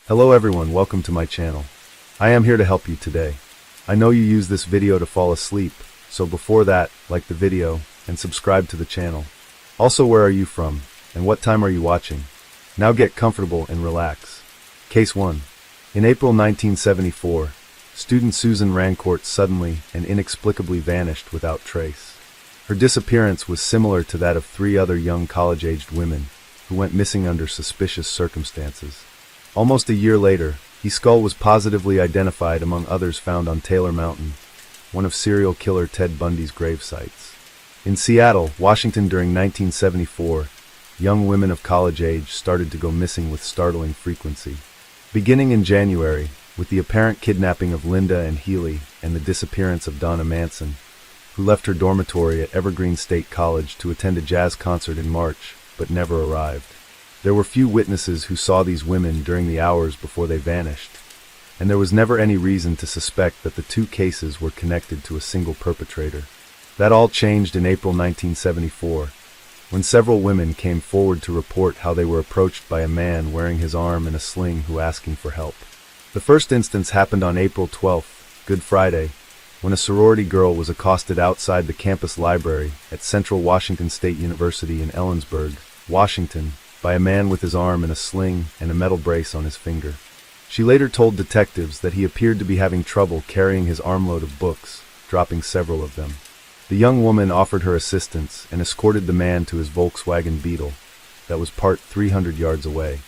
Hello everyone, welcome to my channel. I am here to help you today. I know you use this video to fall asleep, so before that, like the video and subscribe to the channel. Also, where are you from and what time are you watching? Now get comfortable and relax. Case 1. In April 1974, student Susan Rancourt suddenly and inexplicably vanished without trace. Her disappearance was similar to that of 3 other young college-aged women who went missing under suspicious circumstances. Almost a year later, his skull was positively identified among others found on Taylor Mountain, one of serial killer Ted Bundy's grave sites. In Seattle, Washington during 1974, young women of college age started to go missing with startling frequency. Beginning in January, with the apparent kidnapping of Linda and Healy and the disappearance of Donna Manson, who left her dormitory at Evergreen State College to attend a jazz concert in March, but never arrived. There were few witnesses who saw these women during the hours before they vanished, and there was never any reason to suspect that the 2 cases were connected to a single perpetrator. That all changed in April 1974, when several women came forward to report how they were approached by a man wearing his arm in a sling who asking for help. The first instance happened on April 12th, Good Friday, when a sorority girl was accosted outside the campus library at Central Washington State University in Ellensburg, Washington, by a man with his arm in a sling and a metal brace on his finger. She later told detectives that he appeared to be having trouble carrying his armload of books, dropping several of them. The young woman offered her assistance and escorted the man to his Volkswagen Beetle that was parked 300 yards away.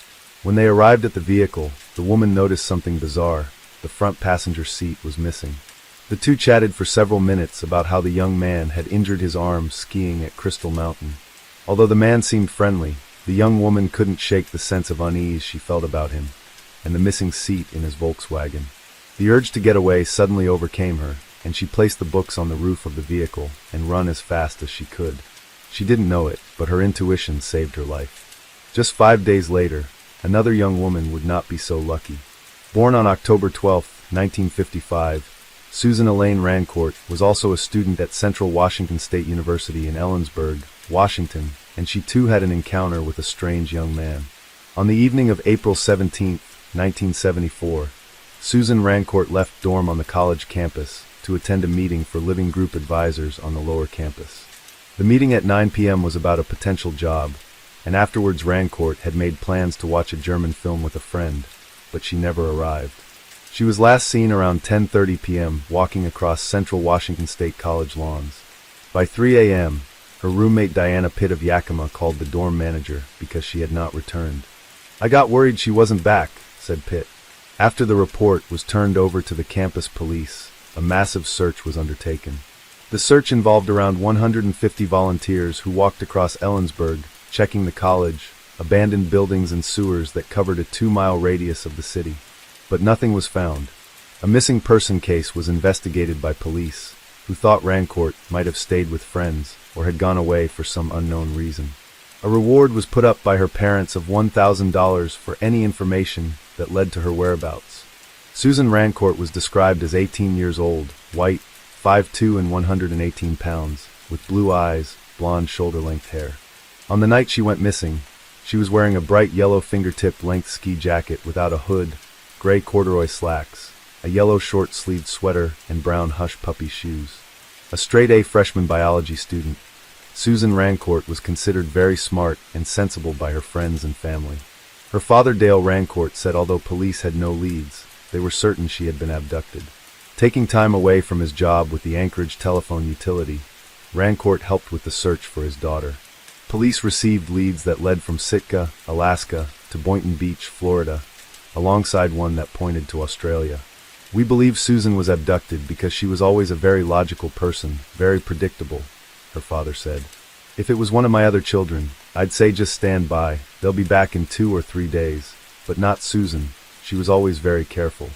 When they arrived at the vehicle, the woman noticed something bizarre. The front passenger seat was missing. The 2 chatted for several minutes about how the young man had injured his arm skiing at Crystal Mountain. Although the man seemed friendly, the young woman couldn't shake the sense of unease she felt about him and the missing seat in his Volkswagen. The urge to get away suddenly overcame her, and she placed the books on the roof of the vehicle and ran as fast as she could. She didn't know it, but her intuition saved her life. Just 5 days later, another young woman would not be so lucky. Born on October 12, 1955, Susan Elaine Rancourt was also a student at Central Washington State University in Ellensburg, Washington, and she too had an encounter with a strange young man. On the evening of April 17, 1974, Susan Rancourt left dorm on the college campus to attend a meeting for living group advisors on the lower campus. The meeting at 9 p.m. was about a potential job, and afterwards Rancourt had made plans to watch a German film with a friend, but she never arrived. She was last seen around 10:30 p.m. walking across Central Washington State College lawns. By 3 a.m., her roommate Diana Pitt of Yakima called the dorm manager because she had not returned. "I got worried she wasn't back," said Pitt. After the report was turned over to the campus police, a massive search was undertaken. The search involved around 150 volunteers who walked across Ellensburg, checking the college, abandoned buildings and sewers that covered a 2-mile radius of the city. But nothing was found. A missing person case was investigated by police, who thought Rancourt might have stayed with friends or had gone away for some unknown reason. A reward was put up by her parents of $1,000 for any information that led to her whereabouts. Susan Rancourt was described as 18 years old, white, 5'2" and 118 pounds, with blue eyes, blonde shoulder-length hair. On the night she went missing, she was wearing a bright yellow fingertip-length ski jacket without a hood, gray corduroy slacks, a yellow short-sleeved sweater, and brown hush-puppy shoes. A straight-A freshman biology student, Susan Rancourt was considered very smart and sensible by her friends and family. Her father Dale Rancourt said although police had no leads, they were certain she had been abducted. Taking time away from his job with the Anchorage telephone utility, Rancourt helped with the search for his daughter. Police received leads that led from Sitka, Alaska, to Boynton Beach, Florida, alongside one that pointed to Australia. "We believe Susan was abducted because she was always a very logical person, very predictable," her father said. "If it was one of my other children, I'd say just stand by, they'll be back in 2 or 3 days, but not Susan, she was always very careful."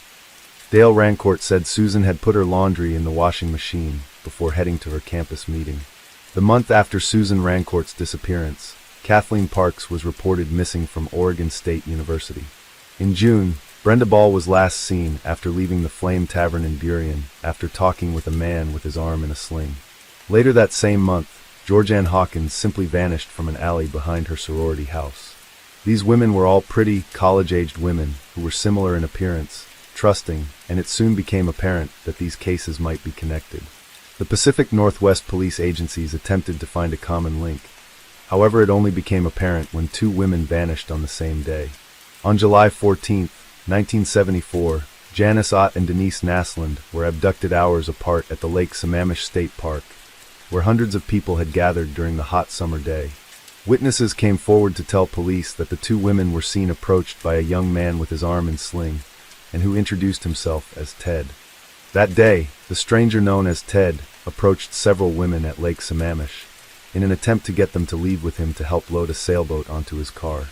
Dale Rancourt said Susan had put her laundry in the washing machine before heading to her campus meeting. The month after Susan Rancourt's disappearance, Kathleen Parks was reported missing from Oregon State University. In June, Brenda Ball was last seen after leaving the Flame Tavern in Burien after talking with a man with his arm in a sling. Later that same month, Georgianne Hawkins simply vanished from an alley behind her sorority house. These women were all pretty, college-aged women who were similar in appearance, trusting, and it soon became apparent that these cases might be connected. The Pacific Northwest police agencies attempted to find a common link. However, it only became apparent when two women vanished on the same day. On July 14, 1974, Janice Ott and Denise Naslund were abducted hours apart at the Lake Sammamish State Park, where hundreds of people had gathered during the hot summer day. Witnesses came forward to tell police that the two women were seen approached by a young man with his arm in sling, and who introduced himself as Ted. That day, the stranger known as Ted approached several women at Lake Sammamish in an attempt to get them to leave with him to help load a sailboat onto his car.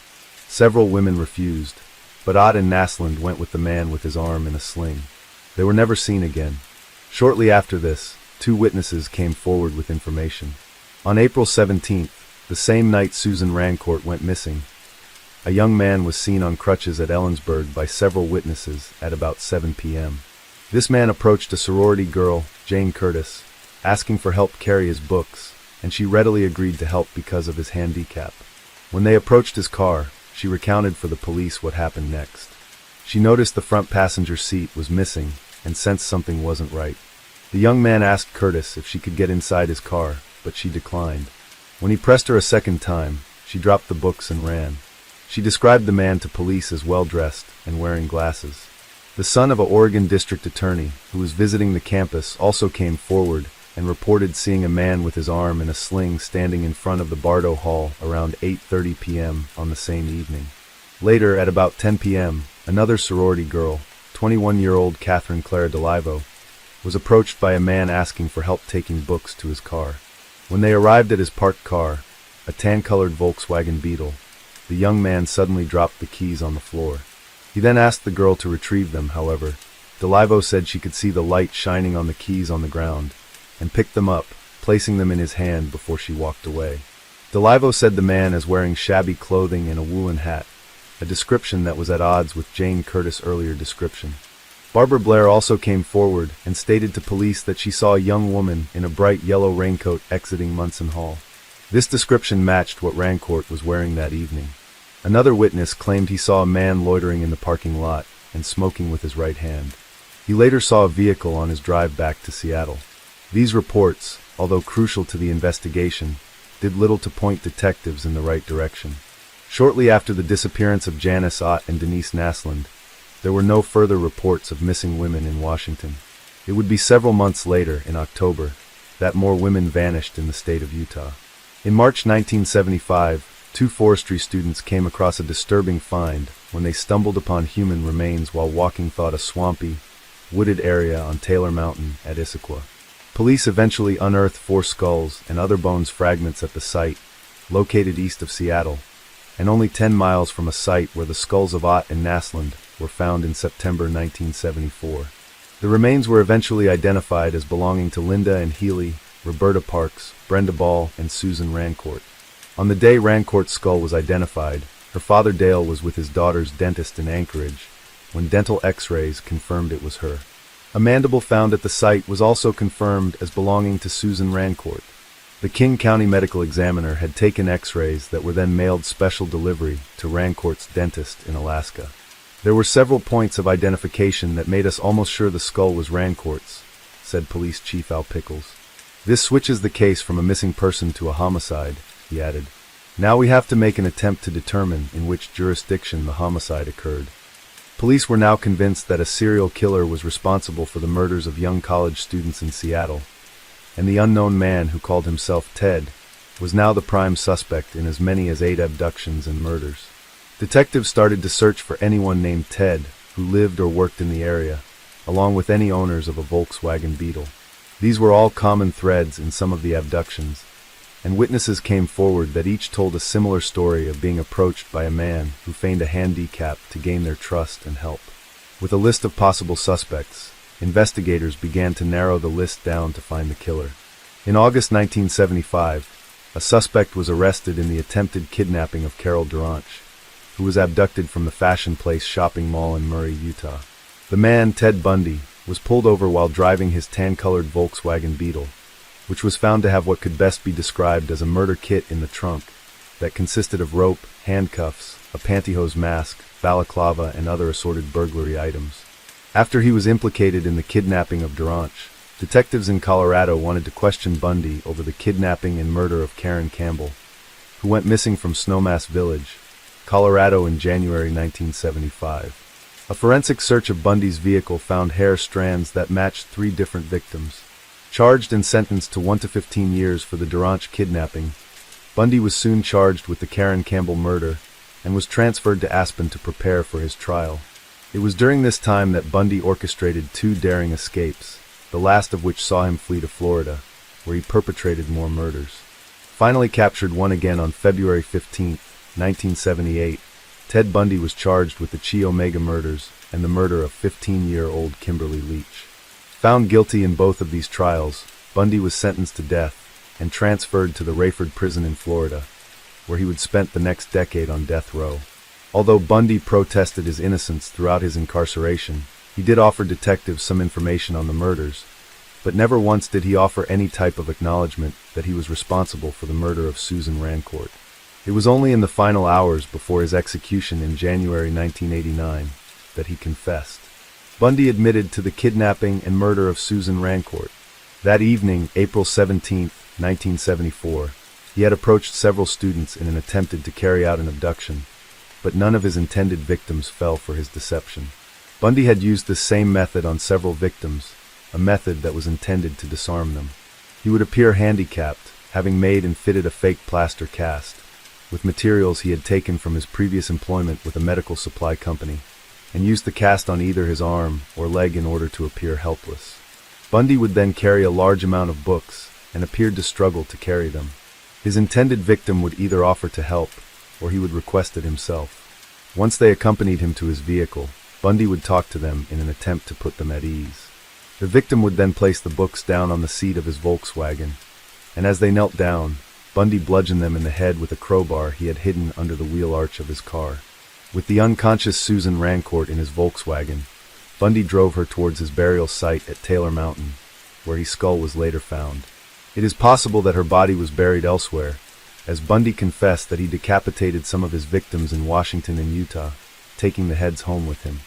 Several women refused, but Ott and Naslund went with the man with his arm in a sling. They were never seen again. Shortly after this, two witnesses came forward with information. On April 17th, the same night Susan Rancourt went missing, a young man was seen on crutches at Ellensburg by several witnesses at about 7 p.m. This man approached a sorority girl, Jane Curtis, asking for help carry his books, and she readily agreed to help because of his handicap. When they approached his car, she recounted for the police what happened next. She noticed the front passenger seat was missing and sensed something wasn't right. The young man asked Curtis if she could get inside his car, but she declined. When he pressed her a second time, she dropped the books and ran. She described the man to police as well-dressed and wearing glasses. The son of an Oregon district attorney who was visiting the campus also came forward and reported seeing a man with his arm in a sling standing in front of the Bardo Hall around 8:30 p.m. on the same evening. Later, at about 10 p.m., another sorority girl, 21-year-old Catherine Clara DeLivo, was approached by a man asking for help taking books to his car. When they arrived at his parked car, a tan-colored Volkswagen Beetle, the young man suddenly dropped the keys on the floor. He then asked the girl to retrieve them. However, DeLivo said she could see the light shining on the keys on the ground, and picked them up, placing them in his hand before she walked away. DeLivo said the man is wearing shabby clothing and a woolen hat, a description that was at odds with Jane Curtis' earlier description. Barbara Blair also came forward and stated to police that she saw a young woman in a bright yellow raincoat exiting Munson Hall. This description matched what Rancourt was wearing that evening. Another witness claimed he saw a man loitering in the parking lot and smoking with his right hand. He later saw a vehicle on his drive back to Seattle. These reports, although crucial to the investigation, did little to point detectives in the right direction. Shortly after the disappearance of Janice Ott and Denise Naslund, there were no further reports of missing women in Washington. It would be several months later, in October, that more women vanished in the state of Utah. In March 1975, two forestry students came across a disturbing find when they stumbled upon human remains while walking through a swampy, wooded area on Taylor Mountain at Issaquah. Police eventually unearthed 4 skulls and other bones fragments at the site, located east of Seattle, and only 10 miles from a site where the skulls of Ott and Naslund were found in September 1974. The remains were eventually identified as belonging to Linda and Healy, Roberta Parks, Brenda Ball, and Susan Rancourt. On the day Rancourt's skull was identified, her father Dale was with his daughter's dentist in Anchorage when dental x-rays confirmed it was her. A mandible found at the site was also confirmed as belonging to Susan Rancourt. The King County Medical Examiner had taken x-rays that were then mailed special delivery to Rancourt's dentist in Alaska. There were several points of identification that made us almost sure the skull was Rancourt's, said Police Chief Al Pickles. This switches the case from a missing person to a homicide, he added. Now we have to make an attempt to determine in which jurisdiction the homicide occurred. Police were now convinced that a serial killer was responsible for the murders of young college students in Seattle, and the unknown man who called himself Ted was now the prime suspect in as many as 8 abductions and murders. Detectives started to search for anyone named Ted who lived or worked in the area, along with any owners of a Volkswagen Beetle. These were all common threads in some of the abductions, and witnesses came forward that each told a similar story of being approached by a man who feigned a handicap to gain their trust and help. With a list of possible suspects, investigators began to narrow the list down to find the killer. In August 1975, a suspect was arrested in the attempted kidnapping of Carol Duranch, who was abducted from the Fashion Place shopping mall in Murray, Utah. The man, Ted Bundy, was pulled over while driving his tan-colored Volkswagen Beetle, which was found to have what could best be described as a murder kit in the trunk, that consisted of rope, handcuffs, a pantyhose mask, balaclava, and other assorted burglary items. After he was implicated in the kidnapping of Duranch, detectives in Colorado wanted to question Bundy over the kidnapping and murder of Karen Campbell, who went missing from Snowmass Village, Colorado in January 1975. A forensic search of Bundy's vehicle found hair strands that matched 3 different victims. Charged and sentenced to 1 to 15 years for the Duranch kidnapping, Bundy was soon charged with the Karen Campbell murder and was transferred to Aspen to prepare for his trial. It was during this time that Bundy orchestrated 2 daring escapes, the last of which saw him flee to Florida, where he perpetrated more murders. Finally captured one again on February 15, 1978, Ted Bundy was charged with the Chi Omega murders and the murder of 15-year-old Kimberly Leach. Found guilty in both of these trials, Bundy was sentenced to death and transferred to the Rayford prison in Florida, where he would spend the next decade on death row. Although Bundy protested his innocence throughout his incarceration, he did offer detectives some information on the murders, but never once did he offer any type of acknowledgement that he was responsible for the murder of Susan Rancourt. It was only in the final hours before his execution in January 1989 that he confessed. Bundy admitted to the kidnapping and murder of Susan Rancourt. That evening, April 17, 1974, he had approached several students in an attempt to carry out an abduction, but none of his intended victims fell for his deception. Bundy had used this same method on several victims, a method that was intended to disarm them. He would appear handicapped, having made and fitted a fake plaster cast, with materials he had taken from his previous employment with a medical supply company, and used the cast on either his arm or leg in order to appear helpless. Bundy would then carry a large amount of books, and appeared to struggle to carry them. His intended victim would either offer to help, or he would request it himself. Once they accompanied him to his vehicle, Bundy would talk to them in an attempt to put them at ease. The victim would then place the books down on the seat of his Volkswagen, and as they knelt down, Bundy bludgeoned them in the head with a crowbar he had hidden under the wheel arch of his car. With the unconscious Susan Rancourt in his Volkswagen, Bundy drove her towards his burial site at Taylor Mountain, where his skull was later found. It is possible that her body was buried elsewhere, as Bundy confessed that he decapitated some of his victims in Washington and Utah, taking the heads home with him.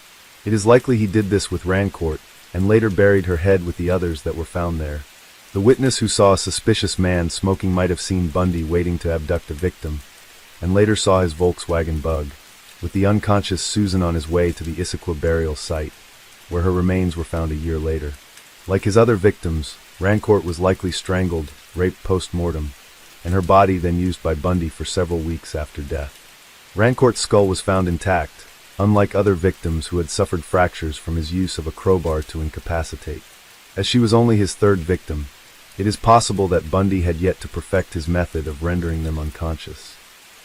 It is likely he did this with Rancourt, and later buried her head with the others that were found there. The witness who saw a suspicious man smoking might have seen Bundy waiting to abduct a victim, and later saw his Volkswagen Bug, with the unconscious Susan on his way to the Issaquah burial site, where her remains were found a year later. Like his other victims, Rancourt was likely strangled, raped post-mortem, and her body then used by Bundy for several weeks after death. Rancourt's skull was found intact, unlike other victims who had suffered fractures from his use of a crowbar to incapacitate. As she was only his 3rd victim, it is possible that Bundy had yet to perfect his method of rendering them unconscious.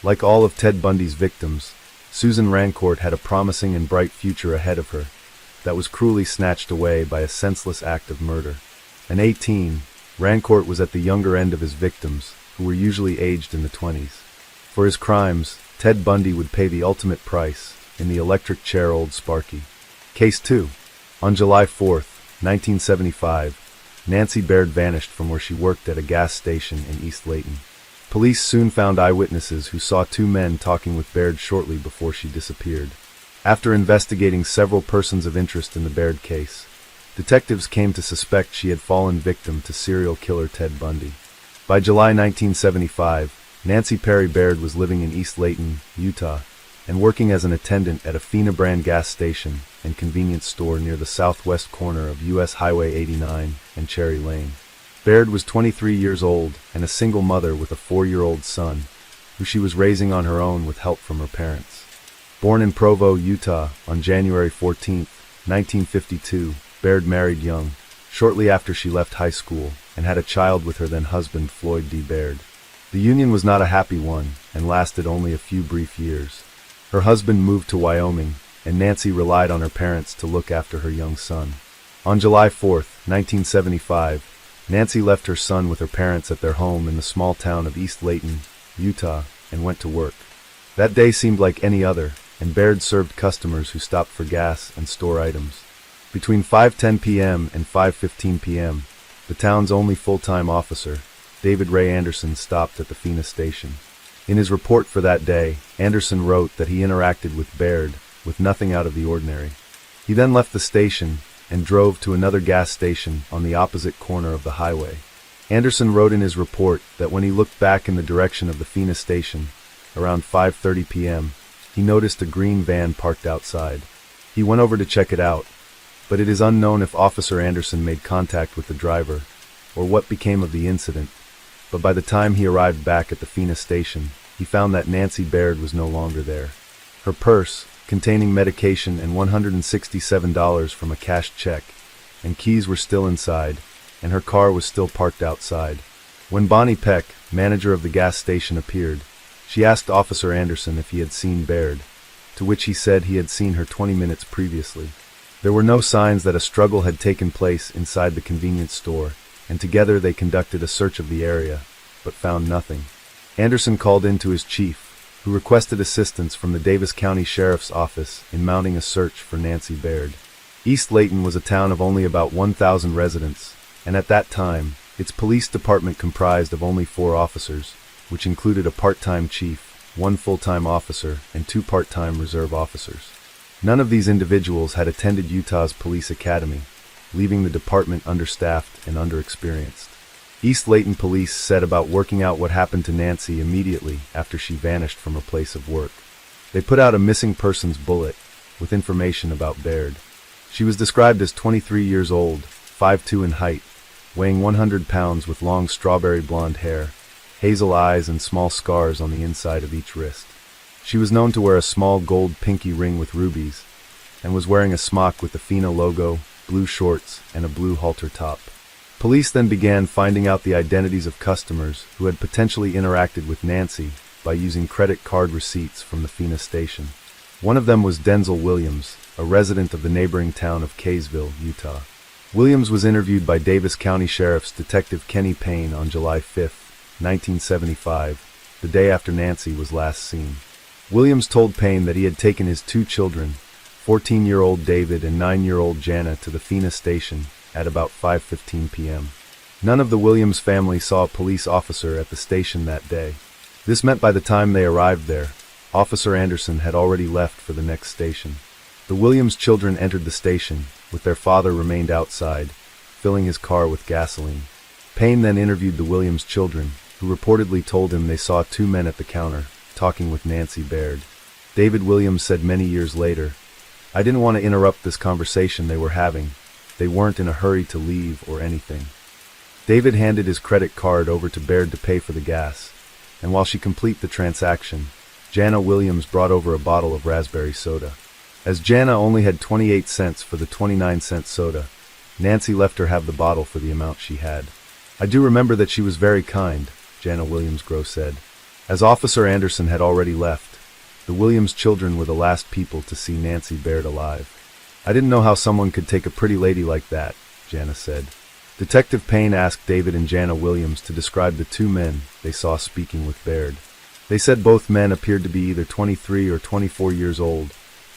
Like all of Ted Bundy's victims, Susan Rancourt had a promising and bright future ahead of her that was cruelly snatched away by a senseless act of murder. At 18, Rancourt was at the younger end of his victims, who were usually aged in the 20s. For his crimes, Ted Bundy would pay the ultimate price in the electric chair Old Sparky. Case 2. On July 4, 1975, Nancy Baird vanished from where she worked at a gas station in East Layton. Police soon found eyewitnesses who saw 2 men talking with Baird shortly before she disappeared. After investigating several persons of interest in the Baird case, detectives came to suspect she had fallen victim to serial killer Ted Bundy. By July 1975, Nancy Perry Baird was living in East Layton, Utah, and working as an attendant at a Fina brand gas station and convenience store near the southwest corner of U.S. Highway 89 and Cherry Lane. Baird was 23 years old and a single mother with a 4-year-old son, who she was raising on her own with help from her parents. Born in Provo, Utah, on January 14, 1952, Baird married young, shortly after she left high school, and had a child with her then husband Floyd D. Baird. The union was not a happy one and lasted only a few brief years. Her husband moved to Wyoming, and Nancy relied on her parents to look after her young son. On July 4, 1975, Nancy left her son with her parents at their home in the small town of East Layton, Utah, and went to work. That day seemed like any other, and Baird served customers who stopped for gas and store items. Between 5:10 p.m. and 5:15 p.m., the town's only full-time officer, David Ray Anderson, stopped at the Fina station. In his report for that day, Anderson wrote that he interacted with Baird with nothing out of the ordinary. He then left the station and drove to another gas station on the opposite corner of the highway. Anderson wrote in his report that when he looked back in the direction of the Fina station, around 5:30 p.m., he noticed a green van parked outside. He went over to check it out, but it is unknown if Officer Anderson made contact with the driver or what became of the incident. But by the time he arrived back at the Fina station, he found that Nancy Baird was no longer there. Her purse, containing medication and $167 from a cashed check, and keys were still inside, and her car was still parked outside. When Bonnie Peck, manager of the gas station, appeared, she asked Officer Anderson if he had seen Baird, to which he said he had seen her 20 minutes previously. There were no signs that a struggle had taken place inside the convenience store, and together they conducted a search of the area, but found nothing. Anderson called in to his chief, who requested assistance from the Davis County Sheriff's Office in mounting a search for Nancy Baird. East Layton was a town of only about 1,000 residents, and at that time, its police department comprised of only 4 officers, which included a part-time chief, 1 full-time officer, and 2 part-time reserve officers. None of these individuals had attended Utah's police academy, leaving the department understaffed and underexperienced. East Layton police set about working out what happened to Nancy immediately after she vanished from her place of work. They put out a missing persons bullet with information about Baird. She was described as 23 years old, 5'2" in height, weighing 100 pounds with long strawberry blonde hair, hazel eyes and small scars on the inside of each wrist. She was known to wear a small gold pinky ring with rubies, and was wearing a smock with the Fina logo, blue shorts, and a blue halter top. Police then began finding out the identities of customers who had potentially interacted with Nancy by using credit card receipts from the Fina station. One of them was Denzel Williams, a resident of the neighboring town of Kaysville, Utah. Williams was interviewed by Davis County Sheriff's Detective Kenny Payne on July 5, 1975, the day after Nancy was last seen. Williams told Payne that he had taken his 2 children, 14-year-old David and 9-year-old Jana, to the Fina station at about 5:15 p.m. None of the Williams family saw a police officer at the station that day. This meant by the time they arrived there, Officer Anderson had already left for the next station. The Williams children entered the station, with their father remained outside, filling his car with gasoline. Payne then interviewed the Williams children, who reportedly told him they saw 2 men at the counter, talking with Nancy Baird. David Williams said many years later, "I didn't want to interrupt this conversation they were having. They weren't in a hurry to leave or anything." David handed his credit card over to Baird to pay for the gas, and while she completed the transaction, Jana Williams brought over a bottle of raspberry soda. As Jana only had 28 cents for the 29-cent soda, Nancy left her have the bottle for the amount she had. "I do remember that she was very kind," Jana Williams-Gross said. As Officer Anderson had already left, the Williams children were the last people to see Nancy Baird alive. "I didn't know how someone could take a pretty lady like that," Jana said. Detective Payne asked David and Jana Williams to describe the 2 men they saw speaking with Baird. They said both men appeared to be either 23 or 24 years old,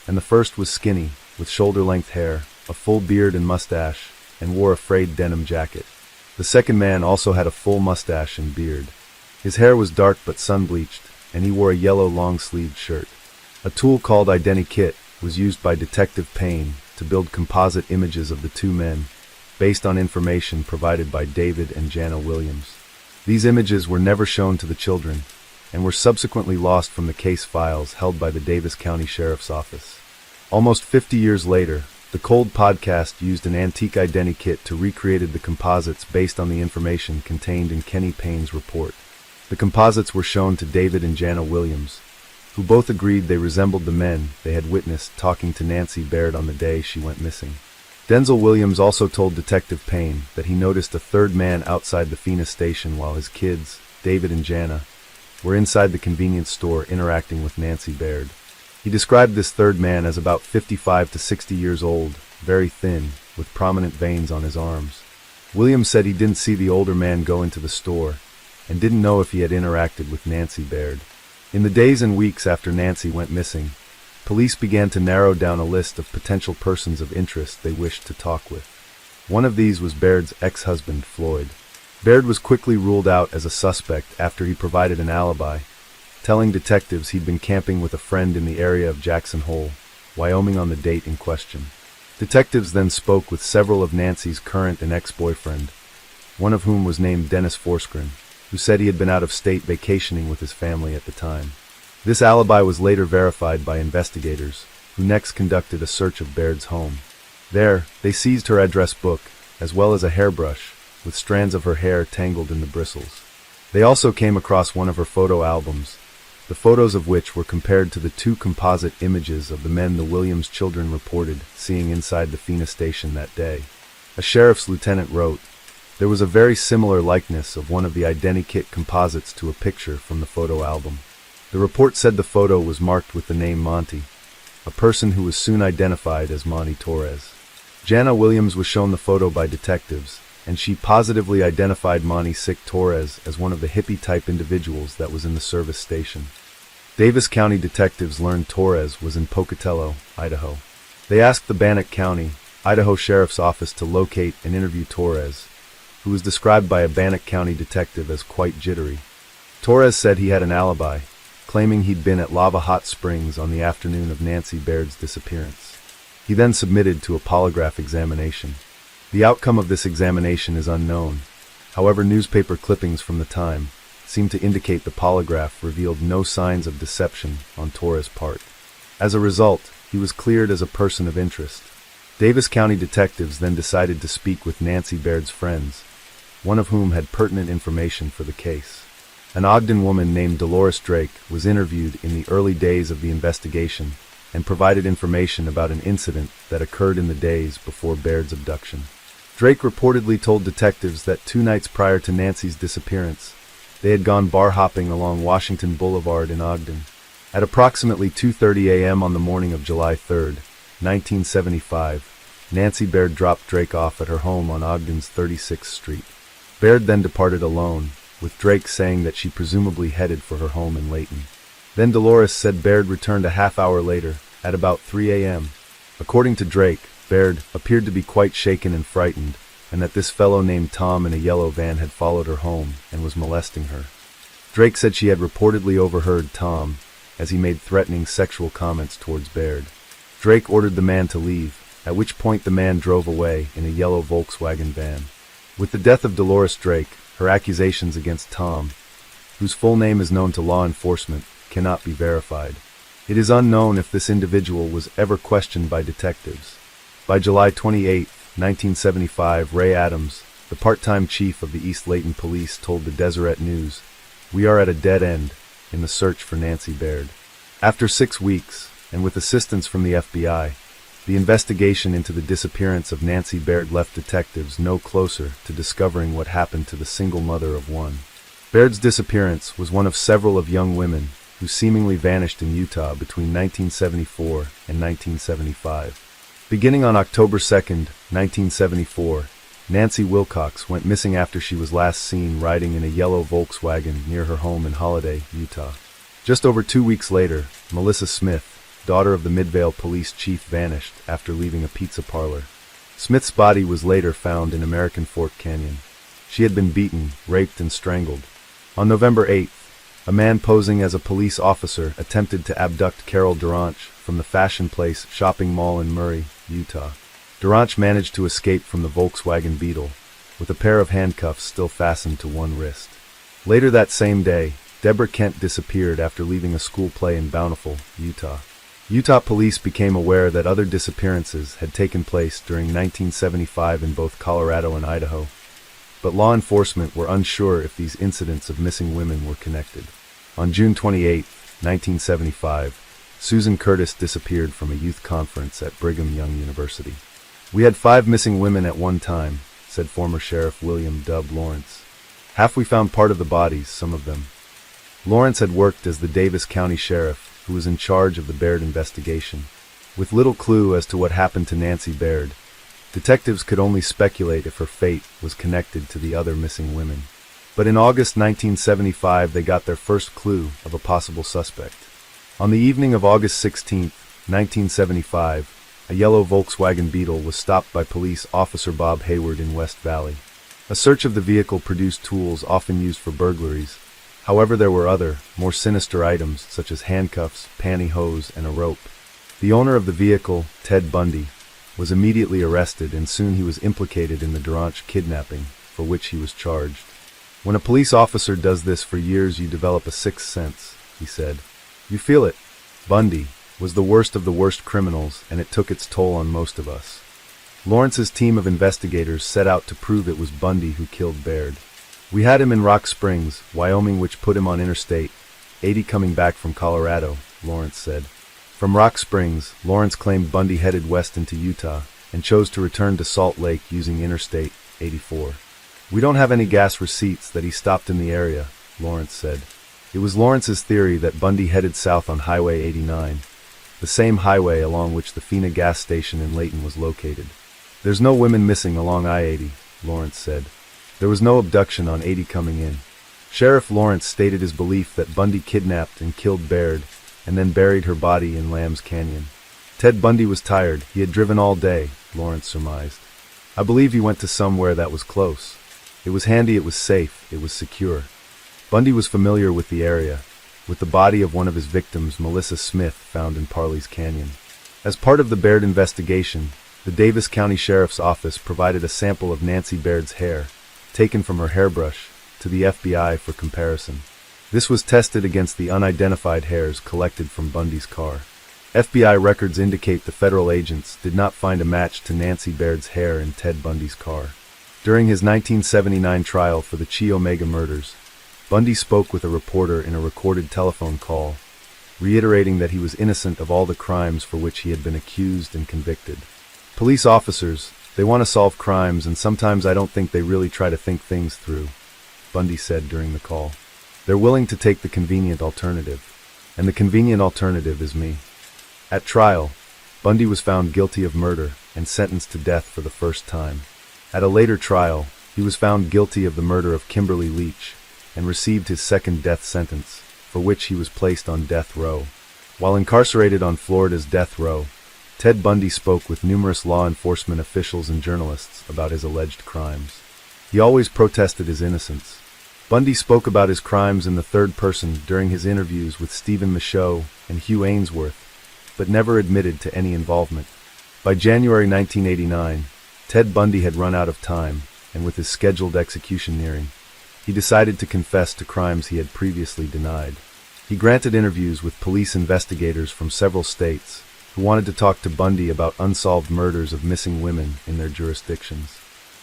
and the first was skinny, with shoulder-length hair, a full beard and mustache, and wore a frayed denim jacket. The second man also had a full mustache and beard. His hair was dark but sun-bleached, and he wore a yellow long-sleeved shirt. A tool called identikit was used by Detective Payne to build composite images of the 2 men, based on information provided by David and Jana Williams. These images were never shown to the children, and were subsequently lost from the case files held by the Davis County Sheriff's Office. Almost 50 years later, the Cold podcast used an antique identikit to recreate the composites based on the information contained in Kenny Payne's report. The composites were shown to David and Jana Williams, who both agreed they resembled the men they had witnessed talking to Nancy Baird on the day she went missing. Denzel Williams also told Detective Payne that he noticed a 3rd man outside the Fina station while his kids, David and Jana, were inside the convenience store interacting with Nancy Baird. He described this 3rd man as about 55 to 60 years old, very thin, with prominent veins on his arms. Williams said he didn't see the older man go into the store, and didn't know if he had interacted with Nancy Baird. In the days and weeks after Nancy went missing, police began to narrow down a list of potential persons of interest they wished to talk with. One of these was Baird's ex-husband, Floyd. Baird was quickly ruled out as a suspect after he provided an alibi, telling detectives he'd been camping with a friend in the area of Jackson Hole, Wyoming on the date in question. Detectives then spoke with several of Nancy's current and ex-boyfriend, one of whom was named Dennis Forsgren, who said he had been out of state vacationing with his family at the time. This alibi was later verified by investigators, who next conducted a search of Baird's home. There, they seized her address book, as well as a hairbrush, with strands of her hair tangled in the bristles. They also came across one of her photo albums, the photos of which were compared to the two composite images of the men the Williams children reported seeing inside the Fena station that day. A sheriff's lieutenant wrote, "There was a very similar likeness of one of the identikit composites to a picture from the photo album." The report said the photo was marked with the name Monty, a person who was soon identified as Monty Torres. Jana Williams was shown the photo by detectives, and she positively identified Monty Torres as one of the hippie-type individuals that was in the service station. Davis County detectives learned Torres was in Pocatello, Idaho. They asked the Bannock County, Idaho Sheriff's Office to locate and interview Torres, who was described by a Bannock County detective as quite jittery. Torres said he had an alibi, claiming he'd been at Lava Hot Springs on the afternoon of Nancy Baird's disappearance. He then submitted to a polygraph examination. The outcome of this examination is unknown. However, newspaper clippings from the time seem to indicate the polygraph revealed no signs of deception on Torres' part. As a result, he was cleared as a person of interest. Davis County detectives then decided to speak with Nancy Baird's friends, one of whom had pertinent information for the case. An Ogden woman named Dolores Drake was interviewed in the early days of the investigation and provided information about an incident that occurred in the days before Baird's abduction. Drake reportedly told detectives that 2 nights prior to Nancy's disappearance, they had gone bar hopping along Washington Boulevard in Ogden. At approximately 2:30 a.m. on the morning of July 3, 1975, Nancy Baird dropped Drake off at her home on Ogden's 36th Street. Baird then departed alone, with Drake saying that she presumably headed for her home in Layton. Then Dolores said Baird returned a half hour later, at about 3 a.m. According to Drake, Baird appeared to be quite shaken and frightened, and that this fellow named Tom in a yellow van had followed her home and was molesting her. Drake said she had reportedly overheard Tom as he made threatening sexual comments towards Baird. Drake ordered the man to leave, at which point the man drove away in a yellow Volkswagen van. With the death of Dolores Drake, her accusations against Tom, whose full name is known to law enforcement, cannot be verified. It is unknown if this individual was ever questioned by detectives. By July 28, 1975, Ray Adams, the part-time chief of the East Layton Police, told the Deseret News, "We are at a dead end in the search for Nancy Baird." After 6 weeks, and with assistance from the FBI, the investigation into the disappearance of Nancy Baird left detectives no closer to discovering what happened to the single mother of one. Baird's disappearance was one of several of young women who seemingly vanished in Utah between 1974 and 1975. Beginning on October 2, 1974, Nancy Wilcox went missing after she was last seen riding in a yellow Volkswagen near her home in Holiday, Utah. Just over 2 weeks later, Melissa Smith, daughter of the Midvale police chief, vanished after leaving a pizza parlor. Smith's body was later found in American Fork Canyon. She had been beaten, raped, and strangled. On November 8th, a man posing as a police officer attempted to abduct Carol Duranch from the Fashion Place shopping mall in Murray, Utah. Duranch managed to escape from the Volkswagen Beetle, with a pair of handcuffs still fastened to one wrist. Later that same day, Deborah Kent disappeared after leaving a school play in Bountiful, Utah. Utah police became aware that other disappearances had taken place during 1975 in both Colorado and Idaho, but law enforcement were unsure if these incidents of missing women were connected. On June 28, 1975, Susan Curtis disappeared from a youth conference at Brigham Young University. "We had 5 missing women at one time," said former Sheriff William Dub Lawrence. "Half we found part of the bodies, some of them." Lawrence had worked as the Davis County Sheriff, who was in charge of the Baird investigation. With little clue as to what happened to Nancy Baird, detectives could only speculate if her fate was connected to the other missing women. But in August 1975, they got their first clue of a possible suspect. On the evening of August 16, 1975, a yellow Volkswagen Beetle was stopped by police officer Bob Hayward in West Valley. A search of the vehicle produced tools often used for burglaries. However, there were other, more sinister items, such as handcuffs, pantyhose, and a rope. The owner of the vehicle, Ted Bundy, was immediately arrested, and soon he was implicated in the Durant kidnapping, for which he was charged. When a police officer does this for years, you develop a sixth sense, he said. You feel it. Bundy was the worst of the worst criminals, and it took its toll on most of us. Lawrence's team of investigators set out to prove it was Bundy who killed Baird. We had him in Rock Springs, Wyoming, which put him on Interstate 80 coming back from Colorado, Lawrence said. From Rock Springs, Lawrence claimed Bundy headed west into Utah and chose to return to Salt Lake using Interstate 84. We don't have any gas receipts that he stopped in the area, Lawrence said. It was Lawrence's theory that Bundy headed south on Highway 89, the same highway along which the Fina gas station in Layton was located. There's no women missing along I-80, Lawrence said. There was no abduction on 80 coming in. Sheriff Lawrence stated his belief that Bundy kidnapped and killed Baird and then buried her body in Lamb's Canyon. Ted Bundy was tired. He had driven all day, Lawrence surmised. I believe he went to somewhere that was close. It was handy, it was safe, it was secure. Bundy was familiar with the area, with the body of one of his victims, Melissa Smith, found in Parley's Canyon. As part of the Baird investigation, the Davis County Sheriff's Office provided a sample of Nancy Baird's hair, taken from her hairbrush, to the FBI for comparison. This was tested against the unidentified hairs collected from Bundy's car. FBI records indicate the federal agents did not find a match to Nancy Baird's hair in Ted Bundy's car. During his 1979 trial for the Chi Omega murders, Bundy spoke with a reporter in a recorded telephone call, reiterating that he was innocent of all the crimes for which he had been accused and convicted. Police officers, they want to solve crimes, and sometimes I don't think they really try to think things through, Bundy said during the call. They're willing to take the convenient alternative, and the convenient alternative is me. At trial, Bundy was found guilty of murder and sentenced to death for the first time. At a later trial, he was found guilty of the murder of Kimberly Leach and received his second death sentence, for which he was placed on death row. While incarcerated on Florida's death row, Ted Bundy spoke with numerous law enforcement officials and journalists about his alleged crimes. He always protested his innocence. Bundy spoke about his crimes in the third person during his interviews with Stephen Michaud and Hugh Ainsworth, but never admitted to any involvement. By January 1989, Ted Bundy had run out of time, and with his scheduled execution nearing, he decided to confess to crimes he had previously denied. He granted interviews with police investigators from several states who wanted to talk to Bundy about unsolved murders of missing women in their jurisdictions.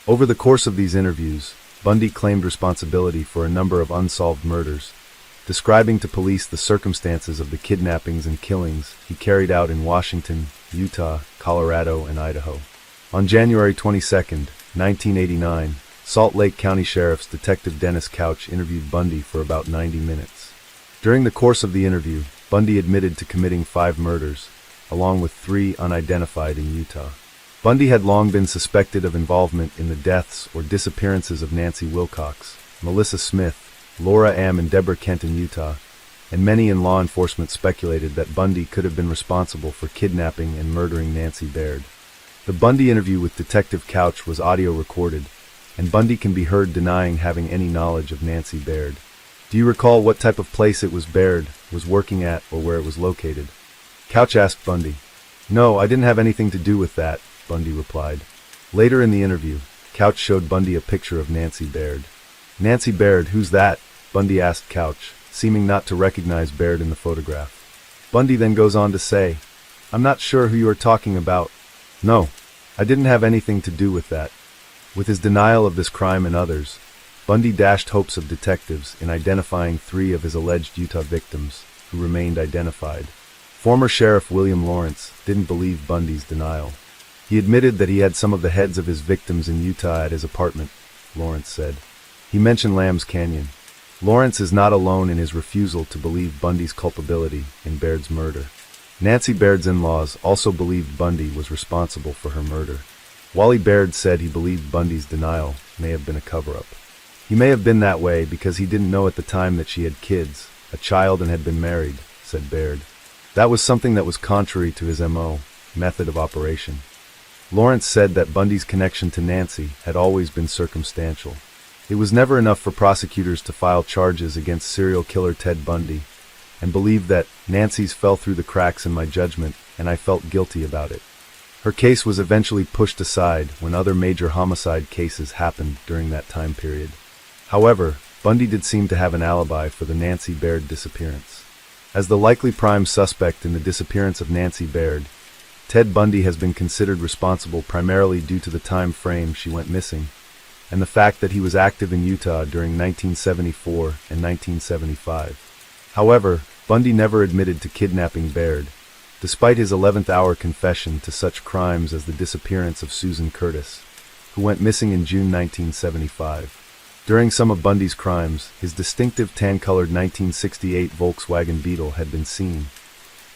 Over the course of these interviews, Bundy claimed responsibility for a number of unsolved murders, describing to police the circumstances of the kidnappings and killings he carried out in Washington, Utah, Colorado, and Idaho. On January 22, 1989, Salt Lake County Sheriff's Detective Dennis Couch interviewed Bundy for about 90 minutes. During the course of the interview, Bundy admitted to committing 5 murders, along with 3 unidentified in Utah. Bundy had long been suspected of involvement in the deaths or disappearances of Nancy Wilcox, Melissa Smith, Laura Am, and Deborah Kent in Utah, and many in law enforcement speculated that Bundy could have been responsible for kidnapping and murdering Nancy Baird. The Bundy interview with Detective Couch was audio recorded, and Bundy can be heard denying having any knowledge of Nancy Baird. Do you recall what type of place it was Baird was working at or where it was located? Couch asked Bundy. No, I didn't have anything to do with that, Bundy replied. Later in the interview, Couch showed Bundy a picture of Nancy Baird. Nancy Baird, who's that? Bundy asked Couch, seeming not to recognize Baird in the photograph. Bundy then goes on to say, I'm not sure who you are talking about. No, I didn't have anything to do with that. With his denial of this crime and others, Bundy dashed hopes of detectives in identifying 3 of his alleged Utah victims, who remained identified. Former Sheriff William Lawrence didn't believe Bundy's denial. He admitted that he had some of the heads of his victims in Utah at his apartment, Lawrence said. He mentioned Lamb's Canyon. Lawrence is not alone in his refusal to believe Bundy's culpability in Baird's murder. Nancy Baird's in-laws also believed Bundy was responsible for her murder. Wally Baird said he believed Bundy's denial may have been a cover-up. He may have been that way because he didn't know at the time that she had kids, a child, and had been married, said Baird. That was something that was contrary to his MO, method of operation. Lawrence said that Bundy's connection to Nancy had always been circumstantial. It was never enough for prosecutors to file charges against serial killer Ted Bundy, and believed that Nancy's fell through the cracks in my judgment, and I felt guilty about it. Her case was eventually pushed aside when other major homicide cases happened during that time period. However, Bundy did seem to have an alibi for the Nancy Baird disappearance. As the likely prime suspect in the disappearance of Nancy Baird, Ted Bundy has been considered responsible primarily due to the time frame she went missing, and the fact that he was active in Utah during 1974 and 1975. However, Bundy never admitted to kidnapping Baird, despite his 11th-hour confession to such crimes as the disappearance of Susan Curtis, who went missing in June 1975. During some of Bundy's crimes, his distinctive tan-colored 1968 Volkswagen Beetle had been seen.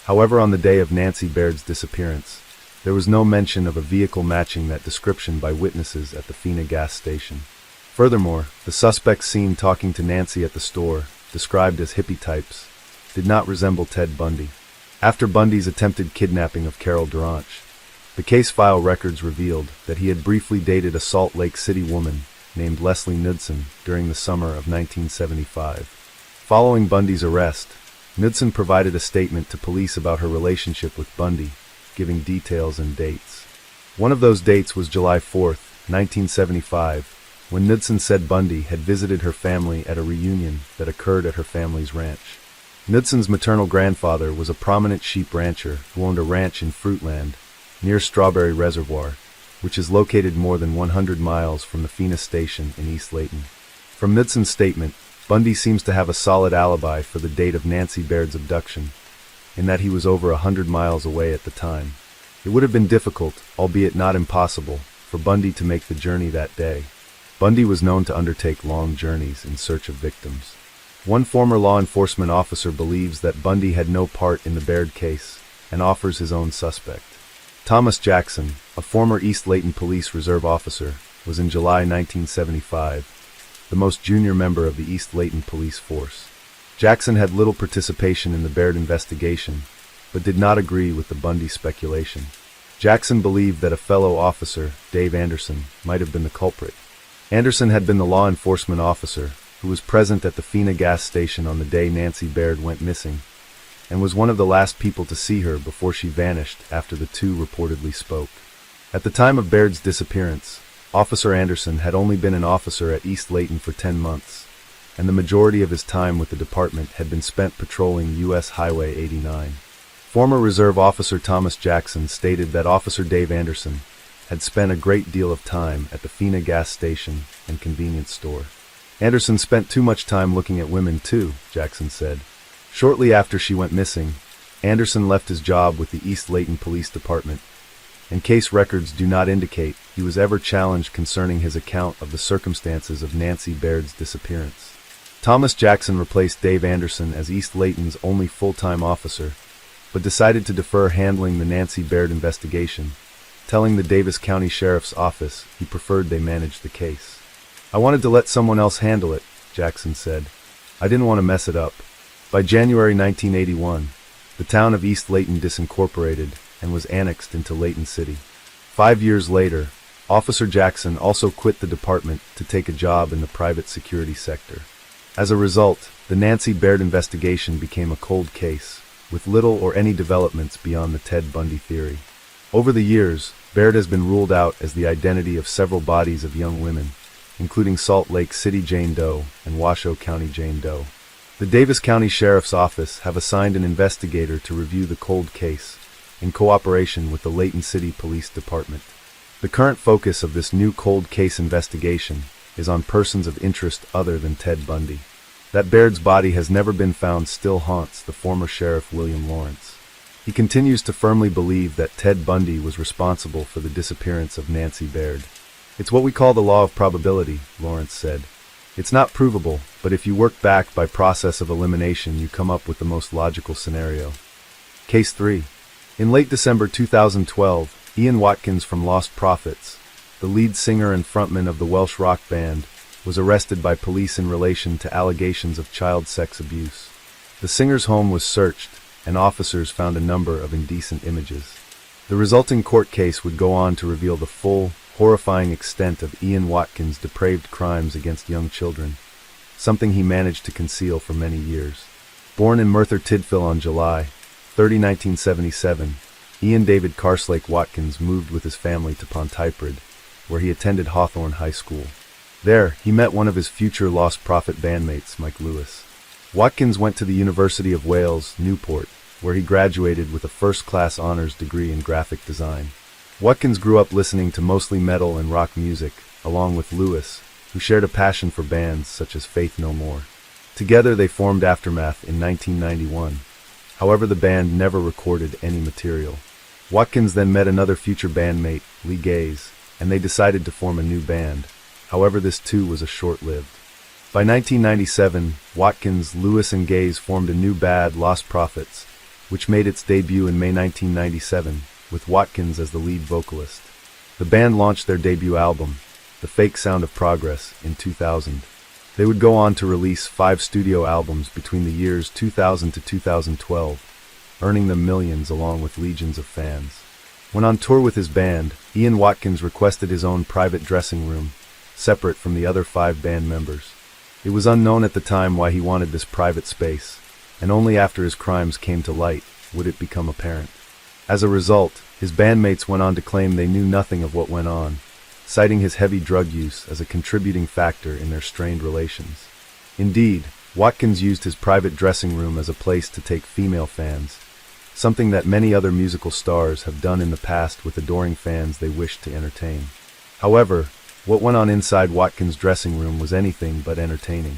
However, on the day of Nancy Baird's disappearance, there was no mention of a vehicle matching that description by witnesses at the Fina gas station. Furthermore, the suspects seen talking to Nancy at the store, described as hippie types, did not resemble Ted Bundy. After Bundy's attempted kidnapping of Carol Duranch, the case file records revealed that he had briefly dated a Salt Lake City woman named Leslie Knudsen during the summer of 1975. Following Bundy's arrest, Knudsen provided a statement to police about her relationship with Bundy, giving details and dates. One of those dates was July 4, 1975, when Knudsen said Bundy had visited her family at a reunion that occurred at her family's ranch. Knudsen's maternal grandfather was a prominent sheep rancher who owned a ranch in Fruitland, near Strawberry Reservoir, which is located more than 100 miles from the Fina station in East Layton. From Knudsen's statement, Bundy seems to have a solid alibi for the date of Nancy Baird's abduction, in that he was over 100 miles away at the time. It would have been difficult, albeit not impossible, for Bundy to make the journey that day. Bundy was known to undertake long journeys in search of victims. One former law enforcement officer believes that Bundy had no part in the Baird case and offers his own suspect. Thomas Jackson, a former East Layton Police Reserve officer, was in July 1975 the most junior member of the East Layton Police Force. Jackson had little participation in the Baird investigation, but did not agree with the Bundy speculation. Jackson believed that a fellow officer, Dave Anderson, might have been the culprit. Anderson had been the law enforcement officer who was present at the Fina gas station on the day Nancy Baird went missing, and was one of the last people to see her before she vanished after the two reportedly spoke. At the time of Baird's disappearance, Officer Anderson had only been an officer at East Layton for 10 months, and the majority of his time with the department had been spent patrolling U.S. Highway 89. Former Reserve Officer Thomas Jackson stated that Officer Dave Anderson had spent a great deal of time at the Fina gas station and convenience store. Anderson spent too much time looking at women too, Jackson said. Shortly after she went missing, Anderson left his job with the East Layton Police Department, and case records do not indicate he was ever challenged concerning his account of the circumstances of Nancy Baird's disappearance. Thomas Jackson replaced Dave Anderson as East Layton's only full-time officer, but decided to defer handling the Nancy Baird investigation, telling the Davis County Sheriff's Office he preferred they manage the case. "I wanted to let someone else handle it," Jackson said. "I didn't want to mess it up." By January 1981, the town of East Layton disincorporated and was annexed into Layton City. 5 years later, Officer Jackson also quit the department to take a job in the private security sector. As a result, the Nancy Baird investigation became a cold case, with little or any developments beyond the Ted Bundy theory. Over the years, Baird has been ruled out as the identity of several bodies of young women, including Salt Lake City Jane Doe and Washoe County Jane Doe. The Davis County Sheriff's Office have assigned an investigator to review the cold case, in cooperation with the Layton City Police Department. The current focus of this new cold case investigation is on persons of interest other than Ted Bundy. That Baird's body has never been found still haunts the former Sheriff William Lawrence. He continues to firmly believe that Ted Bundy was responsible for the disappearance of Nancy Baird. "It's what we call the law of probability," Lawrence said. "It's not provable, but if you work back by process of elimination, you come up with the most logical scenario." Case 3. In late December 2012, Ian Watkins from Lost Prophets, the lead singer and frontman of the Welsh rock band, was arrested by police in relation to allegations of child sex abuse. The singer's home was searched, and officers found a number of indecent images. The resulting court case would go on to reveal the full, horrifying extent of Ian Watkins' depraved crimes against young children, something he managed to conceal for many years. Born in Merthyr Tydfil on July 30, 1977, Ian David Carslake Watkins moved with his family to Pontypridd, where he attended Hawthorne High School. There, he met one of his future Lost Prophet bandmates, Mike Lewis. Watkins went to the University of Wales, Newport, where he graduated with a first-class honors degree in graphic design. Watkins grew up listening to mostly metal and rock music, along with Lewis, who shared a passion for bands such as Faith No More. Together they formed Aftermath in 1991. However, the band never recorded any material. Watkins then met another future bandmate, Lee Gaze, and they decided to form a new band. However, this too was short-lived. By 1997, Watkins, Lewis, and Gaze formed a new band, Lost Prophets, which made its debut in May 1997, with Watkins as the lead vocalist. The band launched their debut album, The Fake Sound of Progress, in 2000. They would go on to release 5 studio albums between the years 2000 to 2012, earning them millions along with legions of fans. When on tour with his band, Ian Watkins requested his own private dressing room, separate from the other 5 band members. It was unknown at the time why he wanted this private space, and only after his crimes came to light would it become apparent. As a result, his bandmates went on to claim they knew nothing of what went on, citing his heavy drug use as a contributing factor in their strained relations. Indeed, Watkins used his private dressing room as a place to take female fans, something that many other musical stars have done in the past with adoring fans they wished to entertain. However, what went on inside Watkins' dressing room was anything but entertaining.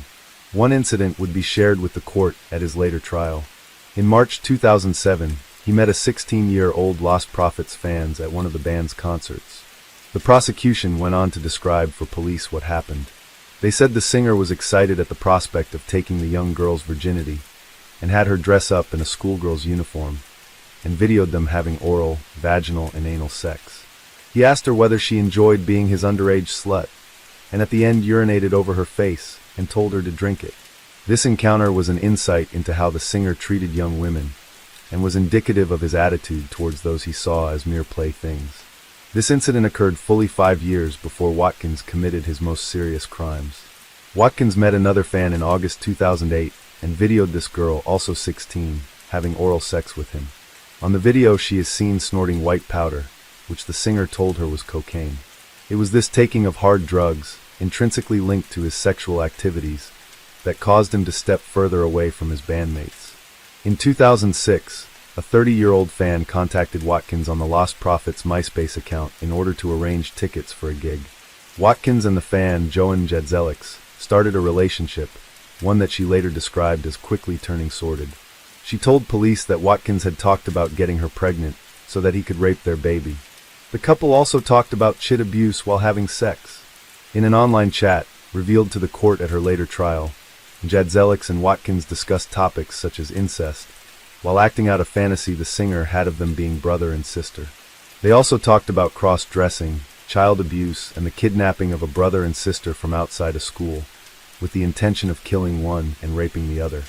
One incident would be shared with the court at his later trial. In March 2007, he met a 16-year-old Lost Prophets fans at one of the band's concerts. The prosecution went on to describe for police what happened. They said the singer was excited at the prospect of taking the young girl's virginity and had her dress up in a schoolgirl's uniform and videoed them having oral, vaginal, and anal sex. He asked her whether she enjoyed being his underage slut, and at the end urinated over her face and told her to drink it. This encounter was an insight into how the singer treated young women and was indicative of his attitude towards those he saw as mere playthings. This incident occurred fully 5 years before Watkins committed his most serious crimes. Watkins met another fan in August 2008 and videoed this girl, also 16, having oral sex with him. On the video, she is seen snorting white powder, which the singer told her was cocaine. It was this taking of hard drugs, intrinsically linked to his sexual activities, that caused him to step further away from his bandmates. In 2006, a 30-year-old fan contacted Watkins on the Lost Prophets MySpace account in order to arrange tickets for a gig. Watkins and the fan, Joan Jadzelix, started a relationship, one that she later described as quickly turning sordid. She told police that Watkins had talked about getting her pregnant so that he could rape their baby. The couple also talked about child abuse while having sex. In an online chat, revealed to the court at her later trial, Jadzelix and Watkins discussed topics such as incest, while acting out a fantasy the singer had of them being brother and sister. They also talked about cross-dressing, child abuse, and the kidnapping of a brother and sister from outside a school, with the intention of killing one and raping the other.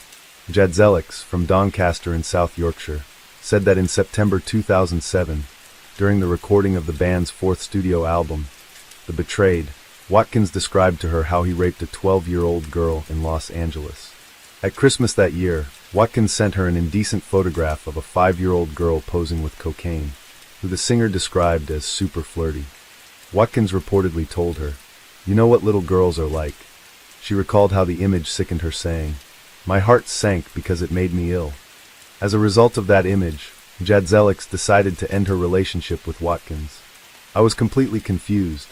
Jadzelix, from Doncaster in South Yorkshire, said that in September 2007, during the recording of the band's 4th studio album, The Betrayed, Watkins described to her how he raped a 12-year-old girl in Los Angeles. At Christmas that year, Watkins sent her an indecent photograph of a 5-year-old girl posing with cocaine, who the singer described as super flirty. Watkins reportedly told her, "You know what little girls are like." She recalled how the image sickened her, saying, "My heart sank because it made me ill." As a result of that image, Jadzelix decided to end her relationship with Watkins. "I was completely confused.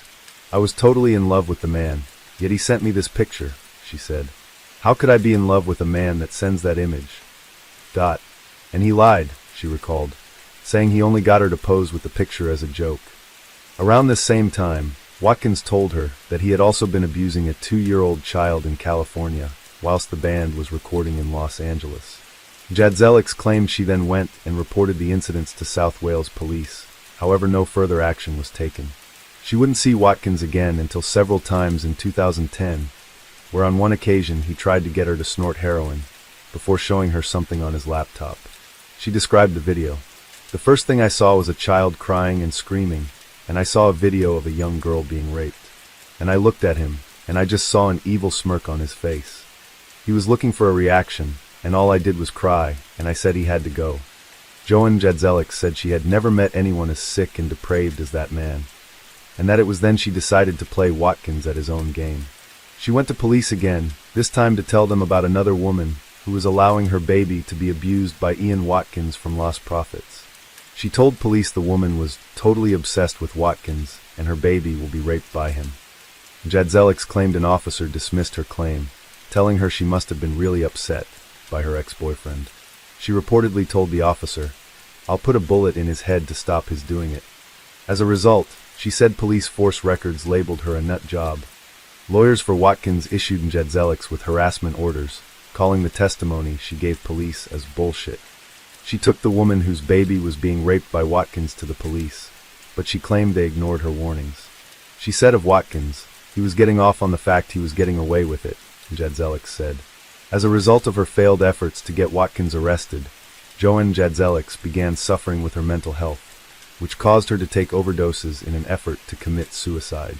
I was totally in love with the man, yet he sent me this picture," she said. "How could I be in love with a man that sends that image? And he lied," she recalled, saying he only got her to pose with the picture as a joke. Around this same time, Watkins told her that he had also been abusing a 2-year-old child in California, whilst the band was recording in Los Angeles. Jadzelix claimed she then went and reported the incidents to South Wales police. However, no further action was taken. She wouldn't see Watkins again until several times in 2010, where on one occasion he tried to get her to snort heroin, before showing her something on his laptop. She described the video. "The first thing I saw was a child crying and screaming, and I saw a video of a young girl being raped. And I looked at him, and I just saw an evil smirk on his face. He was looking for a reaction, and all I did was cry, and I said he had to go. Joan Jadzelik said she had never met anyone as sick and depraved as that man, and that it was then she decided to play Watkins at his own game. She went to police again, this time to tell them about another woman who was allowing her baby to be abused by Ian Watkins from Lost Prophets. She told police the woman was totally obsessed with Watkins and her baby will be raped by him. Jadzelik's claimed an officer dismissed her claim, telling her she must have been really upset by her ex-boyfriend. She reportedly told the officer, "I'll put a bullet in his head to stop his doing it." As a result, she said police force records labeled her a nut job. Lawyers for Watkins issued Jadzelik with harassment orders, calling the testimony she gave police as bullshit. She took the woman whose baby was being raped by Watkins to the police, but she claimed they ignored her warnings. She said of Watkins, "He was getting off on the fact he was getting away with it," Jadzelik said. As a result of her failed efforts to get Watkins arrested, Joan Jadzelik began suffering with her mental health, which caused her to take overdoses in an effort to commit suicide.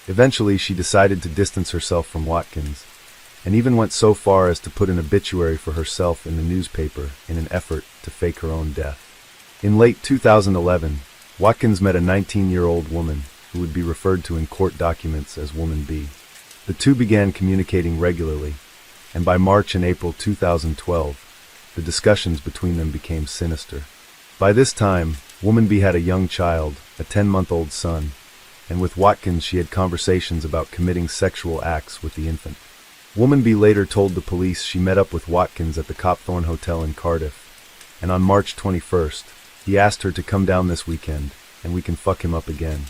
Eventually, she decided to distance herself from Watkins, and even went so far as to put an obituary for herself in the newspaper in an effort to fake her own death. In late 2011, Watkins met a 19-year-old woman who would be referred to in court documents as Woman B. The two began communicating regularly, and by March and April 2012, the discussions between them became sinister. By this time, Woman B had a young child, a 10-month-old son, and with Watkins she had conversations about committing sexual acts with the infant. Woman B later told the police she met up with Watkins at the Copthorne Hotel in Cardiff, and on March 21st, he asked her to come down this weekend, and we can fuck him up again.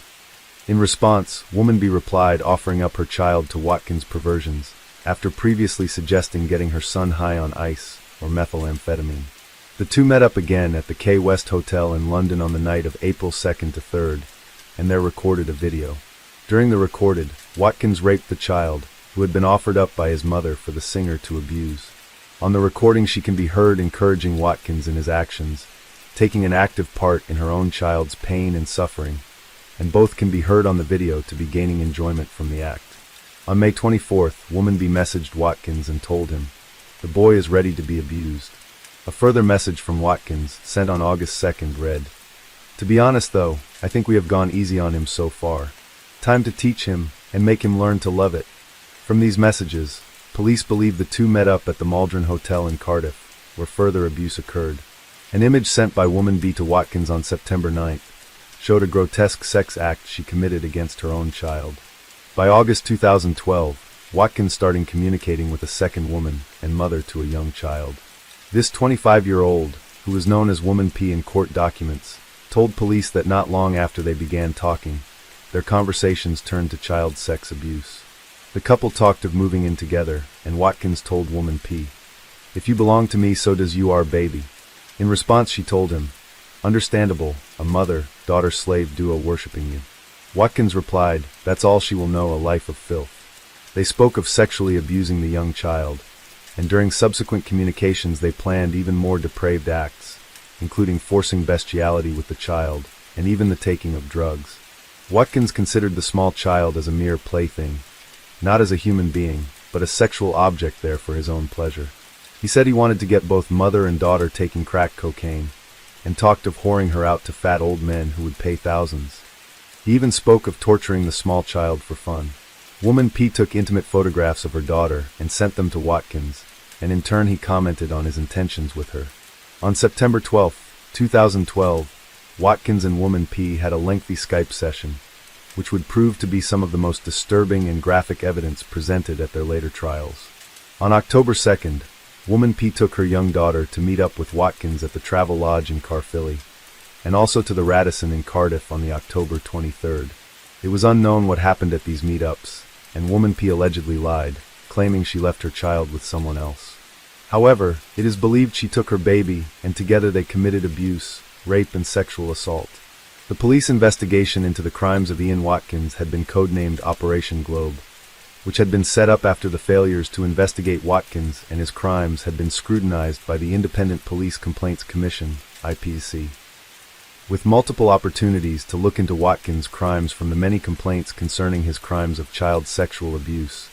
In response, Woman B replied offering up her child to Watkins' perversions, after previously suggesting getting her son high on ice or methamphetamine. The two met up again at the K West Hotel in London on the night of April 2nd to 3rd, and there recorded a video. During the recorded, Watkins raped the child, who had been offered up by his mother for the singer to abuse. On the recording she can be heard encouraging Watkins in his actions, taking an active part in her own child's pain and suffering, and both can be heard on the video to be gaining enjoyment from the act. On May 24th, Woman B messaged Watkins and told him, "The boy is ready to be abused." A further message from Watkins, sent on August 2nd, read, "To be honest though, I think we have gone easy on him so far. Time to teach him and make him learn to love it." From these messages, police believe the two met up at the Maldron Hotel in Cardiff, where further abuse occurred. An image sent by Woman B to Watkins on September 9th showed a grotesque sex act she committed against her own child. By August 2012, Watkins started communicating with a second woman and mother to a young child. This 25-year-old, who was known as Woman P in court documents, told police that not long after they began talking, their conversations turned to child sex abuse. The couple talked of moving in together, and Watkins told Woman P, "If you belong to me, so does you our baby." In response she told him, "Understandable, a mother-daughter slave duo worshipping you." Watkins replied, "That's all she will know, a life of filth." They spoke of sexually abusing the young child, and during subsequent communications they planned even more depraved acts, including forcing bestiality with the child, and even the taking of drugs. Watkins considered the small child as a mere plaything, not as a human being, but a sexual object there for his own pleasure. He said he wanted to get both mother and daughter taking crack cocaine, and talked of whoring her out to fat old men who would pay thousands. He even spoke of torturing the small child for fun. Woman P took intimate photographs of her daughter and sent them to Watkins, and in turn he commented on his intentions with her. On September 12, 2012, Watkins and Woman P had a lengthy Skype session, which would prove to be some of the most disturbing and graphic evidence presented at their later trials. On October 2nd, Woman P took her young daughter to meet up with Watkins at the Travel Lodge in Carfilly, and also to the Radisson in Cardiff on the October 23rd. It was unknown what happened at these meetups, and Woman P allegedly lied, claiming she left her child with someone else. However, it is believed she took her baby, and together they committed abuse, rape, and sexual assault. The police investigation into the crimes of Ian Watkins had been codenamed Operation Globe, which had been set up after the failures to investigate Watkins and his crimes had been scrutinized by the Independent Police Complaints Commission, IPC. With multiple opportunities to look into Watkins' crimes from the many complaints concerning his crimes of child sexual abuse,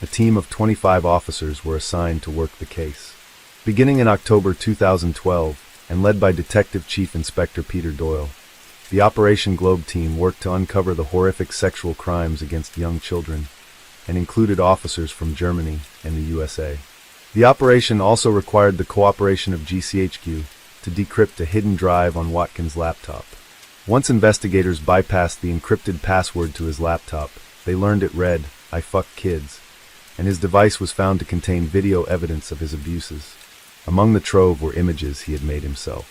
a team of 25 officers were assigned to work the case. Beginning in October 2012, and led by Detective Chief Inspector Peter Doyle, the Operation Globe team worked to uncover the horrific sexual crimes against young children, and included officers from Germany and the USA. The operation also required the cooperation of GCHQ to decrypt a hidden drive on Watkins' laptop. Once investigators bypassed the encrypted password to his laptop, they learned it read, "I fuck kids," and his device was found to contain video evidence of his abuses. Among the trove were images he had made himself.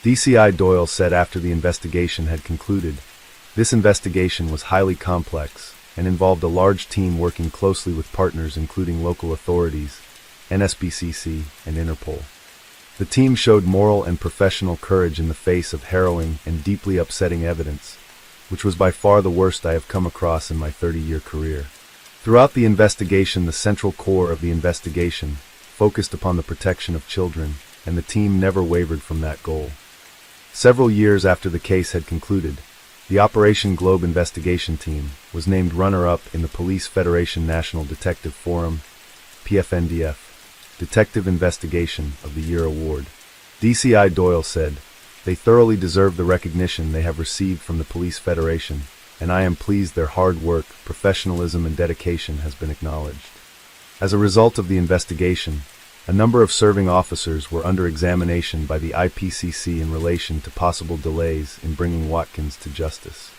DCI Doyle said after the investigation had concluded, "This investigation was highly complex and involved a large team working closely with partners including local authorities, NSBCC, and Interpol. The team showed moral and professional courage in the face of harrowing and deeply upsetting evidence, which was by far the worst I have come across in my 30-year career." Throughout the investigation, the central core of the investigation focused upon the protection of children, and the team never wavered from that goal. Several years after the case had concluded, the Operation Globe investigation team was named runner-up in the Police Federation National Detective Forum, PFNDF, Detective Investigation of the Year Award. DCI Doyle said, "They thoroughly deserve the recognition they have received from the Police Federation, and I am pleased their hard work, professionalism, and dedication has been acknowledged." As a result of the investigation, a number of serving officers were under examination by the IPCC in relation to possible delays in bringing Watkins to justice.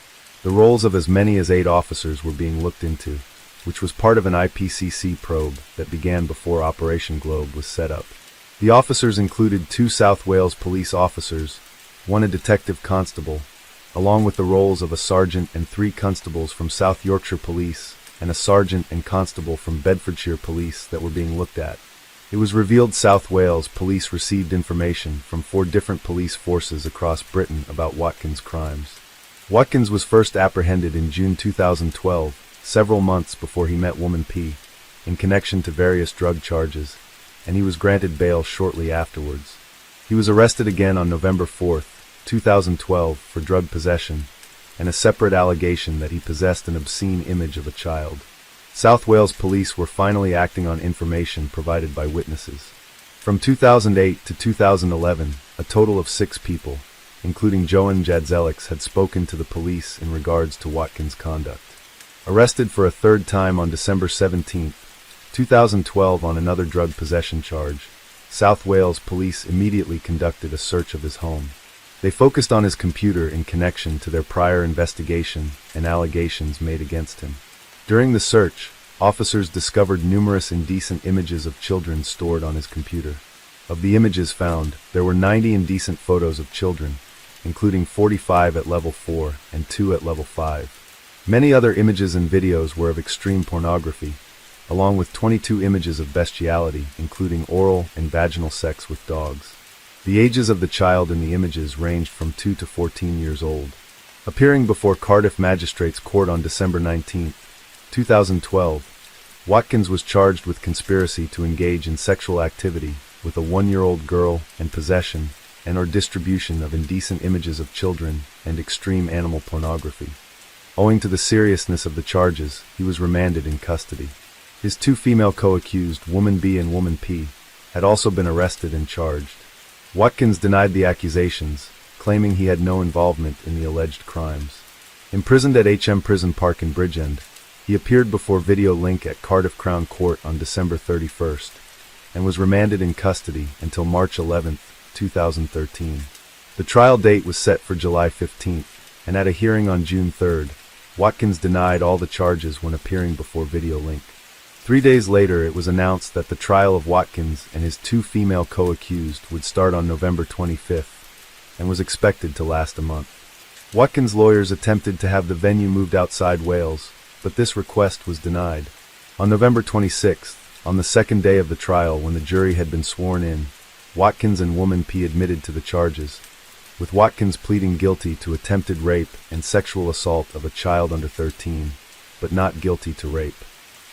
The roles of as many as 8 officers were being looked into, which was part of an IPCC probe that began before Operation Globe was set up. The officers included 2 South Wales police officers, 1 a detective constable, along with the roles of a sergeant and 3 constables from South Yorkshire Police and a sergeant and constable from Bedfordshire Police that were being looked at. It was revealed South Wales Police received information from 4 different police forces across Britain about Watkins' crimes. Watkins was first apprehended in June 2012, several months before he met Woman P, in connection to various drug charges, and he was granted bail shortly afterwards. He was arrested again on November 4, 2012 for drug possession, and a separate allegation that he possessed an obscene image of a child. South Wales Police were finally acting on information provided by witnesses. From 2008 to 2011, a total of 6 people, including Joan Jadzelix, had spoken to the police in regards to Watkins' conduct. Arrested for a 3rd time on December 17, 2012 on another drug possession charge, South Wales Police immediately conducted a search of his home. They focused on his computer in connection to their prior investigation and allegations made against him. During the search, officers discovered numerous indecent images of children stored on his computer. Of the images found, there were 90 indecent photos of children, including 45 at level 4 and 2 at level 5. Many other images and videos were of extreme pornography, along with 22 images of bestiality, including oral and vaginal sex with dogs. The ages of the child in the images ranged from 2 to 14 years old. Appearing before Cardiff Magistrates Court on December 19, 2012, Watkins was charged with conspiracy to engage in sexual activity with a 1-year-old girl and possession and/or distribution of indecent images of children and extreme animal pornography. Owing to the seriousness of the charges, he was remanded in custody. His 2 female co-accused, Woman B and Woman P, had also been arrested and charged. Watkins denied the accusations, claiming he had no involvement in the alleged crimes. Imprisoned at HM Prison Park in Bridgend, he appeared before Video Link at Cardiff Crown Court on December 31st, and was remanded in custody until March 11, 2013. The trial date was set for July 15th, and at a hearing on June 3rd, Watkins denied all the charges when appearing before Video Link. 3 days later, it was announced that the trial of Watkins and his 2 female co-accused would start on November 25th, and was expected to last a month. Watkins' lawyers attempted to have the venue moved outside Wales, but this request was denied. On November 26th, on the 2nd day of the trial when the jury had been sworn in, Watkins and Woman P admitted to the charges, with Watkins pleading guilty to attempted rape and sexual assault of a child under 13, but not guilty to rape.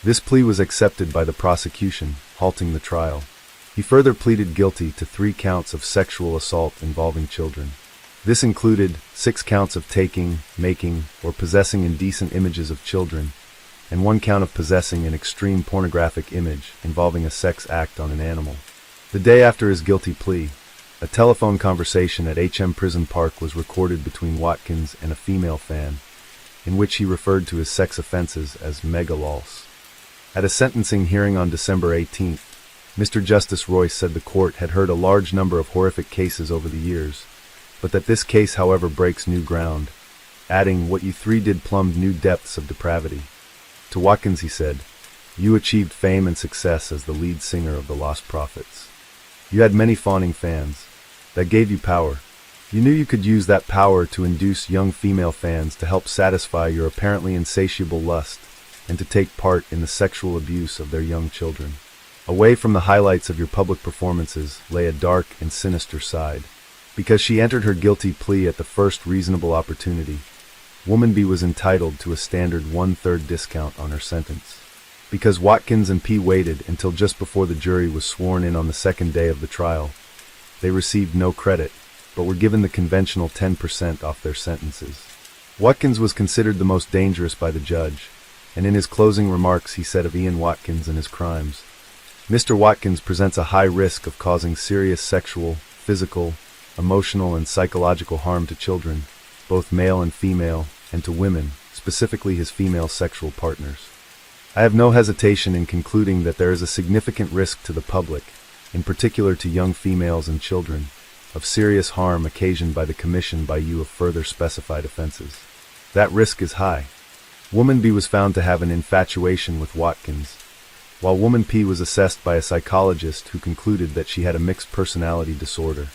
This plea was accepted by the prosecution, halting the trial. He further pleaded guilty to 3 counts of sexual assault involving children. This included 6 counts of taking, making, or possessing indecent images of children, and 1 count of possessing an extreme pornographic image involving a sex act on an animal. The day after his guilty plea, a telephone conversation at HM Prison Park was recorded between Watkins and a female fan, in which he referred to his sex offenses as megalols. At a sentencing hearing on December 18th, Mr. Justice Royce said the court had heard a large number of horrific cases over the years, but that this case, however, breaks new ground, adding, "What you 3 did plumbed new depths of depravity." To Watkins he said, "You achieved fame and success as the lead singer of the Lost Prophets. You had many fawning fans. That gave you power. You knew you could use that power to induce young female fans to help satisfy your apparently insatiable lust and to take part in the sexual abuse of their young children. Away from the highlights of your public performances lay a dark and sinister side. Because she entered her guilty plea at the first reasonable opportunity, Woman B was entitled to a standard 1/3 discount on her sentence. Because Watkins and P waited until just before the jury was sworn in on the second day of the trial, they received no credit, but were given the conventional 10% off their sentences. Watkins was considered the most dangerous by the judge, and in his closing remarks he said of Ian Watkins and his crimes, "Mr. Watkins presents a high risk of causing serious sexual, physical, emotional, and psychological harm to children, both male and female, and to women, specifically his female sexual partners. I have no hesitation in concluding that there is a significant risk to the public, in particular to young females and children, of serious harm occasioned by the commission by you of further specified offenses. That risk is high." Woman B was found to have an infatuation with Watkins, while Woman P was assessed by a psychologist who concluded that she had a mixed personality disorder.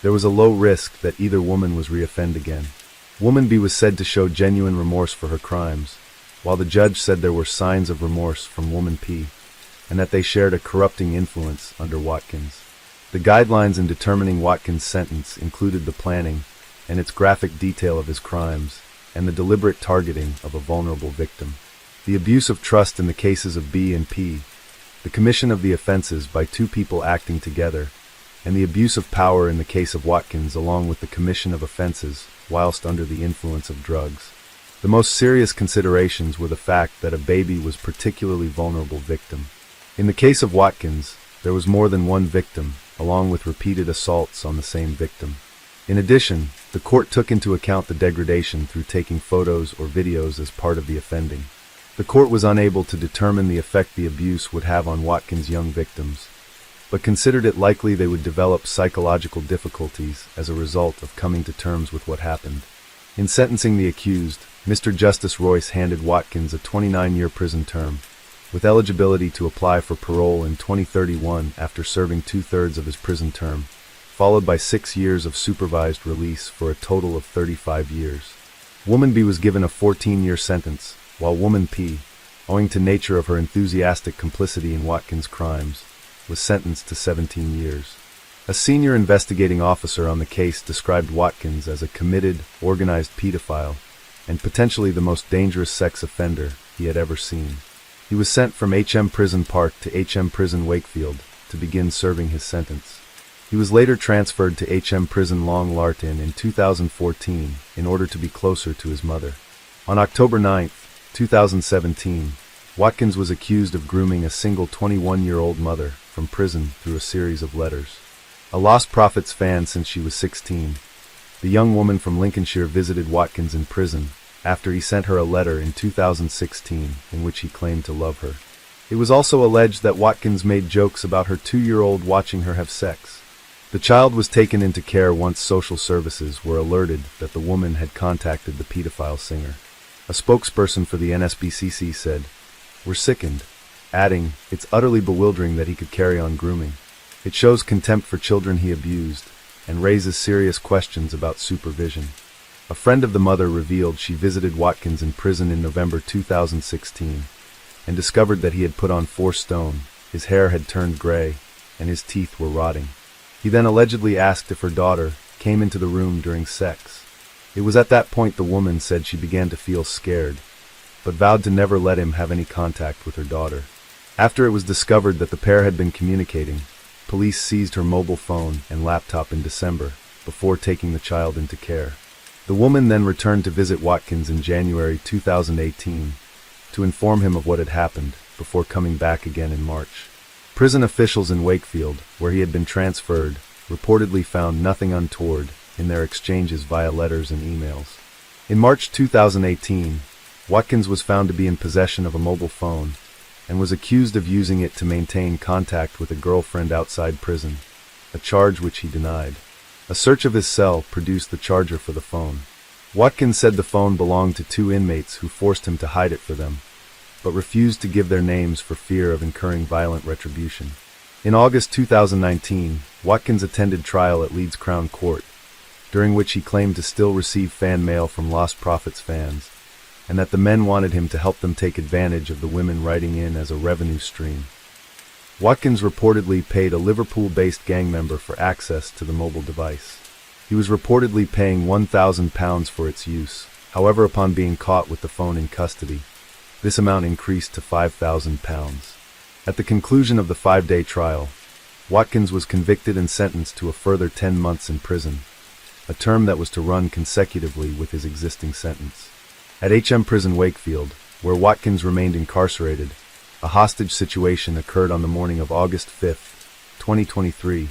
There was a low risk that either woman was reoffend again. Woman B was said to show genuine remorse for her crimes, while the judge said there were signs of remorse from Woman P, and that they shared a corrupting influence under Watkins. The guidelines in determining Watkins' sentence included the planning and its graphic detail of his crimes, and the deliberate targeting of a vulnerable victim. The abuse of trust in the cases of B and P, the commission of the offenses by 2 people acting together, and the abuse of power in the case of Watkins along with the commission of offenses whilst under the influence of drugs. The most serious considerations were the fact that a baby was a particularly vulnerable victim. In the case of Watkins, there was more than one victim, along with repeated assaults on the same victim. In addition, the court took into account the degradation through taking photos or videos as part of the offending. The court was unable to determine the effect the abuse would have on Watkins' young victims, but considered it likely they would develop psychological difficulties as a result of coming to terms with what happened. In sentencing the accused, Mr. Justice Royce handed Watkins a 29-year prison term, with eligibility to apply for parole in 2031 after serving 2/3 of his prison term, followed by 6 years of supervised release for a total of 35 years. Woman B was given a 14-year sentence, while Woman P, owing to nature of her enthusiastic complicity in Watkins' crimes, was sentenced to 17 years. A senior investigating officer on the case described Watkins as a committed, organized pedophile, and potentially the most dangerous sex offender he had ever seen. He was sent from HM Prison Park to HM Prison Wakefield to begin serving his sentence. He was later transferred to HM Prison Long Lartin in 2014 in order to be closer to his mother. On October 9, 2017, Watkins was accused of grooming a single 21-year-old mother from prison through a series of letters. A Lost Prophets fan since she was 16, the young woman from Lincolnshire visited Watkins in prison after he sent her a letter in 2016 in which he claimed to love her. It was also alleged that Watkins made jokes about her 2-year-old watching her have sex. The child was taken into care once social services were alerted that the woman had contacted the pedophile singer. A spokesperson for the NSBCC said, "We're sickened," adding, "It's utterly bewildering that he could carry on grooming. It shows contempt for children he abused and raises serious questions about supervision." A friend of the mother revealed she visited Watkins in prison in November 2016 and discovered that he had put on 4 stone, his hair had turned gray, and his teeth were rotting. He then allegedly asked if her daughter came into the room during sex. It was at that point the woman said she began to feel scared, but vowed to never let him have any contact with her daughter. After it was discovered that the pair had been communicating, police seized her mobile phone and laptop in December, before taking the child into care. The woman then returned to visit Watkins in January 2018 to inform him of what had happened, before coming back again in March. Prison officials in Wakefield, where he had been transferred, reportedly found nothing untoward in their exchanges via letters and emails. In March 2018, Watkins was found to be in possession of a mobile phone and was accused of using it to maintain contact with a girlfriend outside prison, a charge which he denied. A search of his cell produced the charger for the phone. Watkins said the phone belonged to 2 inmates who forced him to hide it for them, but refused to give their names for fear of incurring violent retribution. In August 2019, Watkins attended trial at Leeds Crown Court, during which he claimed to still receive fan mail from Lost Prophets fans, and that the men wanted him to help them take advantage of the women writing in as a revenue stream. Watkins reportedly paid a Liverpool-based gang member for access to the mobile device. He was reportedly paying £1,000 for its use. However, upon being caught with the phone in custody, this amount increased to £5,000. At the conclusion of the 5-day trial, Watkins was convicted and sentenced to a further 10 months in prison, a term that was to run consecutively with his existing sentence. At HM Prison Wakefield, where Watkins remained incarcerated, a hostage situation occurred on the morning of August 5, 2023,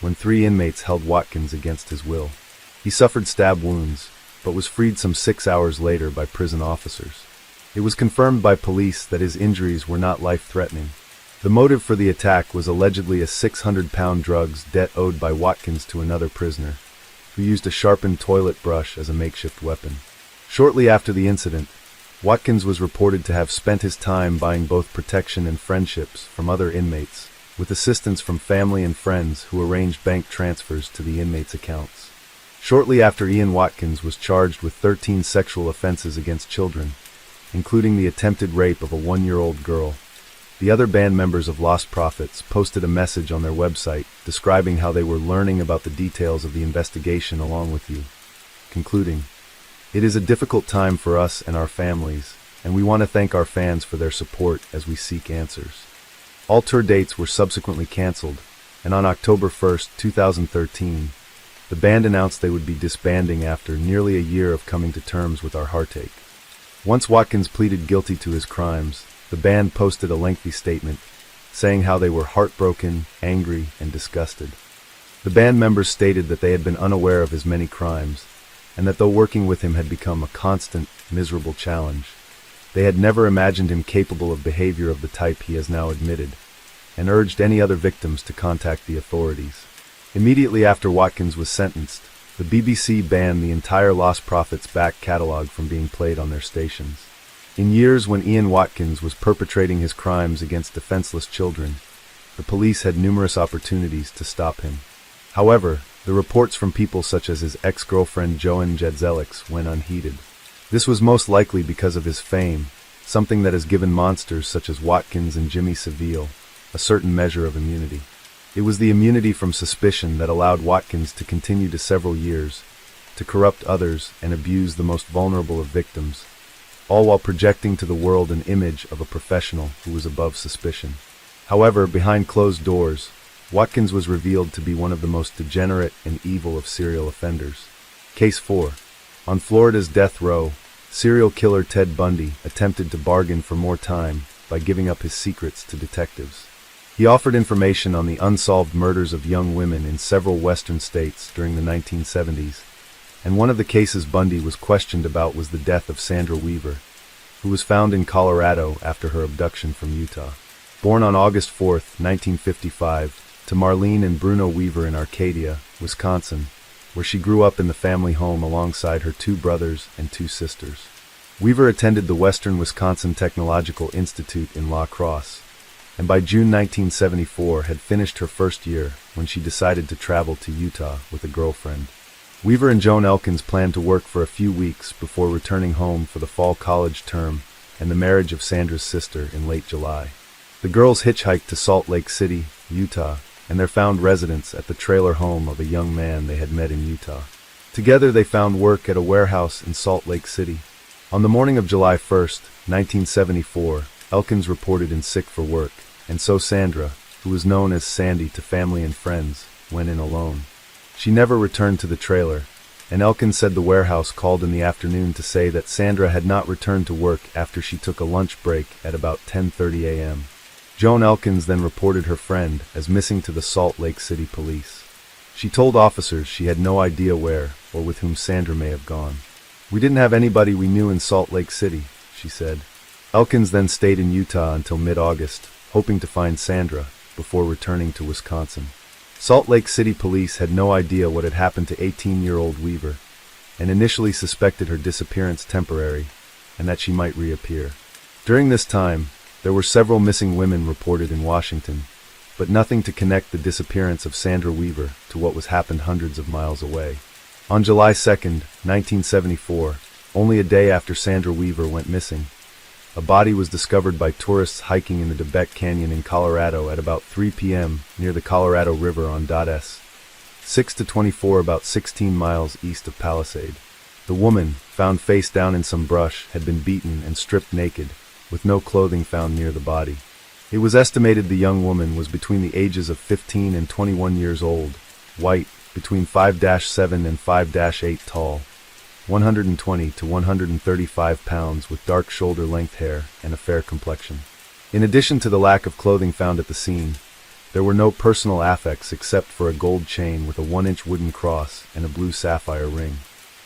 when 3 inmates held Watkins against his will. He suffered stab wounds, but was freed some 6 hours later by prison officers. It was confirmed by police that his injuries were not life-threatening. The motive for the attack was allegedly a £600 drugs debt owed by Watkins to another prisoner, who used a sharpened toilet brush as a makeshift weapon. Shortly after the incident, Watkins was reported to have spent his time buying both protection and friendships from other inmates, with assistance from family and friends who arranged bank transfers to the inmates' accounts. Shortly after, Ian Watkins was charged with 13 sexual offenses against children, including the attempted rape of a 1-year-old girl. The other band members of Lost Prophets posted a message on their website describing how they were learning about the details of the investigation along with you, concluding, "It is a difficult time for us and our families, and we want to thank our fans for their support as we seek answers." All tour dates were subsequently canceled, and on October 1, 2013, the band announced they would be disbanding after nearly a year of coming to terms with our heartache. Once Watkins pleaded guilty to his crimes, the band posted a lengthy statement, saying how they were heartbroken, angry, and disgusted. The band members stated that they had been unaware of his many crimes, and that though working with him had become a constant, miserable challenge, they had never imagined him capable of behavior of the type he has now admitted, and urged any other victims to contact the authorities. Immediately after Watkins was sentenced, the BBC banned the entire Lost Prophets back catalog from being played on their stations. In years when Ian Watkins was perpetrating his crimes against defenseless children, the police had numerous opportunities to stop him. However, the reports from people such as his ex-girlfriend Joan Jedzelix went unheeded. This was most likely because of his fame, something that has given monsters such as Watkins and Jimmy Savile a certain measure of immunity. It was the immunity from suspicion that allowed Watkins to continue to several years, to corrupt others and abuse the most vulnerable of victims, all while projecting to the world an image of a professional who was above suspicion. However, behind closed doors, Watkins was revealed to be one of the most degenerate and evil of serial offenders. Case 4. On Florida's death row, serial killer Ted Bundy attempted to bargain for more time by giving up his secrets to detectives. He offered information on the unsolved murders of young women in several western states during the 1970s, and one of the cases Bundy was questioned about was the death of Sandra Weaver, who was found in Colorado after her abduction from Utah. Born on August 4, 1955, to Marlene and Bruno Weaver in Arcadia, Wisconsin, where she grew up in the family home alongside her 2 brothers and 2 sisters. Weaver attended the Western Wisconsin Technological Institute in La Crosse, and by June 1974 had finished her first year when she decided to travel to Utah with a girlfriend. Weaver and Joan Elkins planned to work for a few weeks before returning home for the fall college term and the marriage of Sandra's sister in late July. The girls hitchhiked to Salt Lake City, Utah, and their found residence at the trailer home of a young man they had met in Utah. Together they found work at a warehouse in Salt Lake City. On the morning of July 1, 1974, Elkins reported in sick for work, and so Sandra, who was known as Sandy to family and friends, went in alone. She never returned to the trailer, and Elkins said the warehouse called in the afternoon to say that Sandra had not returned to work after she took a lunch break at about 10:30 a.m. Joan Elkins then reported her friend as missing to the Salt Lake City police. She told officers she had no idea where or with whom Sandra may have gone. "We didn't have anybody we knew in Salt Lake City," she said. Elkins then stayed in Utah until mid-August, hoping to find Sandra before returning to Wisconsin. Salt Lake City police had no idea what had happened to 18-year-old Weaver, and initially suspected her disappearance temporary, and that she might reappear. During this time, there were several missing women reported in Washington, but nothing to connect the disappearance of Sandra Weaver to what was happened hundreds of miles away. On July 2, 1974, only a day after Sandra Weaver went missing, a body was discovered by tourists hiking in the Debec Canyon in Colorado at about 3 p.m. near the Colorado River on .s. 6-24 about 16 miles east of Palisade. The woman, found face down in some brush, had been beaten and stripped naked, with no clothing found near the body. It was estimated the young woman was between the ages of 15 and 21 years old, white, between 5-7 and 5-8 tall, 120 to 135 pounds with dark shoulder-length hair and a fair complexion. In addition to the lack of clothing found at the scene, there were no personal affects except for a gold chain with a 1-inch wooden cross and a blue sapphire ring.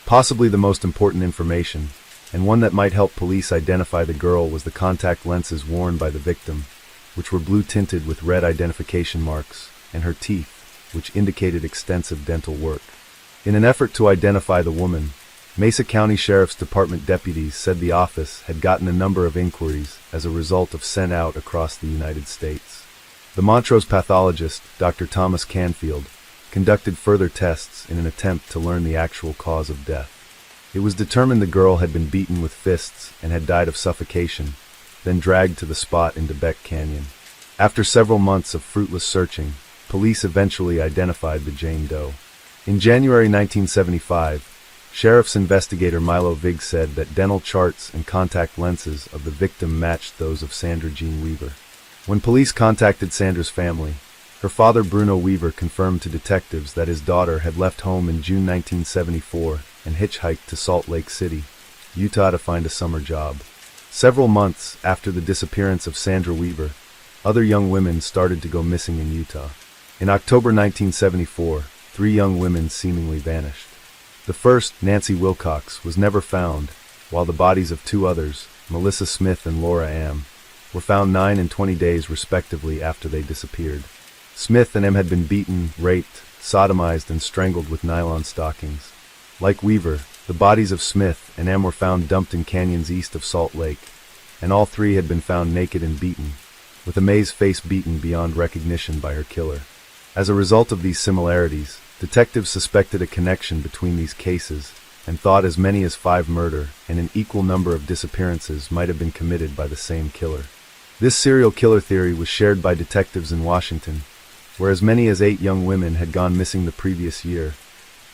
Possibly the most important information, and one that might help police identify the girl, was the contact lenses worn by the victim, which were blue-tinted with red identification marks, and her teeth, which indicated extensive dental work. In an effort to identify the woman, Mesa County Sheriff's Department deputies said the office had gotten a number of inquiries as a result of sent out across the United States. The Montrose pathologist, Dr. Thomas Canfield, conducted further tests in an attempt to learn the actual cause of death. It was determined the girl had been beaten with fists and had died of suffocation, then dragged to the spot in Debec Canyon. After several months of fruitless searching, police eventually identified the Jane Doe. In January 1975, Sheriff's investigator Milo Vigg said that dental charts and contact lenses of the victim matched those of Sandra Jean Weaver. When police contacted Sandra's family, her father Bruno Weaver confirmed to detectives that his daughter had left home in June 1974 and hitchhiked to Salt Lake City, Utah to find a summer job. Several months after the disappearance of Sandra Weaver, other young women started to go missing in Utah. In October 1974, 3 young women seemingly vanished. The first, Nancy Wilcox, was never found, while the bodies of 2 others, Melissa Smith and Laura Am, were found 9 and 20 days respectively after they disappeared. Smith and M had been beaten, raped, sodomized, and strangled with nylon stockings. Like Weaver, the bodies of Smith and M were found dumped in canyons east of Salt Lake, and all 3 had been found naked and beaten, with May's face beaten beyond recognition by her killer. As a result of these similarities, detectives suspected a connection between these cases and thought as many as 5 murder and an equal number of disappearances might have been committed by the same killer. This serial killer theory was shared by detectives in Washington, where as many as 8 young women had gone missing the previous year,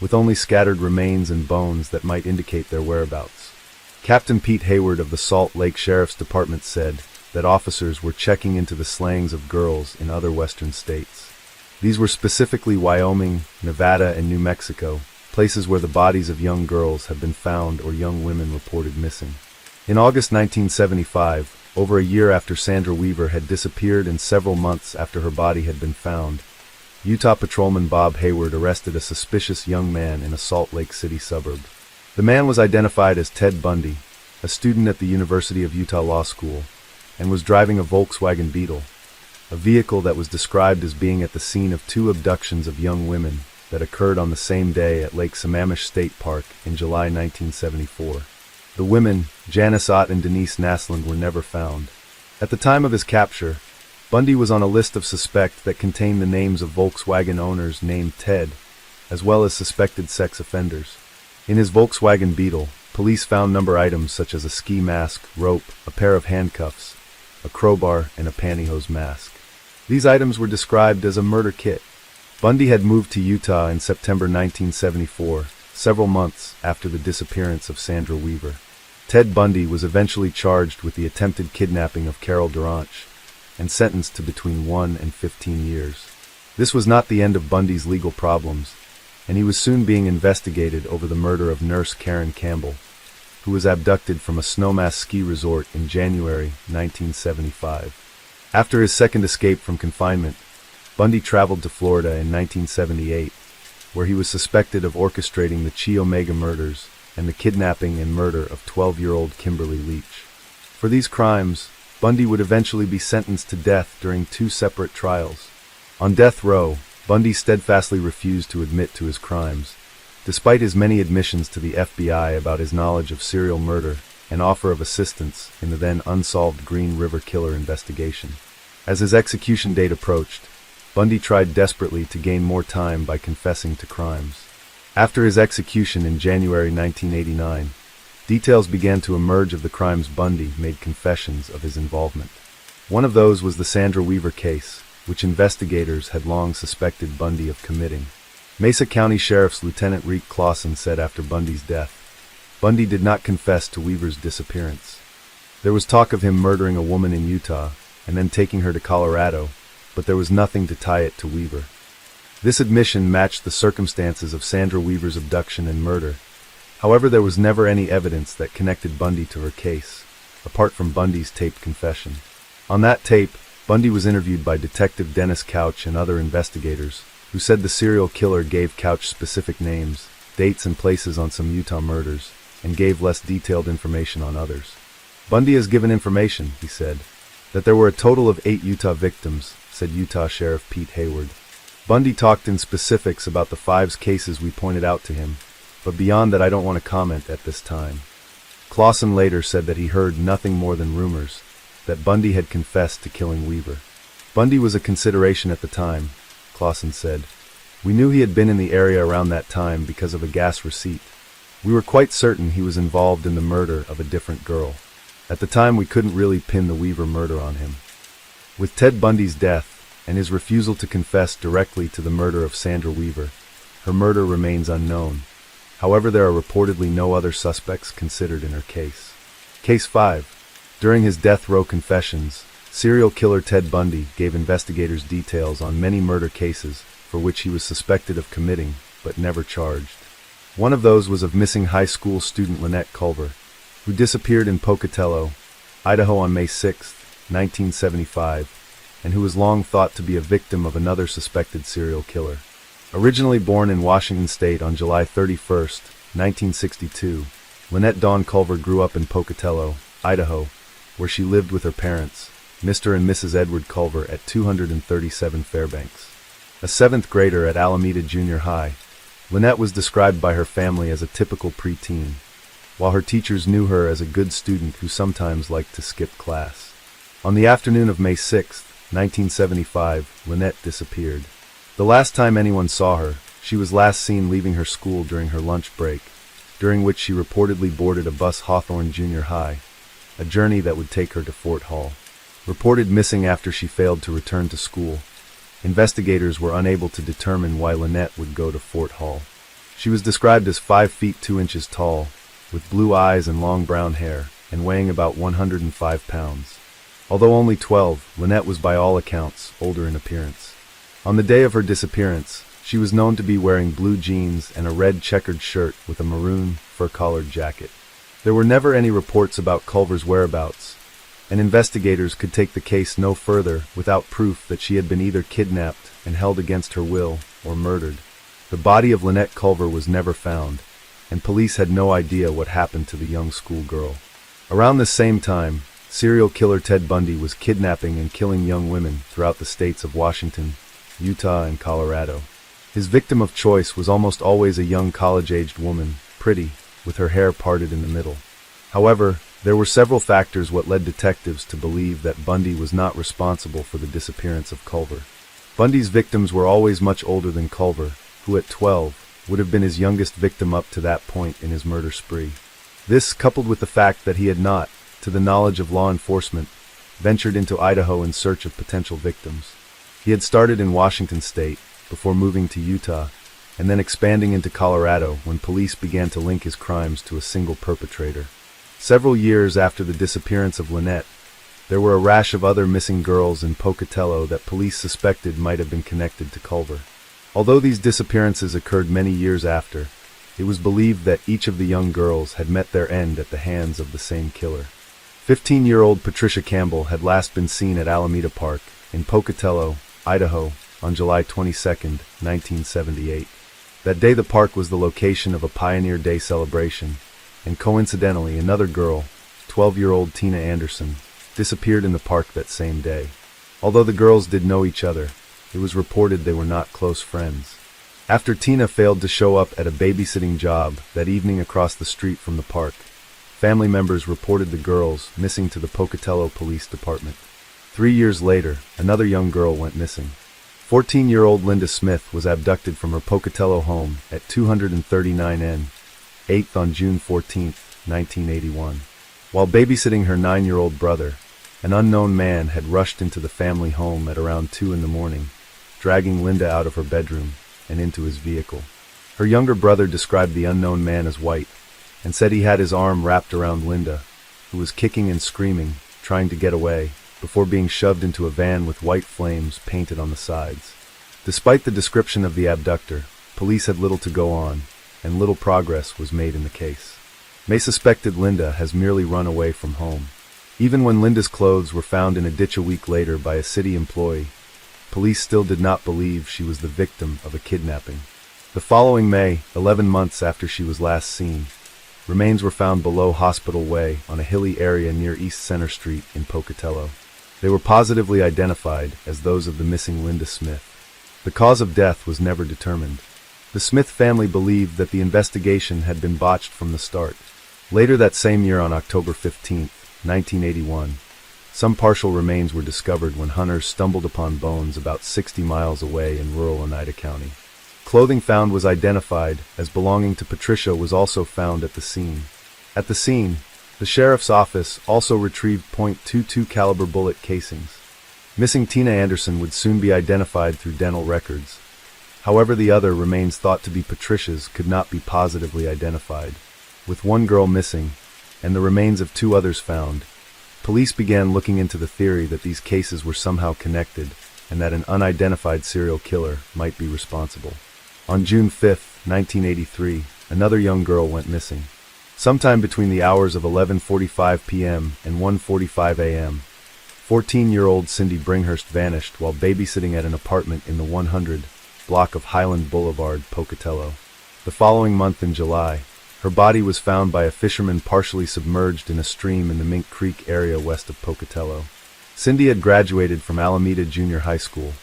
with only scattered remains and bones that might indicate their whereabouts. Captain Pete Hayward of the Salt Lake Sheriff's Department said that officers were checking into the slayings of girls in other western states. These were specifically Wyoming, Nevada, and New Mexico, places where the bodies of young girls have been found or young women reported missing. In August 1975, over a year after Sandra Weaver had disappeared and several months after her body had been found, Utah Patrolman Bob Hayward arrested a suspicious young man in a Salt Lake City suburb. The man was identified as Ted Bundy, a student at the University of Utah Law School, and was driving a Volkswagen Beetle, a vehicle that was described as being at the scene of 2 abductions of young women that occurred on the same day at Lake Sammamish State Park in July 1974. The women, Janice Ott and Denise Naslund, were never found. At the time of his capture, Bundy was on a list of suspects that contained the names of Volkswagen owners named Ted, as well as suspected sex offenders. In his Volkswagen Beetle, police found number items such as a ski mask, rope, a pair of handcuffs, a crowbar, and a pantyhose mask. These items were described as a murder kit. Bundy had moved to Utah in September 1974, several months after the disappearance of Sandra Weaver. Ted Bundy was eventually charged with the attempted kidnapping of Carol Duranch and sentenced to between 1 and 15 years. This was not the end of Bundy's legal problems, and he was soon being investigated over the murder of nurse Karen Campbell, who was abducted from a snowmass ski resort in January 1975. After his second escape from confinement, Bundy traveled to Florida in 1978, where he was suspected of orchestrating the Chi Omega murders and the kidnapping and murder of 12-year-old Kimberly Leach. For these crimes, Bundy would eventually be sentenced to death during 2 separate trials. On death row, Bundy steadfastly refused to admit to his crimes, despite his many admissions to the FBI about his knowledge of serial murder and offer of assistance in the then unsolved Green River Killer investigation. As his execution date approached, Bundy tried desperately to gain more time by confessing to crimes. After his execution in January 1989, details began to emerge of the crimes Bundy made confessions of his involvement. One of those was the Sandra Weaver case, which investigators had long suspected Bundy of committing. Mesa County Sheriff's Lieutenant Reek Clausen said after Bundy's death, Bundy did not confess to Weaver's disappearance. There was talk of him murdering a woman in Utah and then taking her to Colorado, but there was nothing to tie it to Weaver. This admission matched the circumstances of Sandra Weaver's abduction and murder. However, there was never any evidence that connected Bundy to her case, apart from Bundy's taped confession. On that tape, Bundy was interviewed by Detective Dennis Couch and other investigators, who said the serial killer gave Couch specific names, dates and places on some Utah murders, and gave less detailed information on others. Bundy has given information, he said, that there were a total of 8 Utah victims, said Utah Sheriff Pete Hayward. Bundy talked in specifics about the 5 cases we pointed out to him, but beyond that I don't want to comment at this time. Clausen later said that he heard nothing more than rumors, that Bundy had confessed to killing Weaver. Bundy was a consideration at the time, Clausen said. We knew he had been in the area around that time because of a gas receipt. We were quite certain he was involved in the murder of a different girl. At the time we couldn't really pin the Weaver murder on him. With Ted Bundy's death, and his refusal to confess directly to the murder of Sandra Weaver, her murder remains unknown. However, there are reportedly no other suspects considered in her case. Case 5. During his death row confessions, serial killer Ted Bundy gave investigators details on many murder cases for which he was suspected of committing, but never charged. One of those was of missing high school student Lynette Culver, who disappeared in Pocatello, Idaho on May 6, 1975, and who was long thought to be a victim of another suspected serial killer. Originally born in Washington State on July 31, 1962, Lynette Dawn Culver grew up in Pocatello, Idaho, where she lived with her parents, Mr. and Mrs. Edward Culver, at 237 Fairbanks. A 7th grader at Alameda Junior High, Lynette was described by her family as a typical preteen, while her teachers knew her as a good student who sometimes liked to skip class. On the afternoon of May 6, 1975, Lynette disappeared. The last time anyone saw her, she was last seen leaving her school during her lunch break, during which she reportedly boarded a bus Hawthorne Junior High, a journey that would take her to Fort Hall. Reported missing after she failed to return to school, investigators were unable to determine why Lynette would go to Fort Hall. She was described as 5 feet 2 inches tall, with blue eyes and long brown hair, and weighing about 105 pounds. Although only 12, Lynette was by all accounts older in appearance. On the day of her disappearance, she was known to be wearing blue jeans and a red checkered shirt with a maroon fur-collared jacket. There were never any reports about Culver's whereabouts, and investigators could take the case no further without proof that she had been either kidnapped and held against her will or murdered. The body of Lynette Culver was never found, and police had no idea what happened to the young schoolgirl. Around the same time, serial killer Ted Bundy was kidnapping and killing young women throughout the states of Washington, Utah, and Colorado. His victim of choice was almost always a young college-aged woman, pretty, with her hair parted in the middle. However, there were several factors what led detectives to believe that Bundy was not responsible for the disappearance of Culver. Bundy's victims were always much older than Culver, who at 12 would have been his youngest victim up to that point in his murder spree. This, coupled with the fact that he had not, to the knowledge of law enforcement, ventured into Idaho in search of potential victims. He had started in Washington State, before moving to Utah, and then expanding into Colorado when police began to link his crimes to a single perpetrator. Several years after the disappearance of Lynette, there were a rash of other missing girls in Pocatello that police suspected might have been connected to Culver. Although these disappearances occurred many years after, it was believed that each of the young girls had met their end at the hands of the same killer. 15-year-old Patricia Campbell had last been seen at Alameda Park in Pocatello, Idaho, on July 22, 1978. That day the park was the location of a Pioneer Day celebration, and coincidentally another girl, 12-year-old Tina Anderson, disappeared in the park that same day. Although the girls did know each other, it was reported they were not close friends. After Tina failed to show up at a babysitting job that evening across the street from the park, family members reported the girls missing to the Pocatello Police Department. 3 years later, another young girl went missing. 14-year-old Linda Smith was abducted from her Pocatello home at 239 N. 8th on June 14, 1981. While babysitting her 9-year-old brother, an unknown man had rushed into the family home at around 2 in the morning, dragging Linda out of her bedroom and into his vehicle. Her younger brother described the unknown man as white and said he had his arm wrapped around Linda, who was kicking and screaming, trying to get away, before being shoved into a van with white flames painted on the sides. Despite the description of the abductor, police had little to go on, and little progress was made in the case. May suspected Linda has merely run away from home. Even when Linda's clothes were found in a ditch a week later by a city employee, police still did not believe she was the victim of a kidnapping. The following May, 11 months after she was last seen, remains were found below Hospital Way on a hilly area near East Center Street in Pocatello. They were positively identified as those of the missing Linda Smith. The cause of death was never determined. The Smith family believed that the investigation had been botched from the start. Later that same year on October 15, 1981, some partial remains were discovered when hunters stumbled upon bones about 60 miles away in rural Oneida County. Clothing found was identified as belonging to Patricia was also found at the scene. At the scene, the sheriff's office also retrieved .22 caliber bullet casings. Missing Tina Anderson would soon be identified through dental records. However, the other remains thought to be Patricia's could not be positively identified. With one girl missing, and the remains of 2 others found, police began looking into the theory that these cases were somehow connected and that an unidentified serial killer might be responsible. On June 5, 1983, another young girl went missing. Sometime between the hours of 11:45 p.m. and 1:45 a.m., 14-year-old Cindy Bringhurst vanished while babysitting at an apartment in the 100 block of Highland Boulevard, Pocatello. The following month in July, her body was found by a fisherman partially submerged in a stream in the Mink Creek area west of Pocatello. Cindy had graduated from Alameda Junior High School,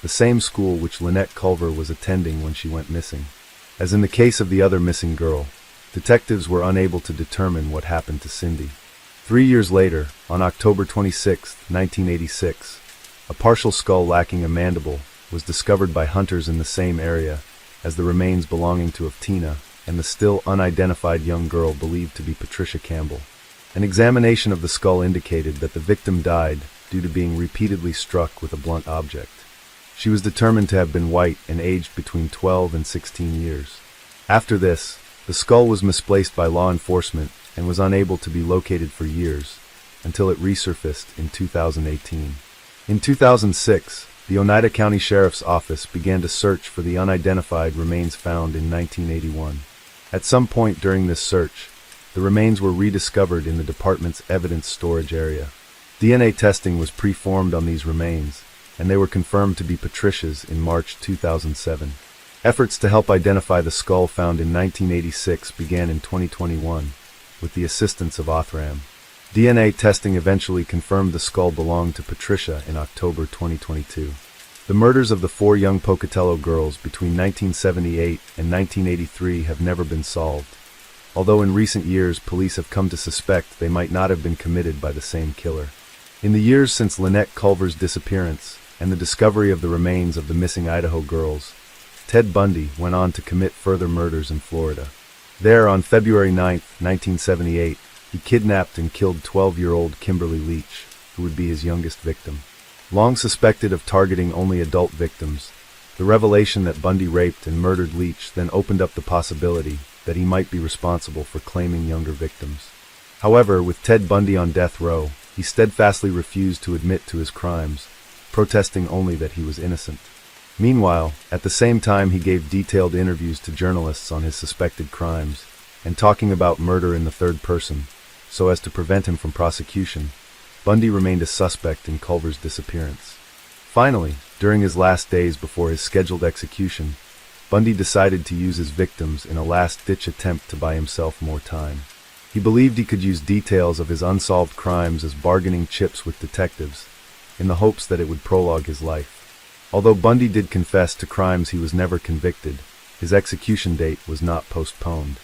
the same school which Lynette Culver was attending when she went missing. As in the case of the other missing girl, detectives were unable to determine what happened to Cindy. 3 years later, on October 26, 1986, a partial skull lacking a mandible was discovered by hunters in the same area as the remains belonging to Tina and the still unidentified young girl believed to be Patricia Campbell. An examination of the skull indicated that the victim died due to being repeatedly struck with a blunt object. She was determined to have been white and aged between 12 and 16 years. After this, the skull was misplaced by law enforcement and was unable to be located for years, until it resurfaced in 2018. In 2006, the Oneida County Sheriff's Office began to search for the unidentified remains found in 1981. At some point during this search, the remains were rediscovered in the department's evidence storage area. DNA testing was performed on these remains, and they were confirmed to be Patricia's in March 2007. Efforts to help identify the skull found in 1986 began in 2021, with the assistance of Othram. DNA testing eventually confirmed the skull belonged to Patricia in October 2022. The murders of the 4 young Pocatello girls between 1978 and 1983 have never been solved, although in recent years police have come to suspect they might not have been committed by the same killer. In the years since Lynette Culver's disappearance and the discovery of the remains of the missing Idaho girls, Ted Bundy went on to commit further murders in Florida. There, on February 9, 1978, he kidnapped and killed 12-year-old Kimberly Leach, who would be his youngest victim. Long suspected of targeting only adult victims, the revelation that Bundy raped and murdered Leach then opened up the possibility that he might be responsible for claiming younger victims. However, with Ted Bundy on death row, he steadfastly refused to admit to his crimes, protesting only that he was innocent. Meanwhile, at the same time he gave detailed interviews to journalists on his suspected crimes, and talking about murder in the third person, so as to prevent him from prosecution. Bundy remained a suspect in Culver's disappearance. Finally, during his last days before his scheduled execution, Bundy decided to use his victims in a last-ditch attempt to buy himself more time. He believed he could use details of his unsolved crimes as bargaining chips with detectives, in the hopes that it would prolong his life. Although Bundy did confess to crimes he was never convicted, his execution date was not postponed.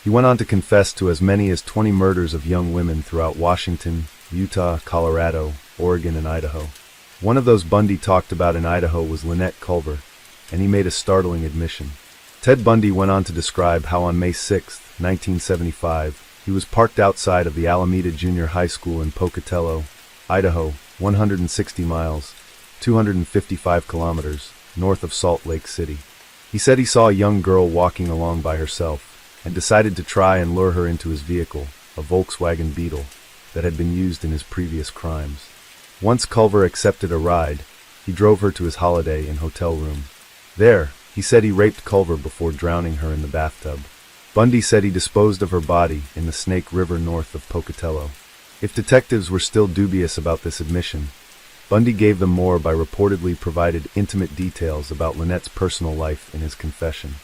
He went on to confess to as many as 20 murders of young women throughout Washington, Utah, Colorado, Oregon, and Idaho. One of those Bundy talked about in Idaho was Lynette Culver, and he made a startling admission. Ted Bundy went on to describe how on May 6, 1975, he was parked outside of the Alameda Junior High School in Pocatello, Idaho, 160 miles, 255 kilometers, north of Salt Lake City. He said he saw a young girl walking along by herself, and decided to try and lure her into his vehicle, a Volkswagen Beetle, that had been used in his previous crimes. Once Culver accepted a ride, he drove her to his Holiday Inn hotel room. There, he said he raped Culver before drowning her in the bathtub. Bundy said he disposed of her body in the Snake River north of Pocatello. If detectives were still dubious about this admission, Bundy gave them more by reportedly provided intimate details about Lynette's personal life in his confession.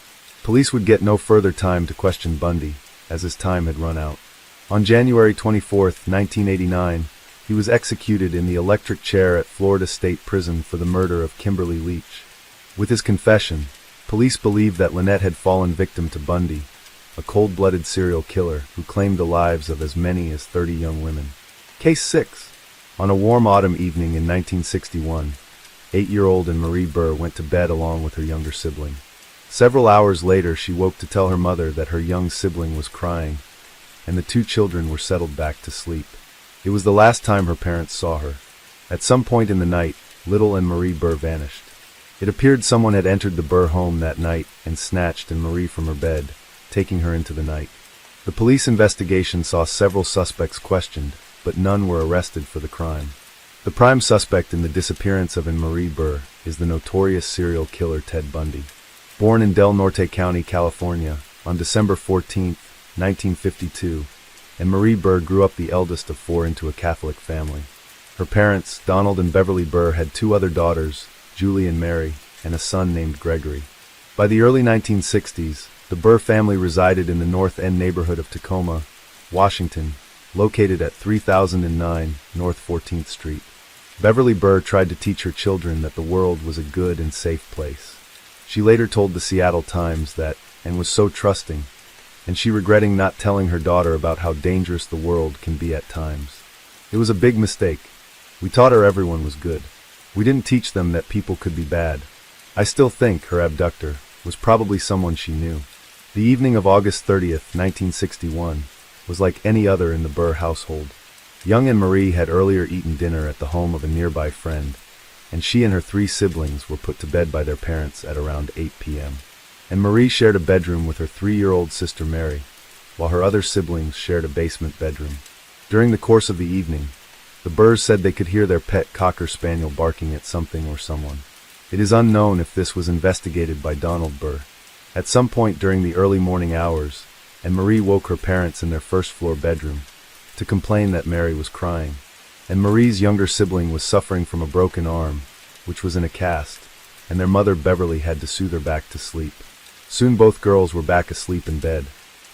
Police would get no further time to question Bundy, as his time had run out. On January 24, 1989, he was executed in the electric chair at Florida State Prison for the murder of Kimberly Leach. With his confession, police believed that Lynette had fallen victim to Bundy, a cold-blooded serial killer who claimed the lives of as many as 30 young women. Case 6. On a warm autumn evening in 1961, 8-year-old Marie Burr went to bed along with her younger sibling. Several hours later, she woke to tell her mother that her young sibling was crying, and the two children were settled back to sleep. It was the last time her parents saw her. At some point in the night, little Marie Burr vanished. It appeared someone had entered the Burr home that night and snatched Marie from her bed, taking her into the night. The police investigation saw several suspects questioned, but none were arrested for the crime. The prime suspect in the disappearance of Marie Burr is the notorious serial killer Ted Bundy. Born in Del Norte County, California, on December 14, 1952, Marie Burr grew up the eldest of 4 into a Catholic family. Her parents, Donald and Beverly Burr, had 2 other daughters, Julie and Mary, and a son named Gregory. By the early 1960s, the Burr family resided in the North End neighborhood of Tacoma, Washington, located at 3009 North 14th Street. Beverly Burr tried to teach her children that the world was a good and safe place. She later told the Seattle Times that, and was so trusting, and she regretting not telling her daughter about how dangerous the world can be at times. It was a big mistake. We taught her everyone was good. We didn't teach them that people could be bad. I still think her abductor was probably someone she knew. The evening of August 30th, 1961, was like any other in the Burr household. Young Marie had earlier eaten dinner at the home of a nearby friend, and she and her 3 siblings were put to bed by their parents at around 8 p.m. Marie shared a bedroom with her 3-year-old sister Mary, while her other siblings shared a basement bedroom. During the course of the evening, the Burrs said they could hear their pet Cocker Spaniel barking at something or someone. It is unknown if this was investigated by Donald Burr. At some point during the early morning hours, Marie woke her parents in their first-floor bedroom to complain that Mary was crying. Marie's younger sibling was suffering from a broken arm, which was in a cast, and their mother Beverly had to soothe her back to sleep. Soon both girls were back asleep in bed.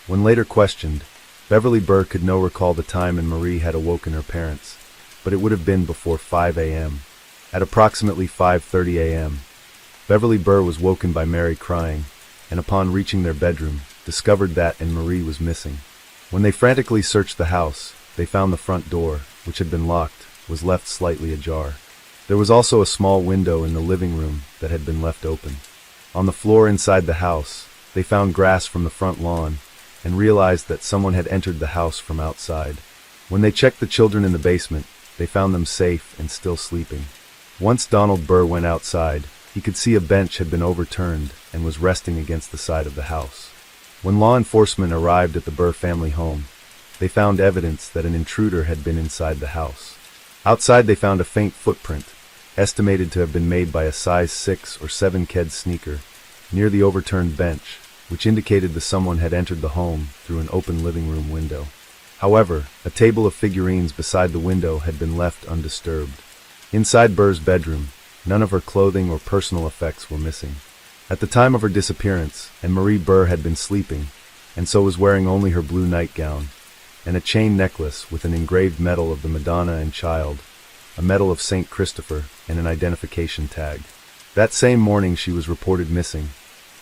When later questioned, Beverly Burr could no recall the time Marie had awoken her parents, but it would have been before 5 a.m. At approximately 5:30 a.m., Beverly Burr was woken by Mary crying, and upon reaching their bedroom, discovered that Marie was missing. When they frantically searched the house, they found the front door, which had been locked, was left slightly ajar. There was also a small window in the living room that had been left open. On the floor inside the house, they found grass from the front lawn, and realized that someone had entered the house from outside. When they checked the children in the basement, they found them safe and still sleeping. Once Donald Burr went outside, he could see a bench had been overturned and was resting against the side of the house. When law enforcement arrived at the Burr family home, they found evidence that an intruder had been inside the house. Outside they found a faint footprint, estimated to have been made by a size 6 or 7 kid sneaker, near the overturned bench, which indicated that someone had entered the home through an open living room window. However, a table of figurines beside the window had been left undisturbed. Inside Burr's bedroom, none of her clothing or personal effects were missing. At the time of her disappearance, Anne-Marie Burr had been sleeping, and so was wearing only her blue nightgown, and a chain necklace with an engraved medal of the Madonna and Child, a medal of St. Christopher, and an identification tag. That same morning she was reported missing.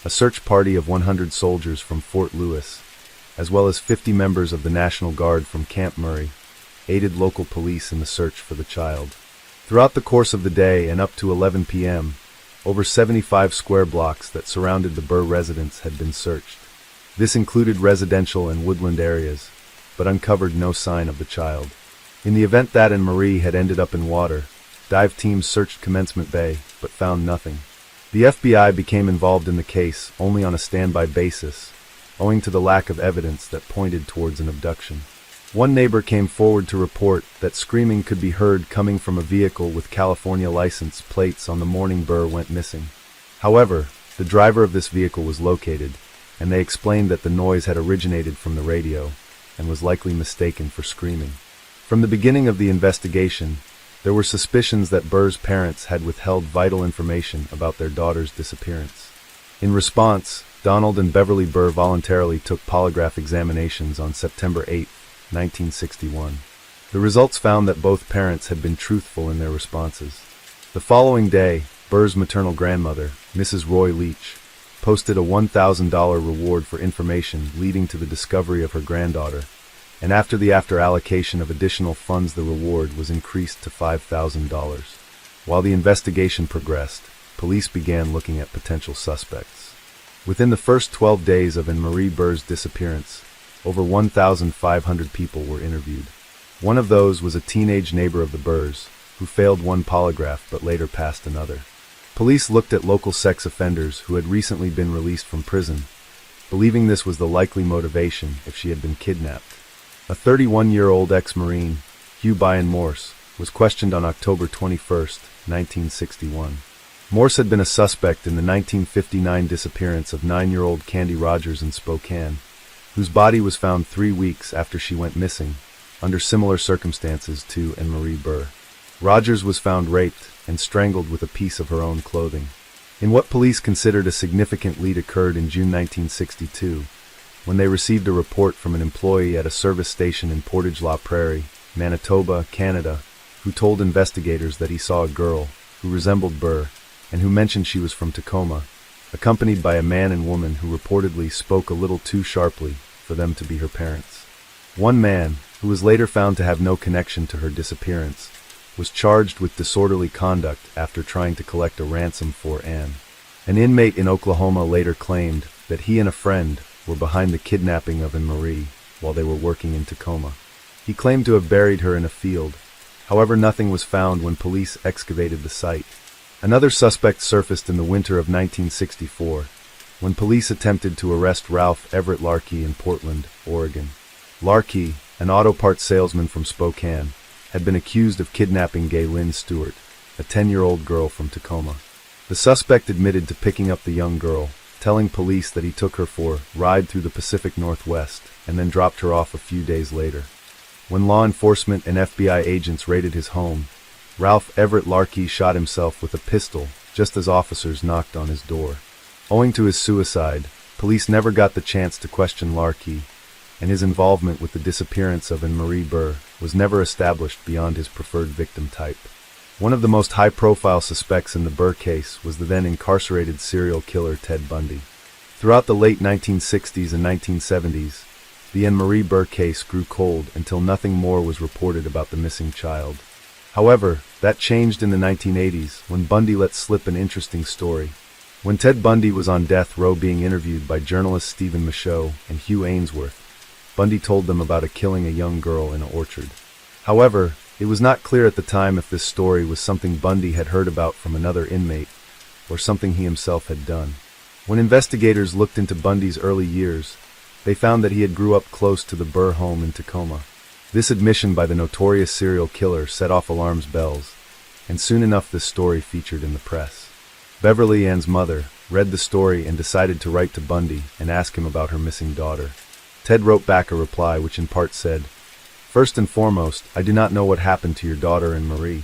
A search party of 100 soldiers from Fort Lewis, as well as 50 members of the National Guard from Camp Murray, aided local police in the search for the child. Throughout the course of the day and up to 11 p.m., over 75 square blocks that surrounded the Burr residence had been searched. This included residential and woodland areas, but uncovered no sign of the child. In the event that Anne-Marie had ended up in water, dive teams searched Commencement Bay, but found nothing. The FBI became involved in the case only on a standby basis, owing to the lack of evidence that pointed towards an abduction. One neighbor came forward to report that screaming could be heard coming from a vehicle with California license plates on the morning Burr went missing. However, the driver of this vehicle was located, and they explained that the noise had originated from the radio and was likely mistaken for screaming. From the beginning of the investigation, there were suspicions that Burr's parents had withheld vital information about their daughter's disappearance. In response, Donald and Beverly Burr voluntarily took polygraph examinations on September 8, 1961. The results found that both parents had been truthful in their responses. The following day, Burr's maternal grandmother, Mrs. Roy Leach, posted a $1,000 reward for information leading to the discovery of her granddaughter, and after allocation of additional funds, the reward was increased to $5,000. While the investigation progressed, police began looking at potential suspects. Within the first 12 days of Anne-Marie Burr's disappearance, over 1,500 people were interviewed. One of those was a teenage neighbor of the Burrs, who failed one polygraph but later passed another. Police looked at local sex offenders who had recently been released from prison, believing this was the likely motivation if she had been kidnapped. A 31-year-old ex-Marine, Hugh Byron Morse, was questioned on October 21, 1961. Morse had been a suspect in the 1959 disappearance of 9-year-old Candy Rogers in Spokane, whose body was found 3 weeks after she went missing, under similar circumstances to Anne-Marie Burr. Rogers was found raped and strangled with a piece of her own clothing. In what police considered a significant lead occurred in June 1962, when they received a report from an employee at a service station in Portage la Prairie, Manitoba, Canada, who told investigators that he saw a girl who resembled Burr and who mentioned she was from Tacoma, accompanied by a man and woman who reportedly spoke a little too sharply for them to be her parents. One man, who was later found to have no connection to her disappearance, was charged with disorderly conduct after trying to collect a ransom for Anne. An inmate in Oklahoma later claimed that he and a friend were behind the kidnapping of Anne-Marie while they were working in Tacoma. He claimed to have buried her in a field. However, nothing was found when police excavated the site. Another suspect surfaced in the winter of 1964, when police attempted to arrest Ralph Everett Larkey in Portland, Oregon. Larkey, an auto parts salesman from Spokane, had been accused of kidnapping Gaylyn Stewart, a 10-year-old girl from Tacoma. The suspect admitted to picking up the young girl, telling police that he took her for a ride through the Pacific Northwest and then dropped her off a few days later. When law enforcement and FBI agents raided his home, Ralph Everett Larkey shot himself with a pistol just as officers knocked on his door. Owing to his suicide, police never got the chance to question Larkey, and his involvement with the disappearance of Anne-Marie Burr was never established beyond his preferred victim type. One of the most high-profile suspects in the Burr case was the then-incarcerated serial killer Ted Bundy. Throughout the late 1960s and 1970s, the Anne-Marie Burr case grew cold until nothing more was reported about the missing child. However, that changed in the 1980s when Bundy let slip an interesting story. When Ted Bundy was on death row being interviewed by journalists Stephen Michaud and Hugh Ainsworth, Bundy told them about killing a young girl in an orchard. However, it was not clear at the time if this story was something Bundy had heard about from another inmate or something he himself had done. When investigators looked into Bundy's early years, they found that he had grew up close to the Burr home in Tacoma. This admission by the notorious serial killer set off alarm bells, and soon enough this story featured in the press. Beverly Ann's mother read the story and decided to write to Bundy and ask him about her missing daughter. Ted wrote back a reply which in part said, "First and foremost, I do not know what happened to your daughter and Marie.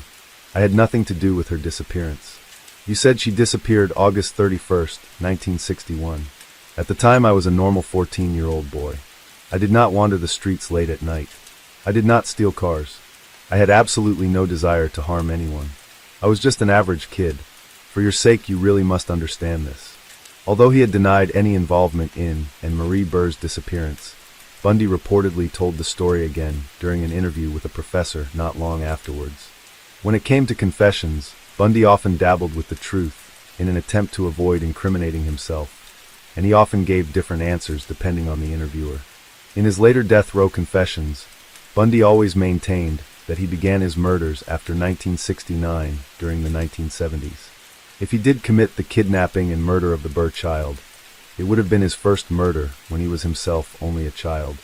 I had nothing to do with her disappearance. You said she disappeared August 31st, 1961. At the time I was a normal 14-year-old boy. I did not wander the streets late at night. I did not steal cars. I had absolutely no desire to harm anyone. I was just an average kid. For your sake, you really must understand this." Although he had denied any involvement in and Marie Burr's disappearance, Bundy reportedly told the story again during an interview with a professor not long afterwards. When it came to confessions, Bundy often dabbled with the truth in an attempt to avoid incriminating himself, and he often gave different answers depending on the interviewer. In his later death row confessions, Bundy always maintained that he began his murders after 1969 during the 1970s. If he did commit the kidnapping and murder of the Burr child, it would have been his first murder when he was himself only a child.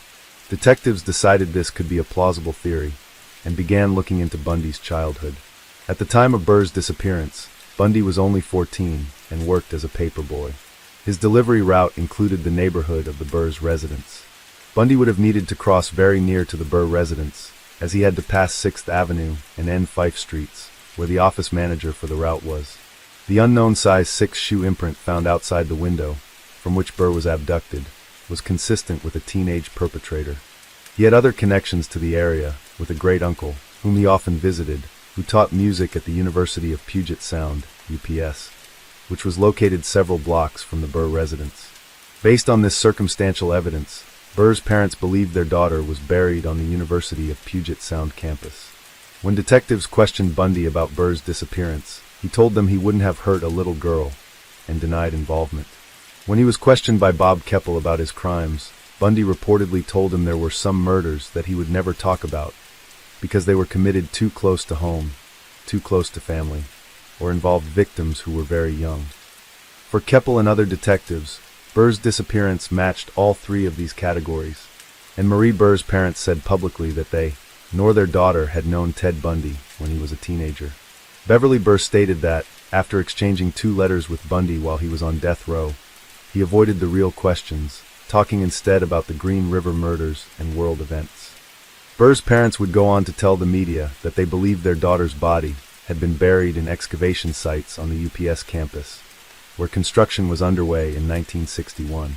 Detectives decided this could be a plausible theory and began looking into Bundy's childhood. At the time of Burr's disappearance, Bundy was only 14 and worked as a paperboy. His delivery route included the neighborhood of the Burr's residence. Bundy would have needed to cross very near to the Burr residence, as he had to pass 6th Avenue and N. Fife Streets, where the office manager for the route was. The unknown size 6 shoe imprint found outside the window, from which Burr was abducted, was consistent with a teenage perpetrator. He had other connections to the area, with a great-uncle, whom he often visited, who taught music at the University of Puget Sound, UPS, which was located several blocks from the Burr residence. Based on this circumstantial evidence, Burr's parents believed their daughter was buried on the University of Puget Sound campus. When detectives questioned Bundy about Burr's disappearance, he told them he wouldn't have hurt a little girl, and denied involvement. When he was questioned by Bob Keppel about his crimes, Bundy reportedly told him there were some murders that he would never talk about, because they were committed too close to home, too close to family, or involved victims who were very young. For Keppel and other detectives, Burr's disappearance matched all 3 of these categories, and Marie Burr's parents said publicly that they, nor their daughter, had known Ted Bundy when he was a teenager. Beverly Burr stated that, after exchanging 2 letters with Bundy while he was on death row, he avoided the real questions, talking instead about the Green River murders and world events. Burr's parents would go on to tell the media that they believed their daughter's body had been buried in excavation sites on the UPS campus, where construction was underway in 1961.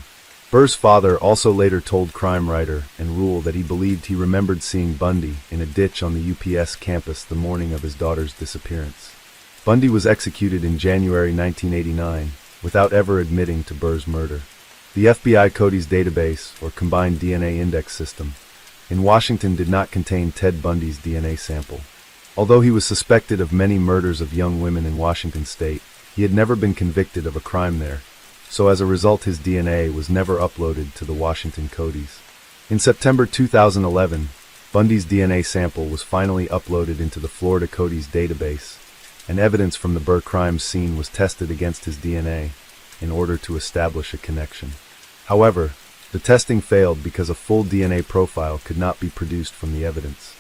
Burr's father also later told crime writer and Rule that he believed he remembered seeing Bundy in a ditch on the UPS campus the morning of his daughter's disappearance. Bundy was executed in January 1989 without ever admitting to Burr's murder. The FBI CODIS database, or Combined DNA Index System, in Washington did not contain Ted Bundy's DNA sample. Although he was suspected of many murders of young women in Washington state, he had never been convicted of a crime there, so as a result his DNA was never uploaded to the Washington CODIS. In September 2011, Bundy's DNA sample was finally uploaded into the Florida CODIS database, and evidence from the Burr crime scene was tested against his DNA in order to establish a connection. However, the testing failed because a full DNA profile could not be produced from the evidence.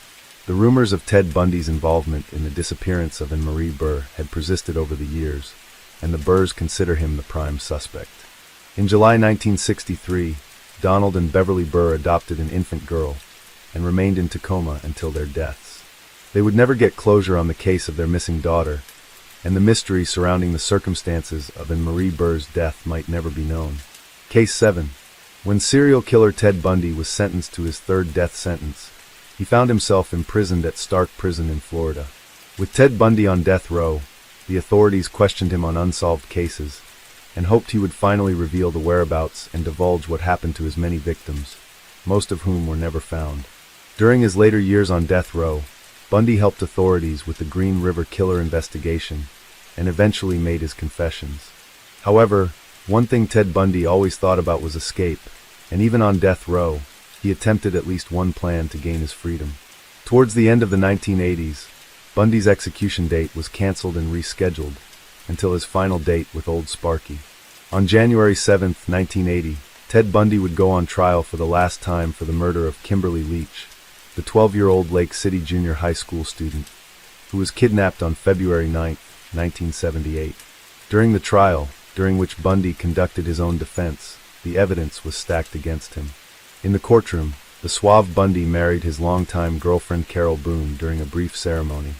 The rumors of Ted Bundy's involvement in the disappearance of Marie Burr had persisted over the years, and the Burrs consider him the prime suspect. In July 1963, Donald and Beverly Burr adopted an infant girl and remained in Tacoma until their deaths. They would never get closure on the case of their missing daughter, and the mystery surrounding the circumstances of Marie Burr's death might never be known. Case 7. When serial killer Ted Bundy was sentenced to his 3rd death sentence, he found himself imprisoned at Stark Prison in Florida. With Ted Bundy on death row, the authorities questioned him on unsolved cases, and hoped he would finally reveal the whereabouts and divulge what happened to his many victims, most of whom were never found. During his later years on death row, Bundy helped authorities with the Green River killer investigation, and eventually made his confessions. However, one thing Ted Bundy always thought about was escape, and even on death row, he attempted at least one plan to gain his freedom. Towards the end of the 1980s, Bundy's execution date was canceled and rescheduled until his final date with Old Sparky. On January 7, 1980, Ted Bundy would go on trial for the last time for the murder of Kimberly Leach, the 12-year-old Lake City Junior High School student. who was kidnapped on February 9, 1978. During the trial, during which Bundy conducted his own defense, the evidence was stacked against him. In the courtroom, the suave Bundy married his longtime girlfriend Carol Boone during a brief ceremony.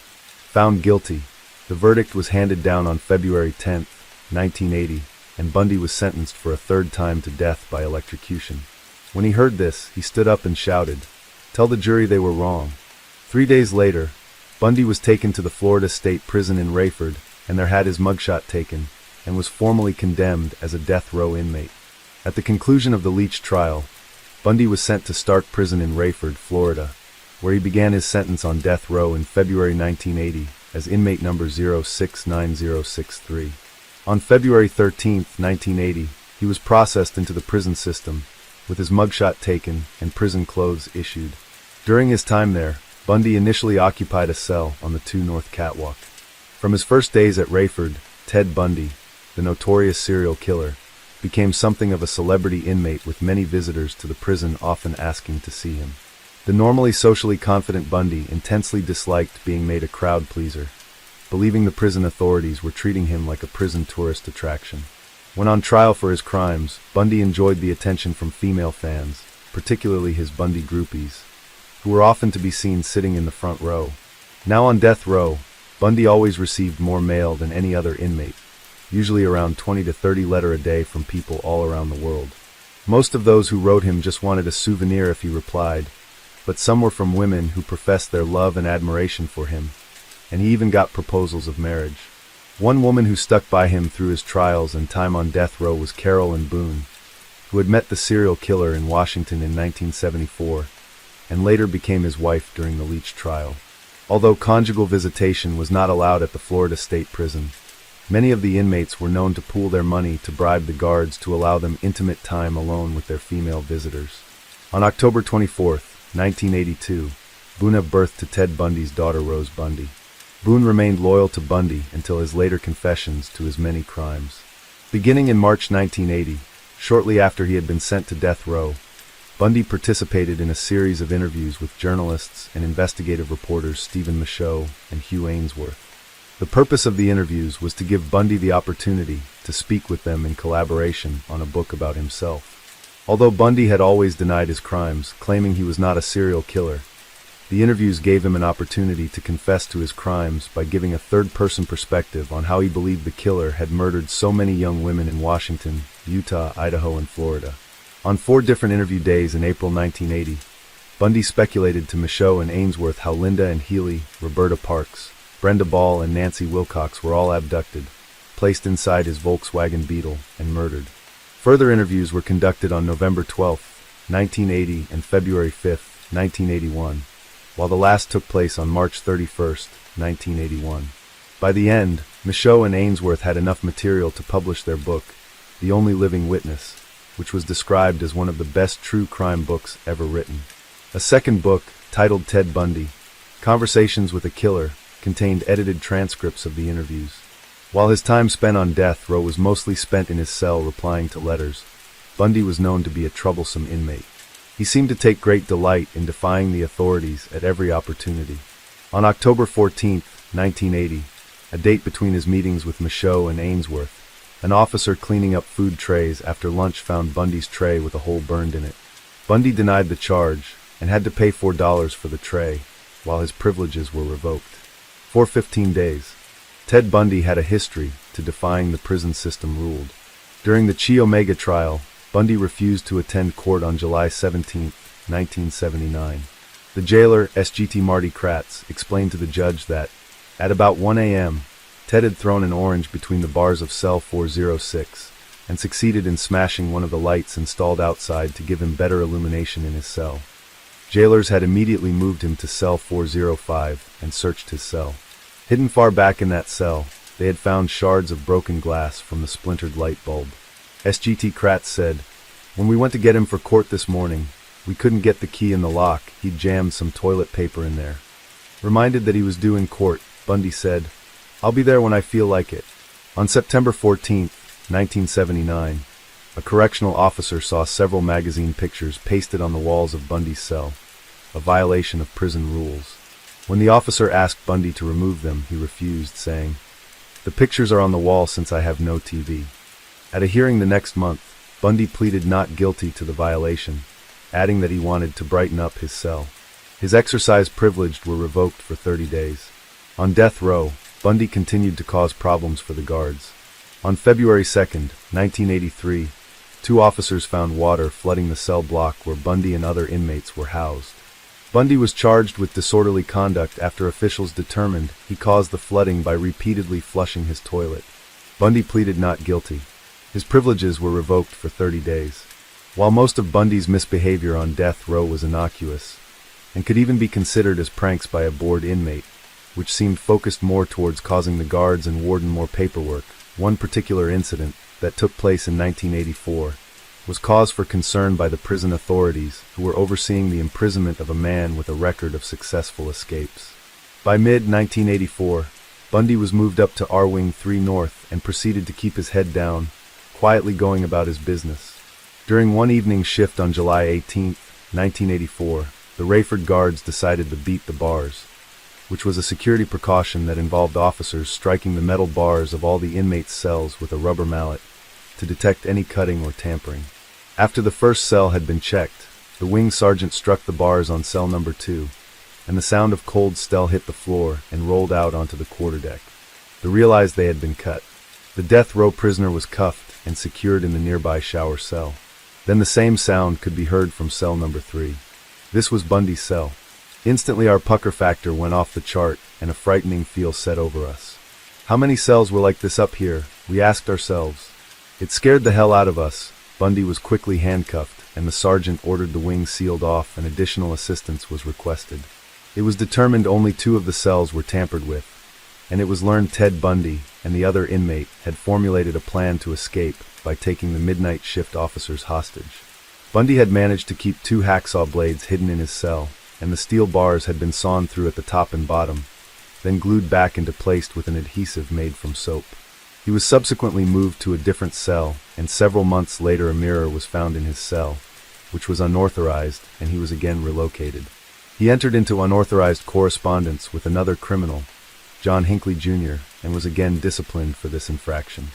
Found guilty, the verdict was handed down on February 10, 1980, and Bundy was sentenced for a third time to death by electrocution. When he heard this, he stood up and shouted, "Tell the jury they were wrong." 3 days later, Bundy was taken to the Florida State Prison in Rayford, and there had his mugshot taken, and was formally condemned as a death row inmate. At the conclusion of the Leach trial, Bundy was sent to Stark Prison in Rayford, Florida, where he began his sentence on death row in February 1980 as inmate number 069063. On February 13, 1980, he was processed into the prison system, with his mugshot taken and prison clothes issued. During his time there, Bundy initially occupied a cell on the 2 North Catwalk. From his first days at Rayford, Ted Bundy, the notorious serial killer, became something of a celebrity inmate, with many visitors to the prison often asking to see him. The normally socially confident Bundy intensely disliked being made a crowd pleaser, believing the prison authorities were treating him like a prison tourist attraction. When on trial for his crimes, Bundy enjoyed the attention from female fans, particularly his Bundy groupies, who were often to be seen sitting in the front row. Now on death row, Bundy always received more mail than any other inmate, usually around 20 to 30 letters a day from people all around the world. Most of those who wrote him just wanted a souvenir if he replied, but some were from women who professed their love and admiration for him, and he even got proposals of marriage. One woman who stuck by him through his trials and time on death row was Carol Boone, who had met the serial killer in Washington in 1974, and later became his wife during the Leach trial. Although conjugal visitation was not allowed at the Florida State Prison, many of the inmates were known to pool their money to bribe the guards to allow them intimate time alone with their female visitors. On October 24, 1982, Boone gave birth to Ted Bundy's daughter Rose Bundy. Boone remained loyal to Bundy until his later confessions to his many crimes. Beginning in March 1980, shortly after he had been sent to death row, Bundy participated in a series of interviews with journalists and investigative reporters Stephen Michaud and Hugh Ainsworth. The purpose of the interviews was to give Bundy the opportunity to speak with them in collaboration on a book about himself. Although Bundy had always denied his crimes, claiming he was not a serial killer, the interviews gave him an opportunity to confess to his crimes by giving a third-person perspective on how he believed the killer had murdered so many young women in Washington, Utah, Idaho, and Florida. On 4 different interview days in April 1980, Bundy speculated to Michaud and Ainsworth how Linda and Healy, Roberta Parks, Brenda Ball, and Nancy Wilcox were all abducted, placed inside his Volkswagen Beetle, and murdered. Further interviews were conducted on November 12, 1980 and February 5, 1981, while the last took place on March 31, 1981. By the end, Michaud and Ainsworth had enough material to publish their book, The Only Living Witness, which was described as one of the best true crime books ever written. A second book, titled Ted Bundy, Conversations with a Killer, contained edited transcripts of the interviews. While his time spent on death row was mostly spent in his cell replying to letters, Bundy was known to be a troublesome inmate. He seemed to take great delight in defying the authorities at every opportunity. On October 14, 1980, a date between his meetings with Michaud and Ainsworth, an officer cleaning up food trays after lunch found Bundy's tray with a hole burned in it. Bundy denied the charge and had to pay $4 for the tray, while his privileges were revoked. For 15 days, Ted Bundy had a history to defying the prison system ruled. During the Chi Omega trial, Bundy refused to attend court on July 17, 1979. The jailer, SGT Marty Kratz, explained to the judge that, at about 1 a.m., Ted had thrown an orange between the bars of cell 406 and succeeded in smashing one of the lights installed outside to give him better illumination in his cell. Jailers had immediately moved him to cell 405 and searched his cell. Hidden far back in that cell, they had found shards of broken glass from the splintered light bulb. SGT Kratz said, "When we went to get him for court this morning, we couldn't get the key in the lock. He'd jammed some toilet paper in there." Reminded that he was due in court, Bundy said, "I'll be there when I feel like it." On September 14, 1979, a correctional officer saw several magazine pictures pasted on the walls of Bundy's cell, a violation of prison rules. When the officer asked Bundy to remove them, he refused, saying, "The pictures are on the wall since I have no TV." At a hearing the next month, Bundy pleaded not guilty to the violation, adding that he wanted to brighten up his cell. His exercise privileges were revoked for 30 days. On death row, Bundy continued to cause problems for the guards. On February 2, 1983, 2 officers found water flooding the cell block where Bundy and other inmates were housed. Bundy was charged with disorderly conduct after officials determined he caused the flooding by repeatedly flushing his toilet. Bundy pleaded not guilty. His privileges were revoked for 30 days. While most of Bundy's misbehavior on death row was innocuous, and could even be considered as pranks by a bored inmate, which seemed focused more towards causing the guards and warden more paperwork, one particular incident that took place in 1984 was cause for concern by the prison authorities who were overseeing the imprisonment of a man with a record of successful escapes. By mid-1984, Bundy was moved up to R Wing 3 North and proceeded to keep his head down, quietly going about his business. During one evening shift on July 18, 1984, the Rayford guards decided to beat the bars, which was a security precaution that involved officers striking the metal bars of all the inmates' cells with a rubber mallet to detect any cutting or tampering. After the first cell had been checked, the wing sergeant struck the bars on cell number 2, and the sound of cold steel hit the floor and rolled out onto the quarterdeck. They realized they had been cut. The death row prisoner was cuffed and secured in the nearby shower cell. Then the same sound could be heard from cell number 3. This was Bundy's cell. Instantly our pucker factor went off the chart and a frightening feel set over us. How many cells were like this up here? We asked ourselves. It scared the hell out of us. Bundy was quickly handcuffed and the sergeant ordered the wing sealed off and additional assistance was requested. It was determined only 2 of the cells were tampered with, and it was learned Ted Bundy and the other inmate had formulated a plan to escape by taking the midnight shift officers hostage. Bundy had managed to keep 2 hacksaw blades hidden in his cell, and the steel bars had been sawn through at the top and bottom, then glued back into place with an adhesive made from soap. He was subsequently moved to a different cell, and several months later a mirror was found in his cell, which was unauthorized, and he was again relocated. He entered into unauthorized correspondence with another criminal, John Hinckley Jr., and was again disciplined for this infraction.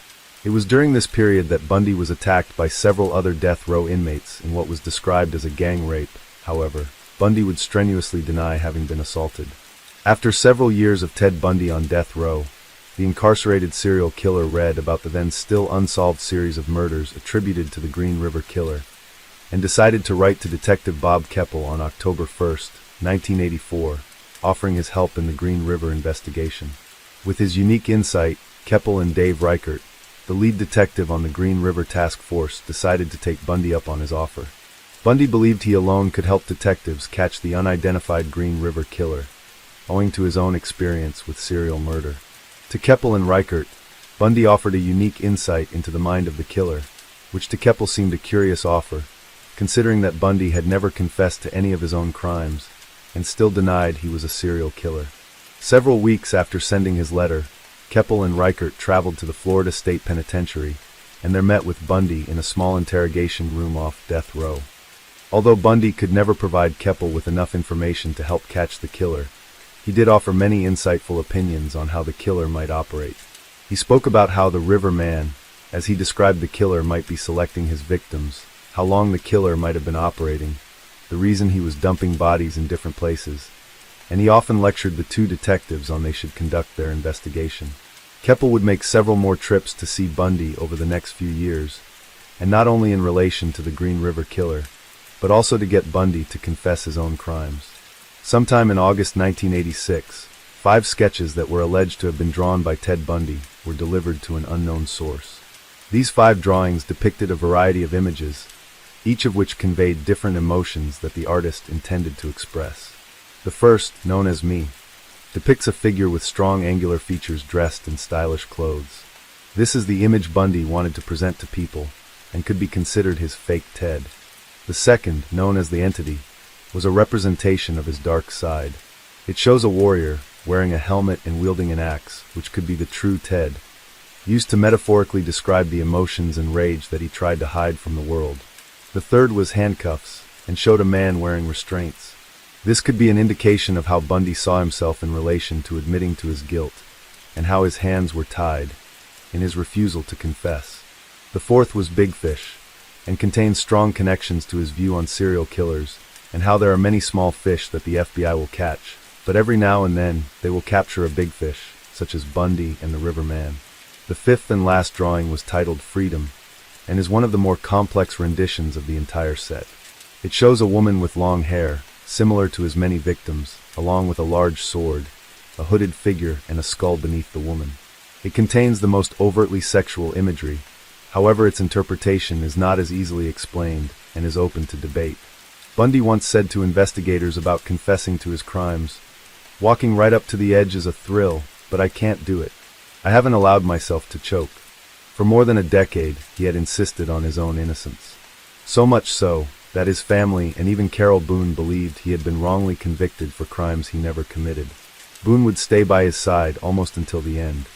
It was during this period that Bundy was attacked by several other death row inmates in what was described as a gang rape. However, Bundy would strenuously deny having been assaulted. After several years of Ted Bundy on death row, the incarcerated serial killer read about the then still unsolved series of murders attributed to the Green River Killer, and decided to write to Detective Bob Keppel on October 1, 1984, offering his help in the Green River investigation. With his unique insight, Keppel and Dave Reichert, the lead detective on the Green River Task Force, decided to take Bundy up on his offer. Bundy believed he alone could help detectives catch the unidentified Green River Killer, owing to his own experience with serial murder. To Keppel and Reichert, Bundy offered a unique insight into the mind of the killer, which to Keppel seemed a curious offer, considering that Bundy had never confessed to any of his own crimes, and still denied he was a serial killer. Several weeks after sending his letter, Keppel and Reichert traveled to the Florida State Penitentiary, and there met with Bundy in a small interrogation room off death row. Although Bundy could never provide Keppel with enough information to help catch the killer, he did offer many insightful opinions on how the killer might operate. He spoke about how the River Man, as he described the killer, might be selecting his victims, how long the killer might have been operating, the reason he was dumping bodies in different places, and he often lectured the 2 detectives on they should conduct their investigation. Keppel would make several more trips to see Bundy over the next few years, and not only in relation to the Green River Killer, but also to get Bundy to confess his own crimes. Sometime in August 1986, 5 sketches that were alleged to have been drawn by Ted Bundy were delivered to an unknown source. These 5 drawings depicted a variety of images, each of which conveyed different emotions that the artist intended to express. The first, known as Me, depicts a figure with strong angular features dressed in stylish clothes. This is the image Bundy wanted to present to people, and could be considered his fake Ted. The second, known as The Entity, was a representation of his dark side. It shows a warrior, wearing a helmet and wielding an axe, which could be the true Ted, used to metaphorically describe the emotions and rage that he tried to hide from the world. The third was Handcuffs, and showed a man wearing restraints. This could be an indication of how Bundy saw himself in relation to admitting to his guilt, and how his hands were tied in his refusal to confess. The fourth was Big Fish, and contains strong connections to his view on serial killers, and how there are many small fish that the FBI will catch, but every now and then they will capture a big fish, such as Bundy and the Riverman. The fifth and last drawing was titled Freedom, and is one of the more complex renditions of the entire set. It shows a woman with long hair, similar to his many victims, along with a large sword, a hooded figure, and a skull beneath the woman. It contains the most overtly sexual imagery. However, its interpretation is not as easily explained and is open to debate. Bundy once said to investigators about confessing to his crimes, "Walking right up to the edge is a thrill, but I can't do it. I haven't allowed myself to choke." For more than a decade, he had insisted on his own innocence. So much so that his family and even Carol Boone believed he had been wrongly convicted for crimes he never committed. Boone would stay by his side almost until the end.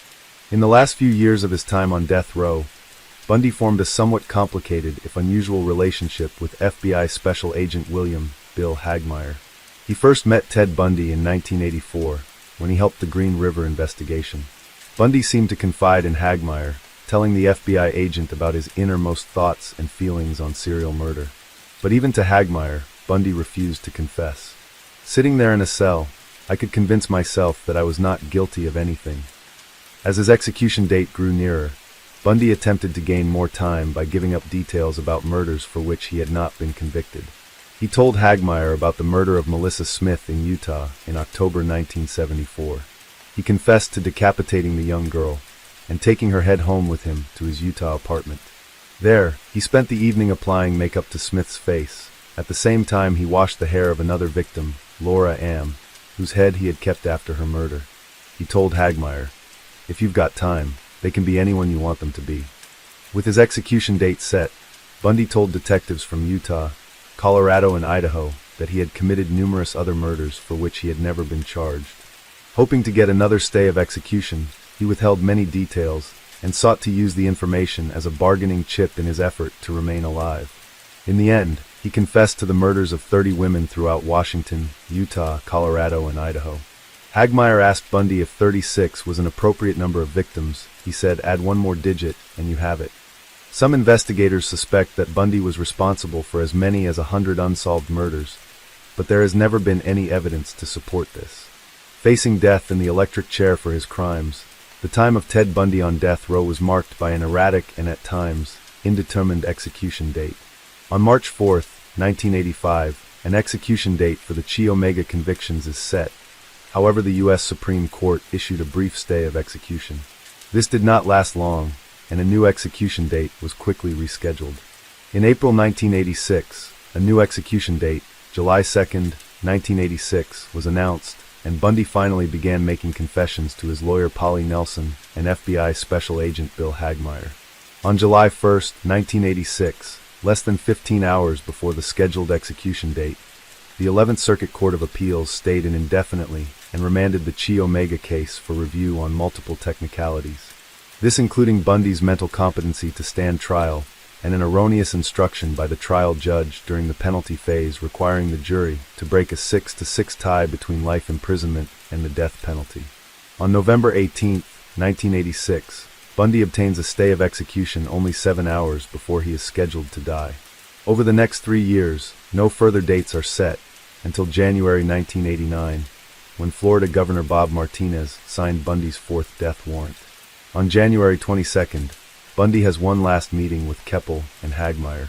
In the last few years of his time on death row, Bundy formed a somewhat complicated, if unusual, relationship with FBI Special Agent William "Bill" Hagmaier. He first met Ted Bundy in 1984, when he helped the Green River investigation. Bundy seemed to confide in Hagmaier, telling the FBI agent about his innermost thoughts and feelings on serial murder. But even to Hagmaier, Bundy refused to confess. "Sitting there in a cell, I could convince myself that I was not guilty of anything." As his execution date grew nearer, Bundy attempted to gain more time by giving up details about murders for which he had not been convicted. He told Hagmaier about the murder of Melissa Smith in Utah in October 1974. He confessed to decapitating the young girl and taking her head home with him to his Utah apartment. There, he spent the evening applying makeup to Smith's face. At the same time, he washed the hair of another victim, Laura Am, whose head he had kept after her murder. He told Hagmaier, "If you've got time, they can be anyone you want them to be." With his execution date set, Bundy told detectives from Utah, Colorado, and Idaho that he had committed numerous other murders for which he had never been charged. Hoping to get another stay of execution, he withheld many details and sought to use the information as a bargaining chip in his effort to remain alive. In the end, he confessed to the murders of 30 women throughout Washington, Utah, Colorado, and Idaho. Hagmaier asked Bundy if 36 was an appropriate number of victims. He said, "Add one more digit, and you have it." Some investigators suspect that Bundy was responsible for as many as 100 unsolved murders, but there has never been any evidence to support this. Facing death in the electric chair for his crimes, the time of Ted Bundy on death row was marked by an erratic and, at times, indeterminate execution date. On March 4, 1985, an execution date for the Chi Omega convictions is set. However, the U.S. Supreme Court issued a brief stay of execution. This did not last long, and a new execution date was quickly rescheduled. In April 1986, a new execution date, July 2, 1986, was announced, and Bundy finally began making confessions to his lawyer Polly Nelson and FBI Special Agent Bill Hagmaier. On July 1, 1986, less than 15 hours before the scheduled execution date, the 11th Circuit Court of Appeals stayed indefinitely and remanded the Chi Omega case for review on multiple technicalities. This including Bundy's mental competency to stand trial and an erroneous instruction by the trial judge during the penalty phase requiring the jury to break a 6-6 tie between life imprisonment and the death penalty. On November 18, 1986, Bundy obtains a stay of execution only 7 hours before he is scheduled to die. Over the next 3 years, no further dates are set until January 1989, when Florida Governor Bob Martinez signed Bundy's 4th death warrant. On January 22nd, Bundy has one last meeting with Keppel and Hagmaier.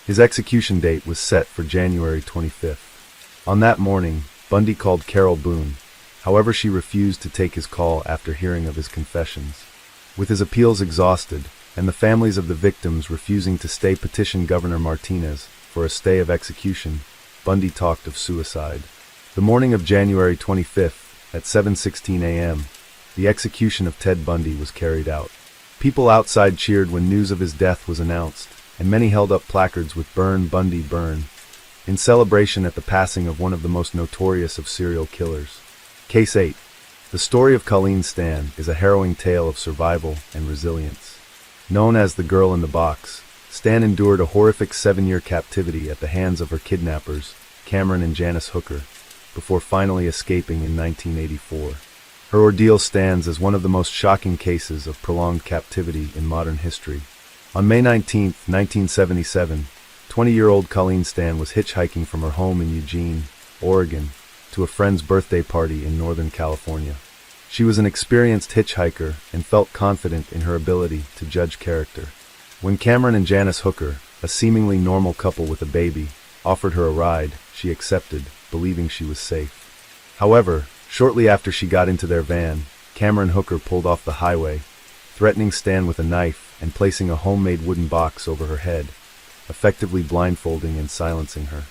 His execution date was set for January 25th. On that morning, Bundy called Carol Boone. However, she refused to take his call after hearing of his confessions. With his appeals exhausted, and the families of the victims refusing to stay, petitioned Governor Martinez for a stay of execution, Bundy talked of suicide. The morning of January 25th, at 7:16 a.m., the execution of Ted Bundy was carried out. People outside cheered when news of his death was announced, and many held up placards with "Burn, Bundy, burn," in celebration at the passing of one of the most notorious of serial killers. Case 8. The story of Colleen Stan is a harrowing tale of survival and resilience. Known as the Girl in the Box, Stan endured a horrific 7-year captivity at the hands of her kidnappers, Cameron and Janice Hooker, before finally escaping in 1984. Her ordeal stands as one of the most shocking cases of prolonged captivity in modern history. On May 19, 1977, 20-year-old Colleen Stan was hitchhiking from her home in Eugene, Oregon, to a friend's birthday party in Northern California. She was an experienced hitchhiker and felt confident in her ability to judge character. When Cameron and Janice Hooker, a seemingly normal couple with a baby, offered her a ride, she accepted, believing she was safe. However, shortly after she got into their van, Cameron Hooker pulled off the highway, threatening Stan with a knife and placing a homemade wooden box over her head, effectively blindfolding and silencing her.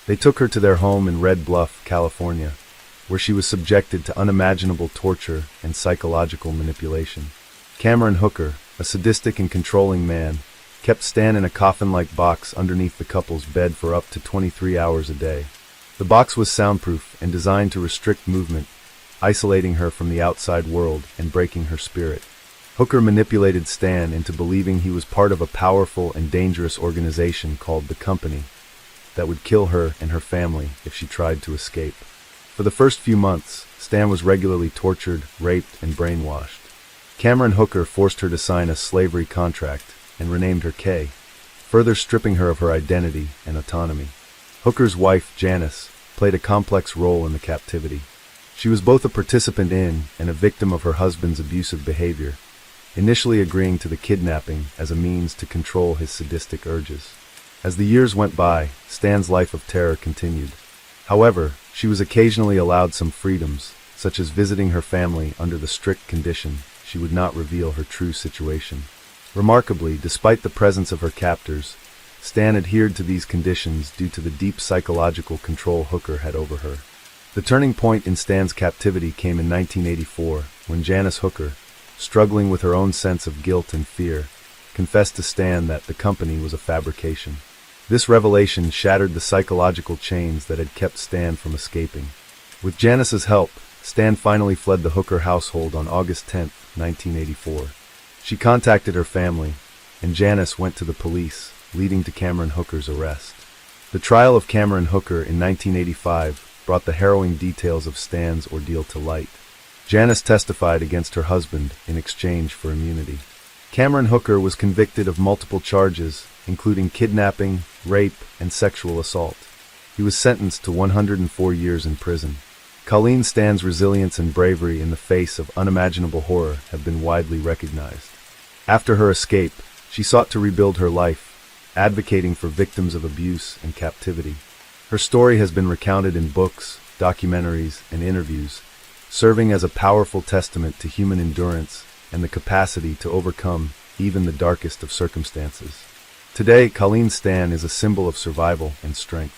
They took her to their home in Red Bluff, California, where she was subjected to unimaginable torture and psychological manipulation. Cameron Hooker, a sadistic and controlling man, kept Stan in a coffin-like box underneath the couple's bed for up to 23 hours a day. The box was soundproof and designed to restrict movement, isolating her from the outside world and breaking her spirit. Hooker manipulated Stan into believing he was part of a powerful and dangerous organization called the Company that would kill her and her family if she tried to escape. For the first few months, Stan was regularly tortured, raped, and brainwashed. Cameron Hooker forced her to sign a slavery contract and renamed her Kay, further stripping her of her identity and autonomy. Hooker's wife, Janice, played a complex role in the captivity. She was both a participant in and a victim of her husband's abusive behavior, initially agreeing to the kidnapping as a means to control his sadistic urges. As the years went by, Stan's life of terror continued. However, she was occasionally allowed some freedoms, such as visiting her family under the strict condition she would not reveal her true situation. Remarkably, despite the presence of her captors, Stan adhered to these conditions due to the deep psychological control Hooker had over her. The turning point in Stan's captivity came in 1984, when Janice Hooker, struggling with her own sense of guilt and fear, confessed to Stan that the Company was a fabrication. This revelation shattered the psychological chains that had kept Stan from escaping. With Janice's help, Stan finally fled the Hooker household on August 10, 1984. She contacted her family, and Janice went to the police, leading to Cameron Hooker's arrest. The trial of Cameron Hooker in 1985 brought the harrowing details of Stan's ordeal to light. Janice testified against her husband in exchange for immunity. Cameron Hooker was convicted of multiple charges, including kidnapping, rape, and sexual assault. He was sentenced to 104 years in prison. Colleen Stan's resilience and bravery in the face of unimaginable horror have been widely recognized. After her escape, she sought to rebuild her life, advocating for victims of abuse and captivity. Her story has been recounted in books, documentaries, and interviews, serving as a powerful testament to human endurance and the capacity to overcome even the darkest of circumstances. Today, Colleen Stan is a symbol of survival and strength.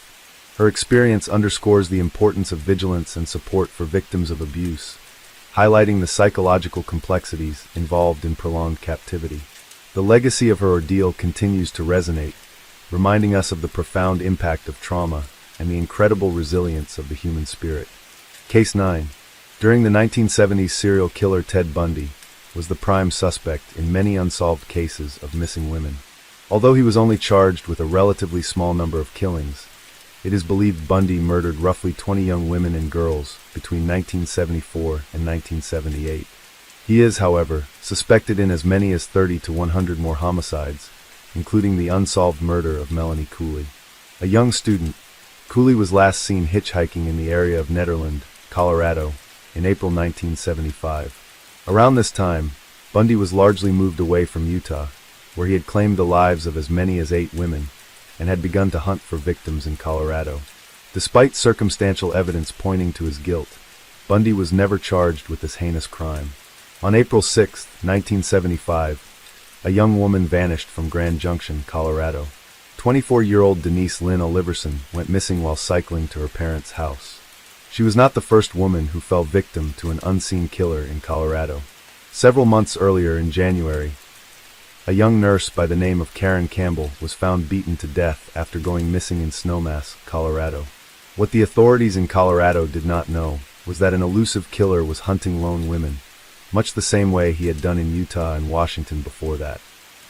Her experience underscores the importance of vigilance and support for victims of abuse, highlighting the psychological complexities involved in prolonged captivity. The legacy of her ordeal continues to resonate, reminding us of the profound impact of trauma and the incredible resilience of the human spirit. Case 9. During the 1970s, serial killer Ted Bundy was the prime suspect in many unsolved cases of missing women. Although he was only charged with a relatively small number of killings, it is believed Bundy murdered roughly 20 young women and girls between 1974 and 1978. He is, however, suspected in as many as 30 to 100 more homicides, including the unsolved murder of Melanie Cooley. A young student, Cooley was last seen hitchhiking in the area of Nederland, Colorado, in April 1975. Around this time, Bundy was largely moved away from Utah, where he had claimed the lives of as many as 8 women, and had begun to hunt for victims in Colorado. Despite circumstantial evidence pointing to his guilt, Bundy was never charged with this heinous crime. On April 6, 1975, a young woman vanished from Grand Junction, Colorado. 24-year-old Denise Lynn Oliverson went missing while cycling to her parents' house. She was not the first woman who fell victim to an unseen killer in Colorado. Several months earlier, in January, a young nurse by the name of Karen Campbell was found beaten to death after going missing in Snowmass, Colorado. What the authorities in Colorado did not know was that an elusive killer was hunting lone women, much the same way he had done in Utah and Washington before that.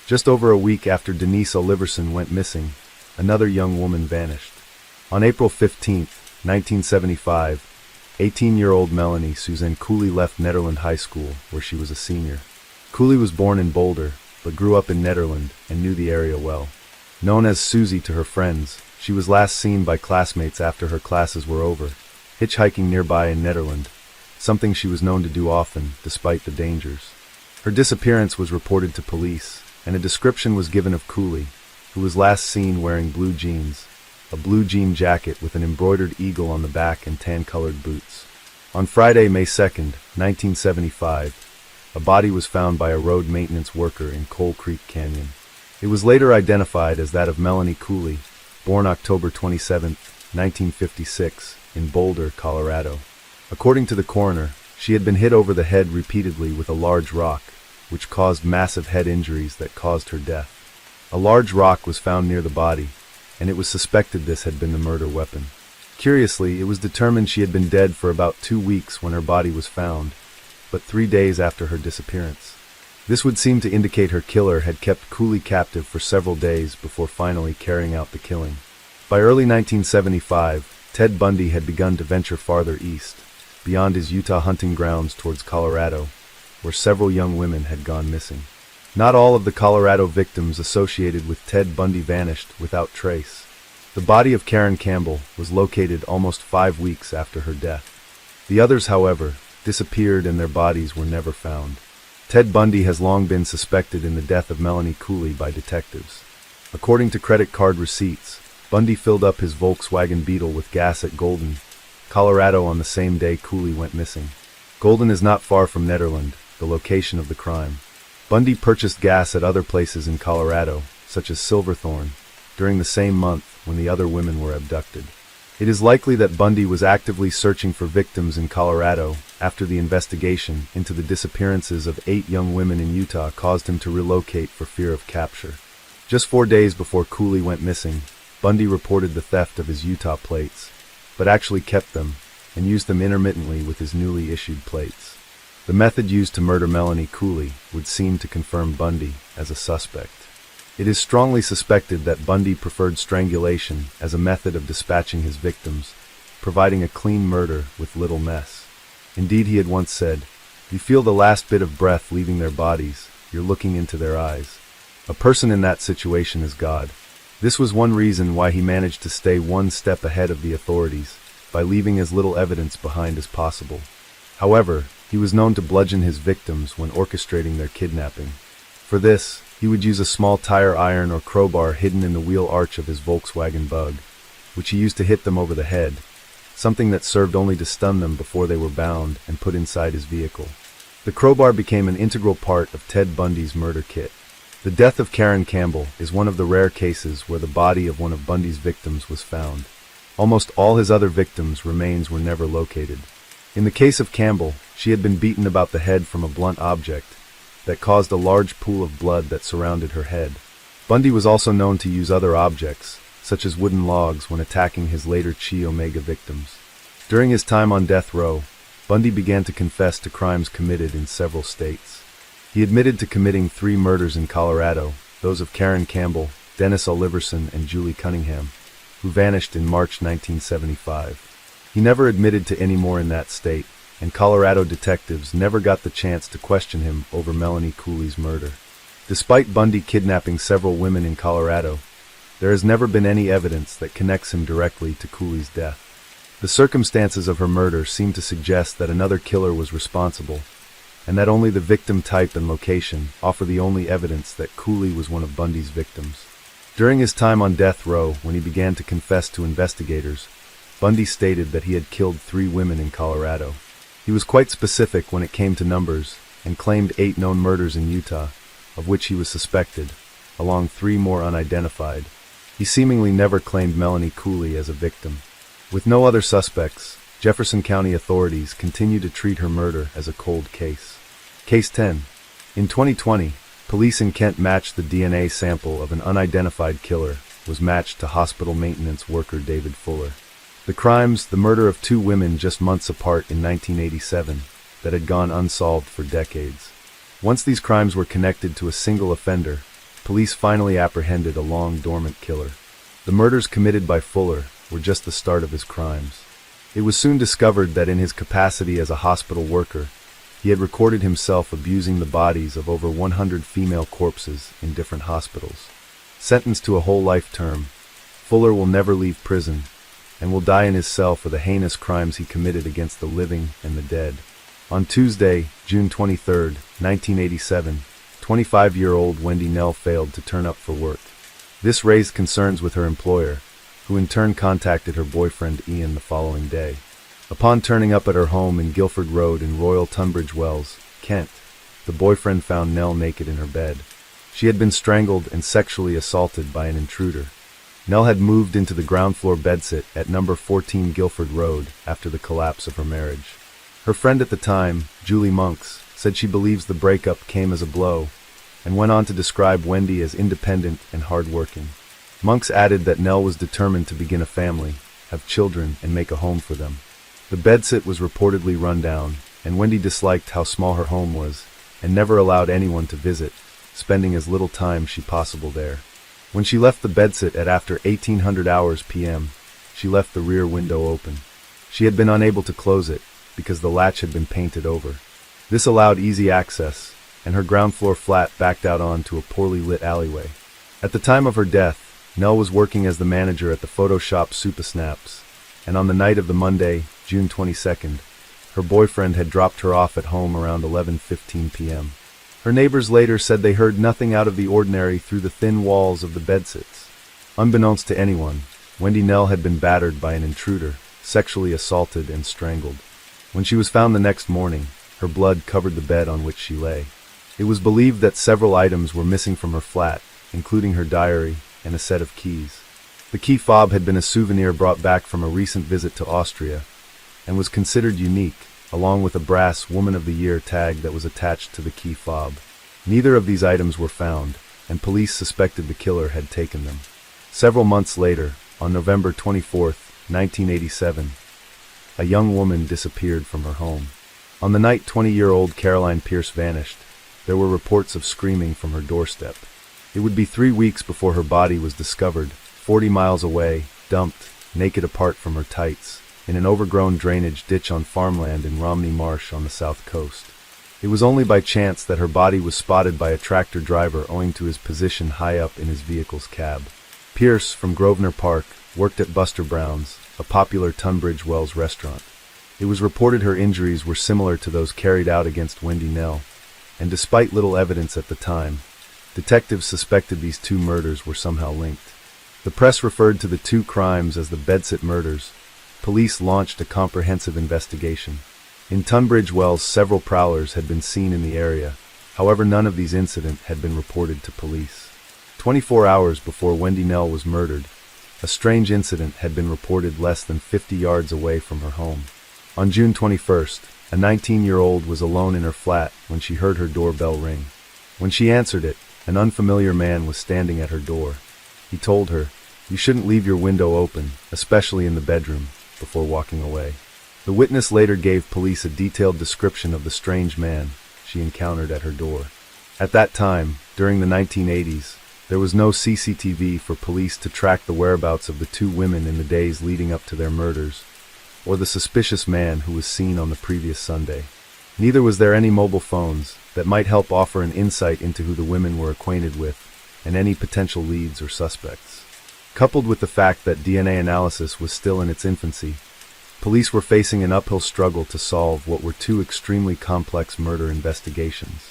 Just over a week after Denise Oliverson went missing, another young woman vanished. On April 15th, 1975, 18-year-old Melanie Suzanne Cooley left Netherland High School, where she was a senior. Cooley was born in Boulder, but grew up in Netherland and knew the area well. Known as Susie to her friends, she was last seen by classmates after her classes were over, hitchhiking nearby in Netherland, something she was known to do often, despite the dangers. Her disappearance was reported to police, and a description was given of Cooley, who was last seen wearing blue jeans, a blue jean jacket with an embroidered eagle on the back and tan-colored boots. On Friday, May 2nd, 1975, a body was found by a road maintenance worker in Coal Creek Canyon. It was later identified as that of Melanie Cooley, born October 27, 1956, in Boulder, Colorado. According to the coroner, she had been hit over the head repeatedly with a large rock, which caused massive head injuries that caused her death. A large rock was found near the body, and it was suspected this had been the murder weapon. Curiously, it was determined she had been dead for about 2 weeks when her body was found, but 3 days after her disappearance. This would seem to indicate her killer had kept Cooley captive for several days before finally carrying out the killing. By early 1975, Ted Bundy had begun to venture farther east, beyond his Utah hunting grounds towards Colorado, where several young women had gone missing. Not all of the Colorado victims associated with Ted Bundy vanished without trace. The body of Karen Campbell was located almost 5 weeks after her death. The others, however, disappeared and their bodies were never found. Ted Bundy has long been suspected in the death of Melanie Cooley by detectives. According to credit card receipts, Bundy filled up his Volkswagen Beetle with gas at Golden, Colorado on the same day Cooley went missing. Golden is not far from Netherland, the location of the crime. Bundy purchased gas at other places in Colorado, such as Silverthorne, during the same month when the other women were abducted. It is likely that Bundy was actively searching for victims in Colorado after the investigation into the disappearances of 8 young women in Utah caused him to relocate for fear of capture. Just 4 days before Cooley went missing, Bundy reported the theft of his Utah plates, but actually kept them and used them intermittently with his newly issued plates. The method used to murder Melanie Cooley would seem to confirm Bundy as a suspect. It is strongly suspected that Bundy preferred strangulation as a method of dispatching his victims, providing a clean murder with little mess. Indeed, he had once said, "You feel the last bit of breath leaving their bodies, you're looking into their eyes." A person in that situation is God. This was one reason why he managed to stay one step ahead of the authorities, by leaving as little evidence behind as possible. However, he was known to bludgeon his victims when orchestrating their kidnapping. For this, he would use a small tire iron or crowbar hidden in the wheel arch of his Volkswagen Bug, which he used to hit them over the head, something that served only to stun them before they were bound and put inside his vehicle. The crowbar became an integral part of Ted Bundy's murder kit. The death of Karen Campbell is one of the rare cases where the body of one of Bundy's victims was found. Almost all his other victims' remains were never located. In the case of Campbell, she had been beaten about the head from a blunt object that caused a large pool of blood that surrounded her head. Bundy was also known to use other objects, such as wooden logs, when attacking his later Chi Omega victims. During his time on death row, Bundy began to confess to crimes committed in several states. He admitted to committing 3 murders in Colorado, those of Karen Campbell, Dennis Oliverson, and Julie Cunningham, who vanished in March 1975. He never admitted to any more in that state, and Colorado detectives never got the chance to question him over Melanie Cooley's murder. Despite Bundy kidnapping several women in Colorado, there has never been any evidence that connects him directly to Cooley's death. The circumstances of her murder seem to suggest that another killer was responsible, and that only the victim type and location offer the only evidence that Cooley was one of Bundy's victims. During his time on death row, when he began to confess to investigators, Bundy stated that he had killed 3 women in Colorado. He was quite specific when it came to numbers, and claimed 8 known murders in Utah, of which he was suspected, along 3 more unidentified. He seemingly never claimed Melanie Cooley as a victim. With no other suspects, Jefferson County authorities continue to treat her murder as a cold case. Case 10. In 2020, police in Kent matched the DNA sample of an unidentified killer was matched to hospital maintenance worker David Fuller. The crimes, the murder of 2 women just months apart in 1987, that had gone unsolved for decades. Once these crimes were connected to a single offender, police finally apprehended a long-dormant killer. The murders committed by Fuller were just the start of his crimes. It was soon discovered that in his capacity as a hospital worker, he had recorded himself abusing the bodies of over 100 female corpses in different hospitals. Sentenced to a whole life term, Fuller will never leave prison and will die in his cell for the heinous crimes he committed against the living and the dead. On Tuesday, June 23, 1987, 25-year-old Wendy Nell failed to turn up for work. This raised concerns with her employer, who in turn contacted her boyfriend Ian the following day. Upon turning up at her home in Guildford Road in Royal Tunbridge Wells, Kent, the boyfriend found Nell naked in her bed. She had been strangled and sexually assaulted by an intruder. Nell had moved into the ground floor bedsit at number 14 Guildford Road after the collapse of her marriage. Her friend at the time, Julie Monks, said she believes the breakup came as a blow, and went on to describe Wendy as independent and hardworking. Monks added that Nell was determined to begin a family, have children, and make a home for them. The bedsit was reportedly run down, and Wendy disliked how small her home was, and never allowed anyone to visit, spending as little time she possible there. When she left the bedsit at after 1800 hours p.m., she left the rear window open. She had been unable to close it, because the latch had been painted over. This allowed easy access, and her ground floor flat backed out onto a poorly lit alleyway. At the time of her death, Nell was working as the manager at the photo shop Supasnaps, and on the night of the Monday, June 22nd, her boyfriend had dropped her off at home around 11:15 p.m. Her neighbors later said they heard nothing out of the ordinary through the thin walls of the bedsits. Unbeknownst to anyone, Wendy Nell had been battered by an intruder, sexually assaulted and strangled. When she was found the next morning, her blood covered the bed on which she lay. It was believed that several items were missing from her flat, including her diary and a set of keys. The key fob had been a souvenir brought back from a recent visit to Austria, and was considered unique, along with a brass Woman of the Year tag that was attached to the key fob. Neither of these items were found, and police suspected the killer had taken them. Several months later, on November 24, 1987, a young woman disappeared from her home. On the night 20-year-old Caroline Pierce vanished, there were reports of screaming from her doorstep. It would be 3 weeks before her body was discovered, 40 miles away, dumped, naked apart from her tights, in an overgrown drainage ditch on farmland in Romney Marsh on the south coast. It was only by chance that her body was spotted by a tractor driver owing to his position high up in his vehicle's cab. Pierce, from Grosvenor Park, worked at Buster Brown's, a popular Tunbridge Wells restaurant. It was reported her injuries were similar to those carried out against Wendy Nell, and despite little evidence at the time, detectives suspected these two murders were somehow linked. The press referred to the two crimes as the bedsit murders. Police launched a comprehensive investigation. In Tunbridge Wells, several prowlers had been seen in the area. However, none of these incidents had been reported to police. 24 hours before Wendy Nell was murdered, a strange incident had been reported less than 50 yards away from her home. On June 21st, a 19-year-old was alone in her flat when she heard her doorbell ring. When she answered it, an unfamiliar man was standing at her door. He told her, "You shouldn't leave your window open, especially in the bedroom," before walking away. The witness later gave police a detailed description of the strange man she encountered at her door. At that time, during the 1980s, there was no CCTV for police to track the whereabouts of the two women in the days leading up to their murders, or the suspicious man who was seen on the previous Sunday. Neither was there any mobile phones that might help offer an insight into who the women were acquainted with and any potential leads or suspects. Coupled with the fact that DNA analysis was still in its infancy, police were facing an uphill struggle to solve what were two extremely complex murder investigations.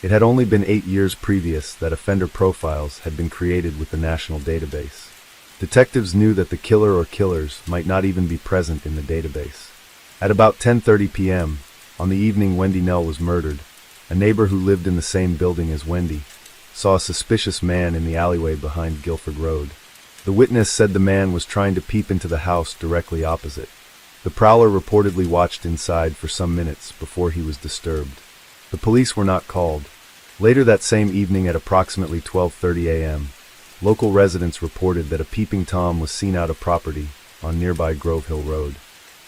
It had only been 8 years previous that offender profiles had been created with the national database. Detectives knew that the killer or killers might not even be present in the database. At about 10:30 p.m., on the evening Wendy Nell was murdered, a neighbor who lived in the same building as Wendy saw a suspicious man in the alleyway behind Guildford Road. The witness said the man was trying to peep into the house directly opposite. The prowler reportedly watched inside for some minutes before he was disturbed. The police were not called. Later that same evening at approximately 12:30 a.m., local residents reported that a peeping Tom was seen out of property on nearby Grove Hill Road.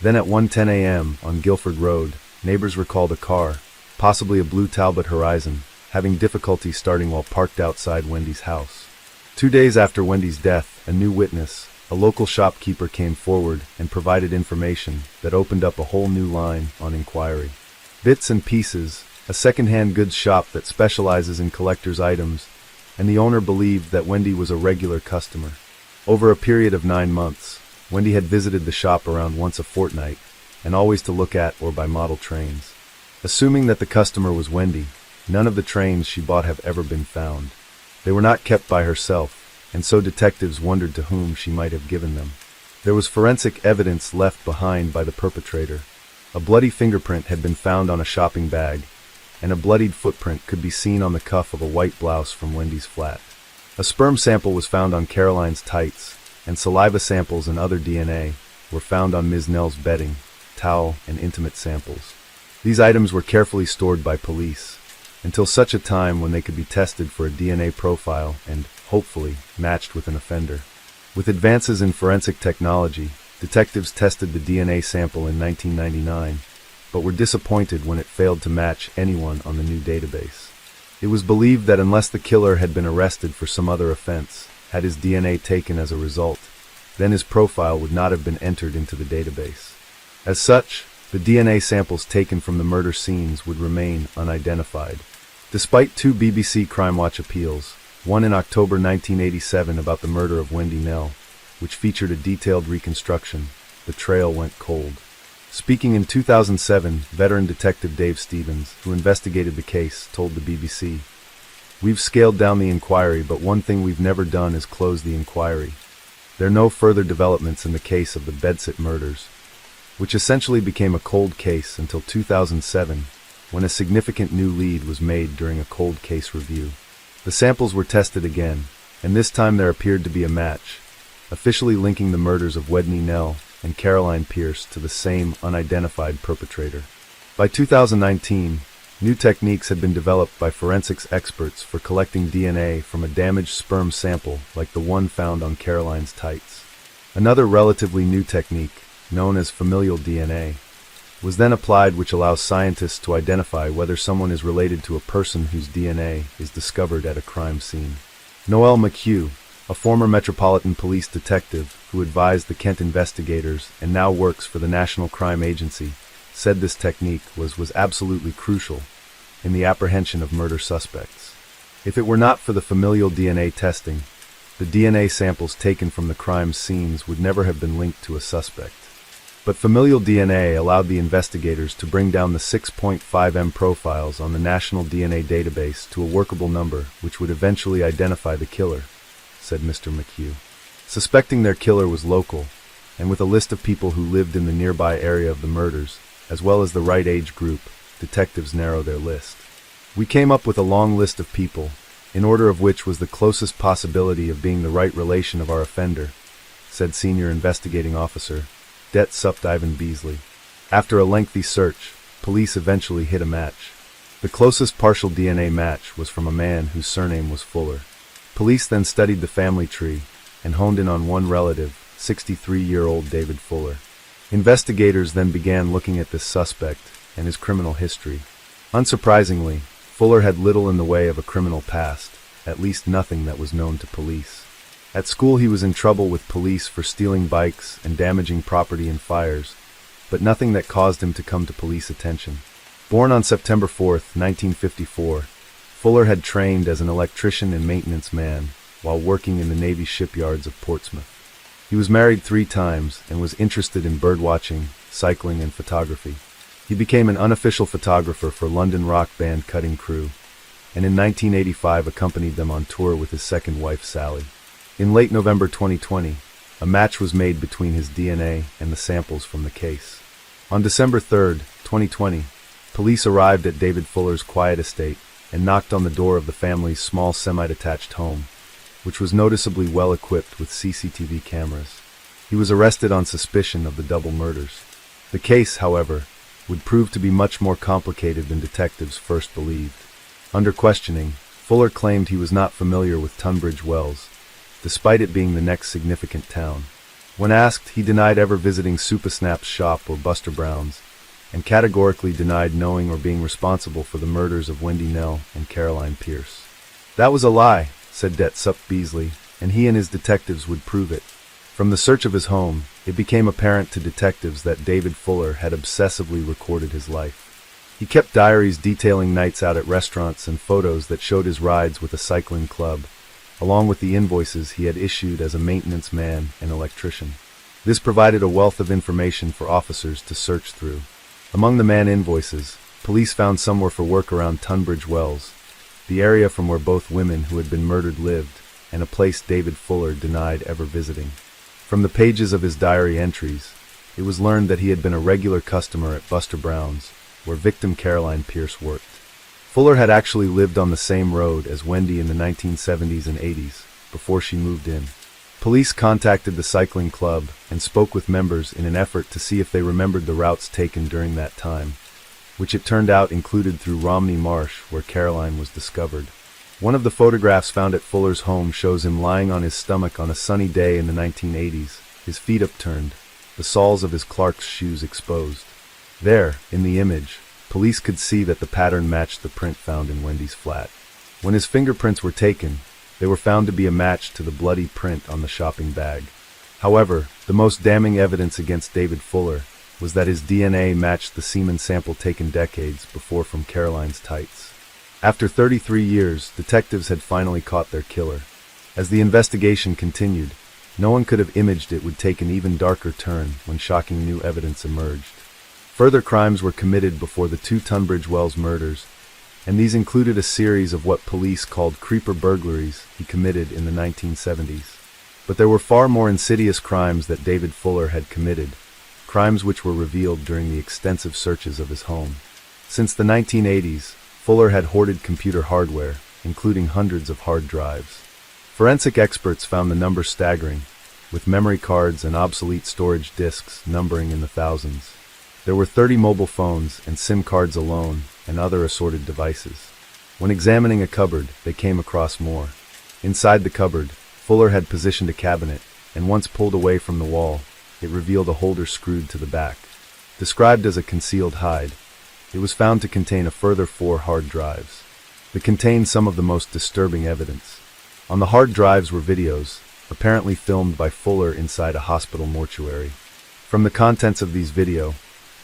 Then at 1:10 a.m. on Guildford Road, neighbors recalled a car, possibly a blue Talbot Horizon, having difficulty starting while parked outside Wendy's house. 2 days after Wendy's death, a new witness, a local shopkeeper came forward and provided information that opened up a whole new line on inquiry. Bits and Pieces, a second-hand goods shop that specializes in collector's items, and the owner believed that Wendy was a regular customer. Over a period of 9 months, Wendy had visited the shop around once a fortnight, and always to look at or buy model trains. Assuming that the customer was Wendy, none of the trains she bought have ever been found. They were not kept by herself, and so detectives wondered to whom she might have given them. There was forensic evidence left behind by the perpetrator. A bloody fingerprint had been found on a shopping bag, and a bloodied footprint could be seen on the cuff of a white blouse from Wendy's flat. A sperm sample was found on Caroline's tights, and saliva samples and other DNA were found on Ms. Nell's bedding, towel, and intimate samples. These items were carefully stored by police, until such a time when they could be tested for a DNA profile and, hopefully, matched with an offender. With advances in forensic technology, detectives tested the DNA sample in 1999, but were disappointed when it failed to match anyone on the new database. It was believed that unless the killer had been arrested for some other offense, had his DNA taken as a result, then his profile would not have been entered into the database. As such, the DNA samples taken from the murder scenes would remain unidentified. Despite 2 BBC Crime Watch appeals, one in October 1987 about the murder of Wendy Nell, which featured a detailed reconstruction, the trail went cold. Speaking in 2007, veteran detective Dave Stevens, who investigated the case, told the BBC, "We've scaled down the inquiry, but one thing we've never done is close the inquiry. There are no further developments in the case of the Bedsit murders, which essentially became a cold case until 2007, when a significant new lead was made during a cold case review. The samples were tested again, and this time there appeared to be a match, officially linking the murders of Wendy Nell and Caroline Pierce to the same unidentified perpetrator. By 2019, new techniques had been developed by forensics experts for collecting DNA from a damaged sperm sample like the one found on Caroline's tights. Another relatively new technique, known as familial DNA, was then applied, which allows scientists to identify whether someone is related to a person whose DNA is discovered at a crime scene. Noel McHugh, a former Metropolitan Police detective who advised the Kent investigators and now works for the National Crime Agency, said this technique was absolutely crucial in the apprehension of murder suspects. If it were not for the familial DNA testing, the DNA samples taken from the crime scenes would never have been linked to a suspect. But familial DNA allowed the investigators to bring down the 6.5M profiles on the National DNA Database to a workable number which would eventually identify the killer, said Mr. McHugh. Suspecting their killer was local, and with a list of people who lived in the nearby area of the murders, as well as the right age group, detectives narrow their list. "We came up with a long list of people, in order of which was the closest possibility of being the right relation of our offender," said Senior Investigating Officer Det Supt Ivan Beasley. After a lengthy search, police eventually hit a match. The closest partial DNA match was from a man whose surname was Fuller. Police then studied the family tree and honed in on one relative, 63-year-old David Fuller. Investigators then began looking at this suspect and his criminal history. Unsurprisingly, Fuller had little in the way of a criminal past, at least nothing that was known to police. At school he was in trouble with police for stealing bikes and damaging property in fires, but nothing that caused him to come to police attention. Born on September 4, 1954, Fuller had trained as an electrician and maintenance man while working in the Navy shipyards of Portsmouth. He was married 3 times and was interested in birdwatching, cycling, and photography. He became an unofficial photographer for London rock band Cutting Crew, and in 1985 accompanied them on tour with his second wife, Sally. In late November 2020, a match was made between his DNA and the samples from the case. On December 3, 2020, police arrived at David Fuller's quiet estate and knocked on the door of the family's small semi-detached home, which was noticeably well equipped with CCTV cameras. He was arrested on suspicion of the double murders. The case, however, would prove to be much more complicated than detectives first believed. Under questioning, Fuller claimed he was not familiar with Tunbridge Wells, despite it being the next significant town. When asked, he denied ever visiting Supasnap's shop or Buster Brown's, and categorically denied knowing or being responsible for the murders of Wendy Nell and Caroline Pierce. "That was a lie," said Det Supt Beasley, and he and his detectives would prove it. From the search of his home, it became apparent to detectives that David Fuller had obsessively recorded his life. He kept diaries detailing nights out at restaurants and photos that showed his rides with a cycling club, along with the invoices he had issued as a maintenance man and electrician. This provided a wealth of information for officers to search through. Among the man invoices, police found some were for work around Tunbridge Wells, the area from where both women who had been murdered lived, and a place David Fuller denied ever visiting. From the pages of his diary entries, it was learned that he had been a regular customer at Buster Brown's, where victim Caroline Pierce worked. Fuller had actually lived on the same road as Wendy in the 1970s and 80s, before she moved in. Police contacted the cycling club and spoke with members in an effort to see if they remembered the routes taken during that time, which it turned out included through Romney Marsh, where Caroline was discovered. One of the photographs found at Fuller's home shows him lying on his stomach on a sunny day in the 1980s, his feet upturned, the soles of his Clark's shoes exposed. There, in the image, police could see that the pattern matched the print found in Wendy's flat. When his fingerprints were taken, they were found to be a match to the bloody print on the shopping bag. However, the most damning evidence against David Fuller was that his DNA matched the semen sample taken decades before from Caroline's tights. After 33 years, detectives had finally caught their killer. As the investigation continued, no one could have imaged it would take an even darker turn when shocking new evidence emerged. Further crimes were committed before the two Tunbridge Wells murders, and these included a series of what police called creeper burglaries he committed in the 1970s. But there were far more insidious crimes that David Fuller had committed, crimes which were revealed during the extensive searches of his home. Since the 1980s, Fuller had hoarded computer hardware, including hundreds of hard drives. Forensic experts found the number staggering, with memory cards and obsolete storage disks numbering in the thousands. There were 30 mobile phones and SIM cards alone, and other assorted devices. When examining a cupboard, they came across more. Inside the cupboard, Fuller had positioned a cabinet, and once pulled away from the wall, it revealed a holder screwed to the back. Described as a concealed hide, it was found to contain a further 4 hard drives. They contained some of the most disturbing evidence. On the hard drives were videos, apparently filmed by Fuller inside a hospital mortuary. From the contents of these videos,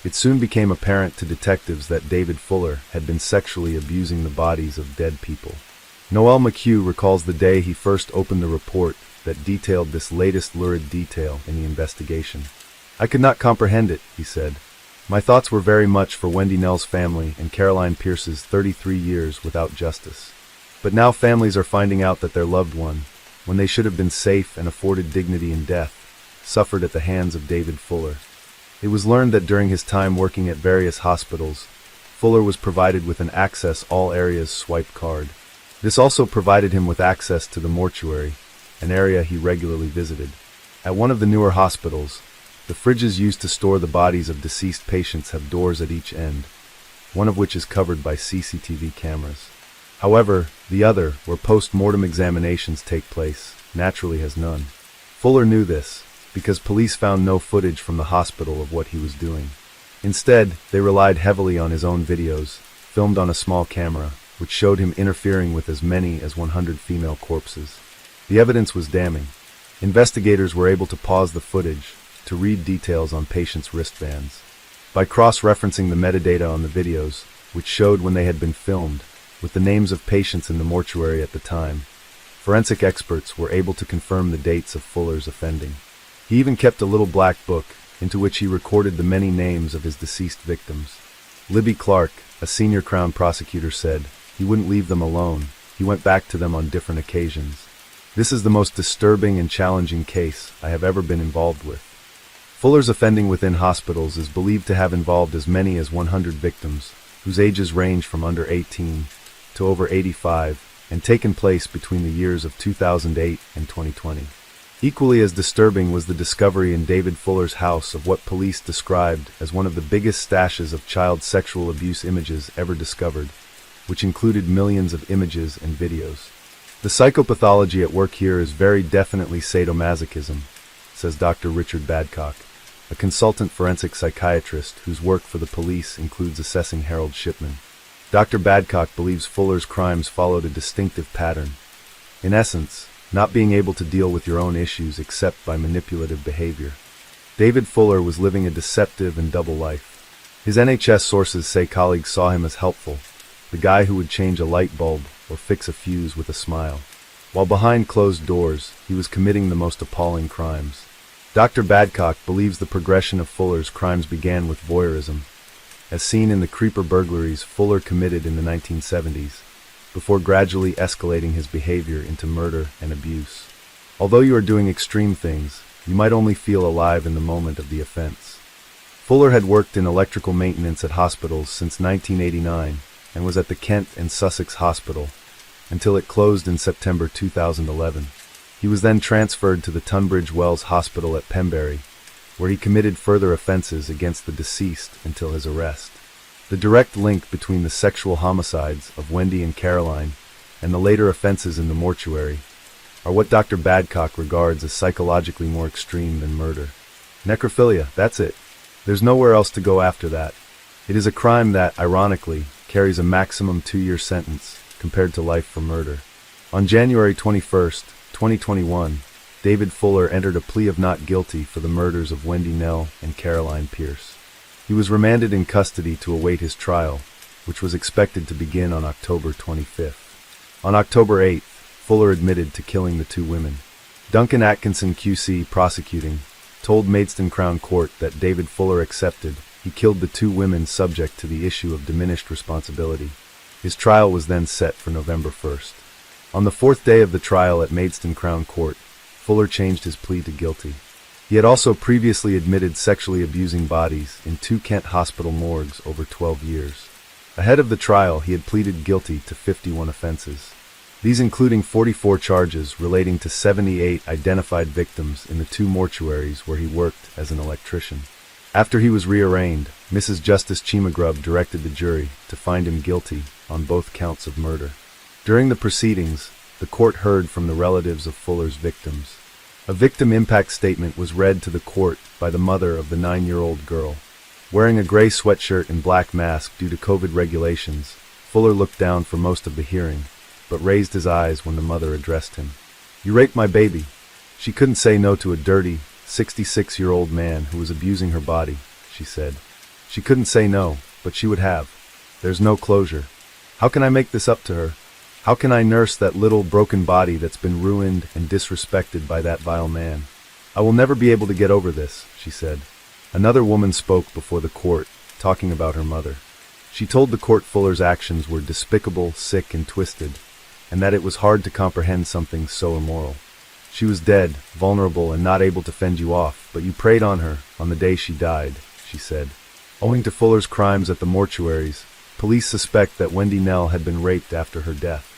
it soon became apparent to detectives that David Fuller had been sexually abusing the bodies of dead people. Noel McHugh recalls the day he first opened the report that detailed this latest lurid detail in the investigation. "I could not comprehend it," he said. "My thoughts were very much for Wendy Nell's family and Caroline Pierce's 33 years without justice. But now families are finding out that their loved one, when they should have been safe and afforded dignity in death, suffered at the hands of David Fuller." It was learned that during his time working at various hospitals, Fuller was provided with an Access All Areas swipe card. This also provided him with access to the mortuary, an area he regularly visited. At one of the newer hospitals, the fridges used to store the bodies of deceased patients have doors at each end, one of which is covered by CCTV cameras. However, the other, where post-mortem examinations take place, naturally has none. Fuller knew this, because police found no footage from the hospital of what he was doing. Instead, they relied heavily on his own videos, filmed on a small camera, which showed him interfering with as many as 100 female corpses. The evidence was damning. Investigators were able to pause the footage to read details on patients' wristbands. By cross-referencing the metadata on the videos, which showed when they had been filmed, with the names of patients in the mortuary at the time, forensic experts were able to confirm the dates of Fuller's offending. He even kept a little black book, into which he recorded the many names of his deceased victims. Libby Clark, a senior Crown prosecutor, said he wouldn't leave them alone. He went back to them on different occasions. "This is the most disturbing and challenging case I have ever been involved with." Fuller's offending within hospitals is believed to have involved as many as 100 victims, whose ages range from under 18 to over 85, and taken place between the years of 2008 and 2020. Equally as disturbing was the discovery in David Fuller's house of what police described as one of the biggest stashes of child sexual abuse images ever discovered, which included millions of images and videos. "The psychopathology at work here is very definitely sadomasochism," says Dr. Richard Badcock, a consultant forensic psychiatrist whose work for the police includes assessing Harold Shipman. Dr. Badcock believes Fuller's crimes followed a distinctive pattern. In essence, not being able to deal with your own issues except by manipulative behavior. David Fuller was living a deceptive and double life. His NHS sources say colleagues saw him as helpful, the guy who would change a light bulb or fix a fuse with a smile. While behind closed doors, he was committing the most appalling crimes. Dr. Badcock believes the progression of Fuller's crimes began with voyeurism, as seen in the creeper burglaries Fuller committed in the 1970s, before gradually escalating his behavior into murder and abuse. Although you are doing extreme things, you might only feel alive in the moment of the offense. Fuller had worked in electrical maintenance at hospitals since 1989 and was at the Kent and Sussex Hospital until it closed in September 2011. He was then transferred to the Tunbridge Wells Hospital at Pembury, where he committed further offenses against the deceased until his arrest. The direct link between the sexual homicides of Wendy and Caroline and the later offenses in the mortuary are what Dr. Badcock regards as psychologically more extreme than murder. Necrophilia, that's it. There's nowhere else to go after that. It is a crime that, ironically, carries a maximum 2-year sentence compared to life for murder. On January 21, 2021, David Fuller entered a plea of not guilty for the murders of Wendy Nell and Caroline Pierce. He was remanded in custody to await his trial, which was expected to begin on October 25th. On October 8th, Fuller admitted to killing the 2 women. Duncan Atkinson QC, prosecuting, told Maidstone Crown Court that David Fuller accepted he killed the 2 women subject to the issue of diminished responsibility. His trial was then set for November 1st. On the 4th day of the trial at Maidstone Crown Court, Fuller changed his plea to guilty. He had also previously admitted sexually abusing bodies in 2 Kent hospital morgues over 12 years. Ahead of the trial, he had pleaded guilty to 51 offenses. These including 44 charges relating to 78 identified victims in the 2 mortuaries where he worked as an electrician. After he was rearraigned, Mrs. Justice Chimagrub directed the jury to find him guilty on both counts of murder. During the proceedings, the court heard from the relatives of Fuller's victims. A victim impact statement was read to the court by the mother of the 9-year-old girl. Wearing a gray sweatshirt and black mask due to COVID regulations, Fuller looked down for most of the hearing, but raised his eyes when the mother addressed him. "You raped my baby." She couldn't say no to a dirty, 66-year-old man who was abusing her body, she said. She couldn't say no, but she would have. There's no closure. How can I make this up to her? How can I nurse that little broken body that's been ruined and disrespected by that vile man? I will never be able to get over this, she said. Another woman spoke before the court, talking about her mother. She told the court Fuller's actions were despicable, sick, and twisted, and that it was hard to comprehend something so immoral. She was dead, vulnerable, and not able to fend you off, but you preyed on her on the day she died, she said. Owing to Fuller's crimes at the mortuaries, police suspect that Wendy Nell had been raped after her death.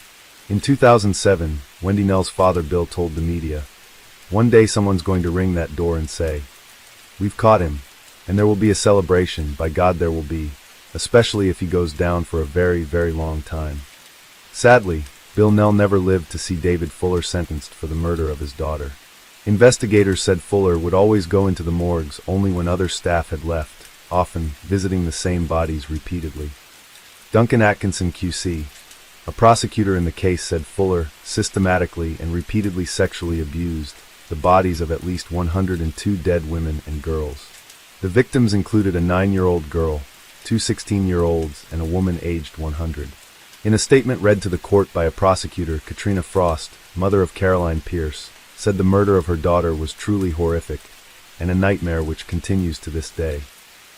In 2007, Wendy Nell's father Bill told the media, "One day someone's going to ring that door and say, 'We've caught him, and there will be a celebration, by God there will be, especially if he goes down for a very, very long time.'" Sadly, Bill Nell never lived to see David Fuller sentenced for the murder of his daughter. Investigators said Fuller would always go into the morgues only when other staff had left, often visiting the same bodies repeatedly. Duncan Atkinson QC, a prosecutor in the case, said Fuller systematically and repeatedly sexually abused the bodies of at least 102 dead women and girls. The victims included a 9-year-old girl, 2 16-year-olds, and a woman aged 100. In a statement read to the court by a prosecutor, Katrina Frost, mother of Caroline Pierce, said the murder of her daughter was truly horrific and a nightmare which continues to this day.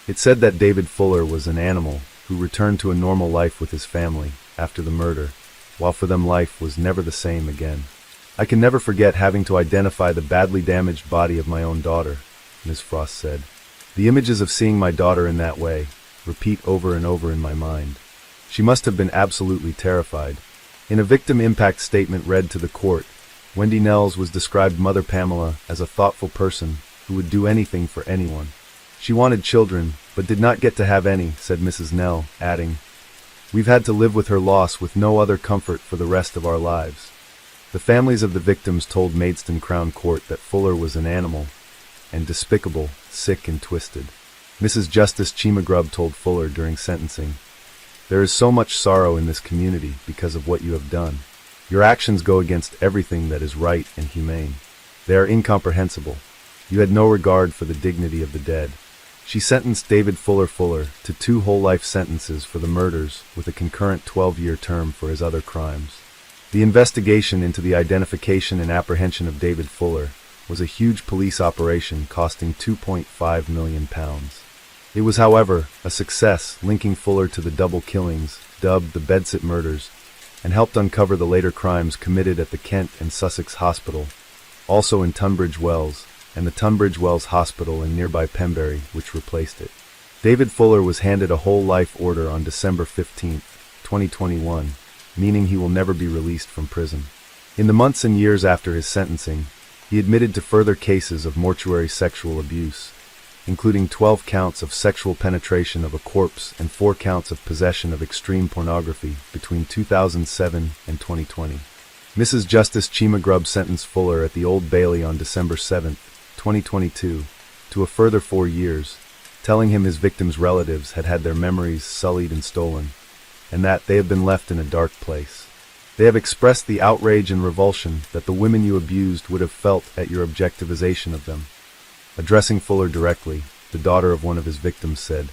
It said that David Fuller was an animal who returned to a normal life with his family after the murder, while for them life was never the same again. "I can never forget having to identify the badly damaged body of my own daughter," Ms. Frost said. "The images of seeing my daughter in that way repeat over and over in my mind. She must have been absolutely terrified." In a victim impact statement read to the court, Wendy Nell's was described Mother Pamela as a thoughtful person who would do anything for anyone. "She wanted children, but did not get to have any," said Mrs. Nell, adding, "We've had to live with her loss with no other comfort for the rest of our lives." The families of the victims told Maidstone Crown Court that Fuller was an animal, and despicable, sick, and twisted. Mrs. Justice Chimagrub told Fuller during sentencing, "There is so much sorrow in this community because of what you have done. Your actions go against everything that is right and humane. They are incomprehensible. You had no regard for the dignity of the dead. She sentenced David Fuller to 2 whole life sentences for the murders with a concurrent 12-year term for his other crimes. The investigation into the identification and apprehension of David Fuller was a huge police operation costing £2.5 million. It was, however, a success, linking Fuller to the double killings, dubbed the Bedsit murders, and helped uncover the later crimes committed at the Kent and Sussex Hospital, also in Tunbridge Wells, and the Tunbridge Wells Hospital in nearby Pembury, which replaced it. David Fuller was handed a whole life order on December 15, 2021, meaning he will never be released from prison. In the months and years after his sentencing, he admitted to further cases of mortuary sexual abuse, including 12 counts of sexual penetration of a corpse and 4 counts of possession of extreme pornography between 2007 and 2020. Mrs. Justice Chima Grubb sentenced Fuller at the Old Bailey on December 7, 2022, to a further 4 years, telling him his victims' relatives had had their memories sullied and stolen, and that they have been left in a dark place. They have expressed the outrage and revulsion that the women you abused would have felt at your objectivization of them. Addressing Fuller directly, the daughter of one of his victims said,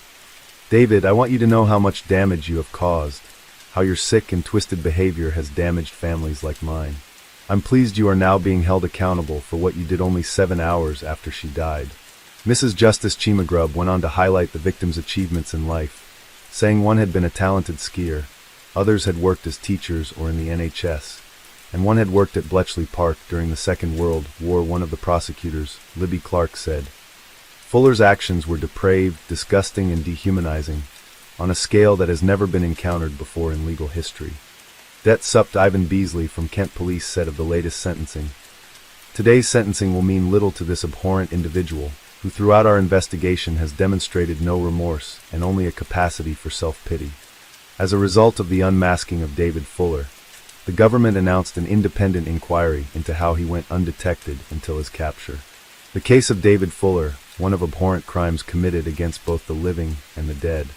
"David, I want you to know how much damage you have caused, how your sick and twisted behavior has damaged families like mine. I'm pleased you are now being held accountable for what you did only 7 hours after she died." Mrs. Justice Chima Grubb went on to highlight the victim's achievements in life, saying one had been a talented skier, others had worked as teachers or in the NHS, and one had worked at Bletchley Park during the Second World War. One of the prosecutors, Libby Clark, said, "Fuller's actions were depraved, disgusting, and dehumanizing, on a scale that has never been encountered before in legal history." Det Supt Ivan Beasley from Kent Police said of the latest sentencing, "Today's sentencing will mean little to this abhorrent individual, who throughout our investigation has demonstrated no remorse and only a capacity for self-pity." As a result of the unmasking of David Fuller, the government announced an independent inquiry into how he went undetected until his capture. The case of David Fuller, one of abhorrent crimes committed against both the living and the dead.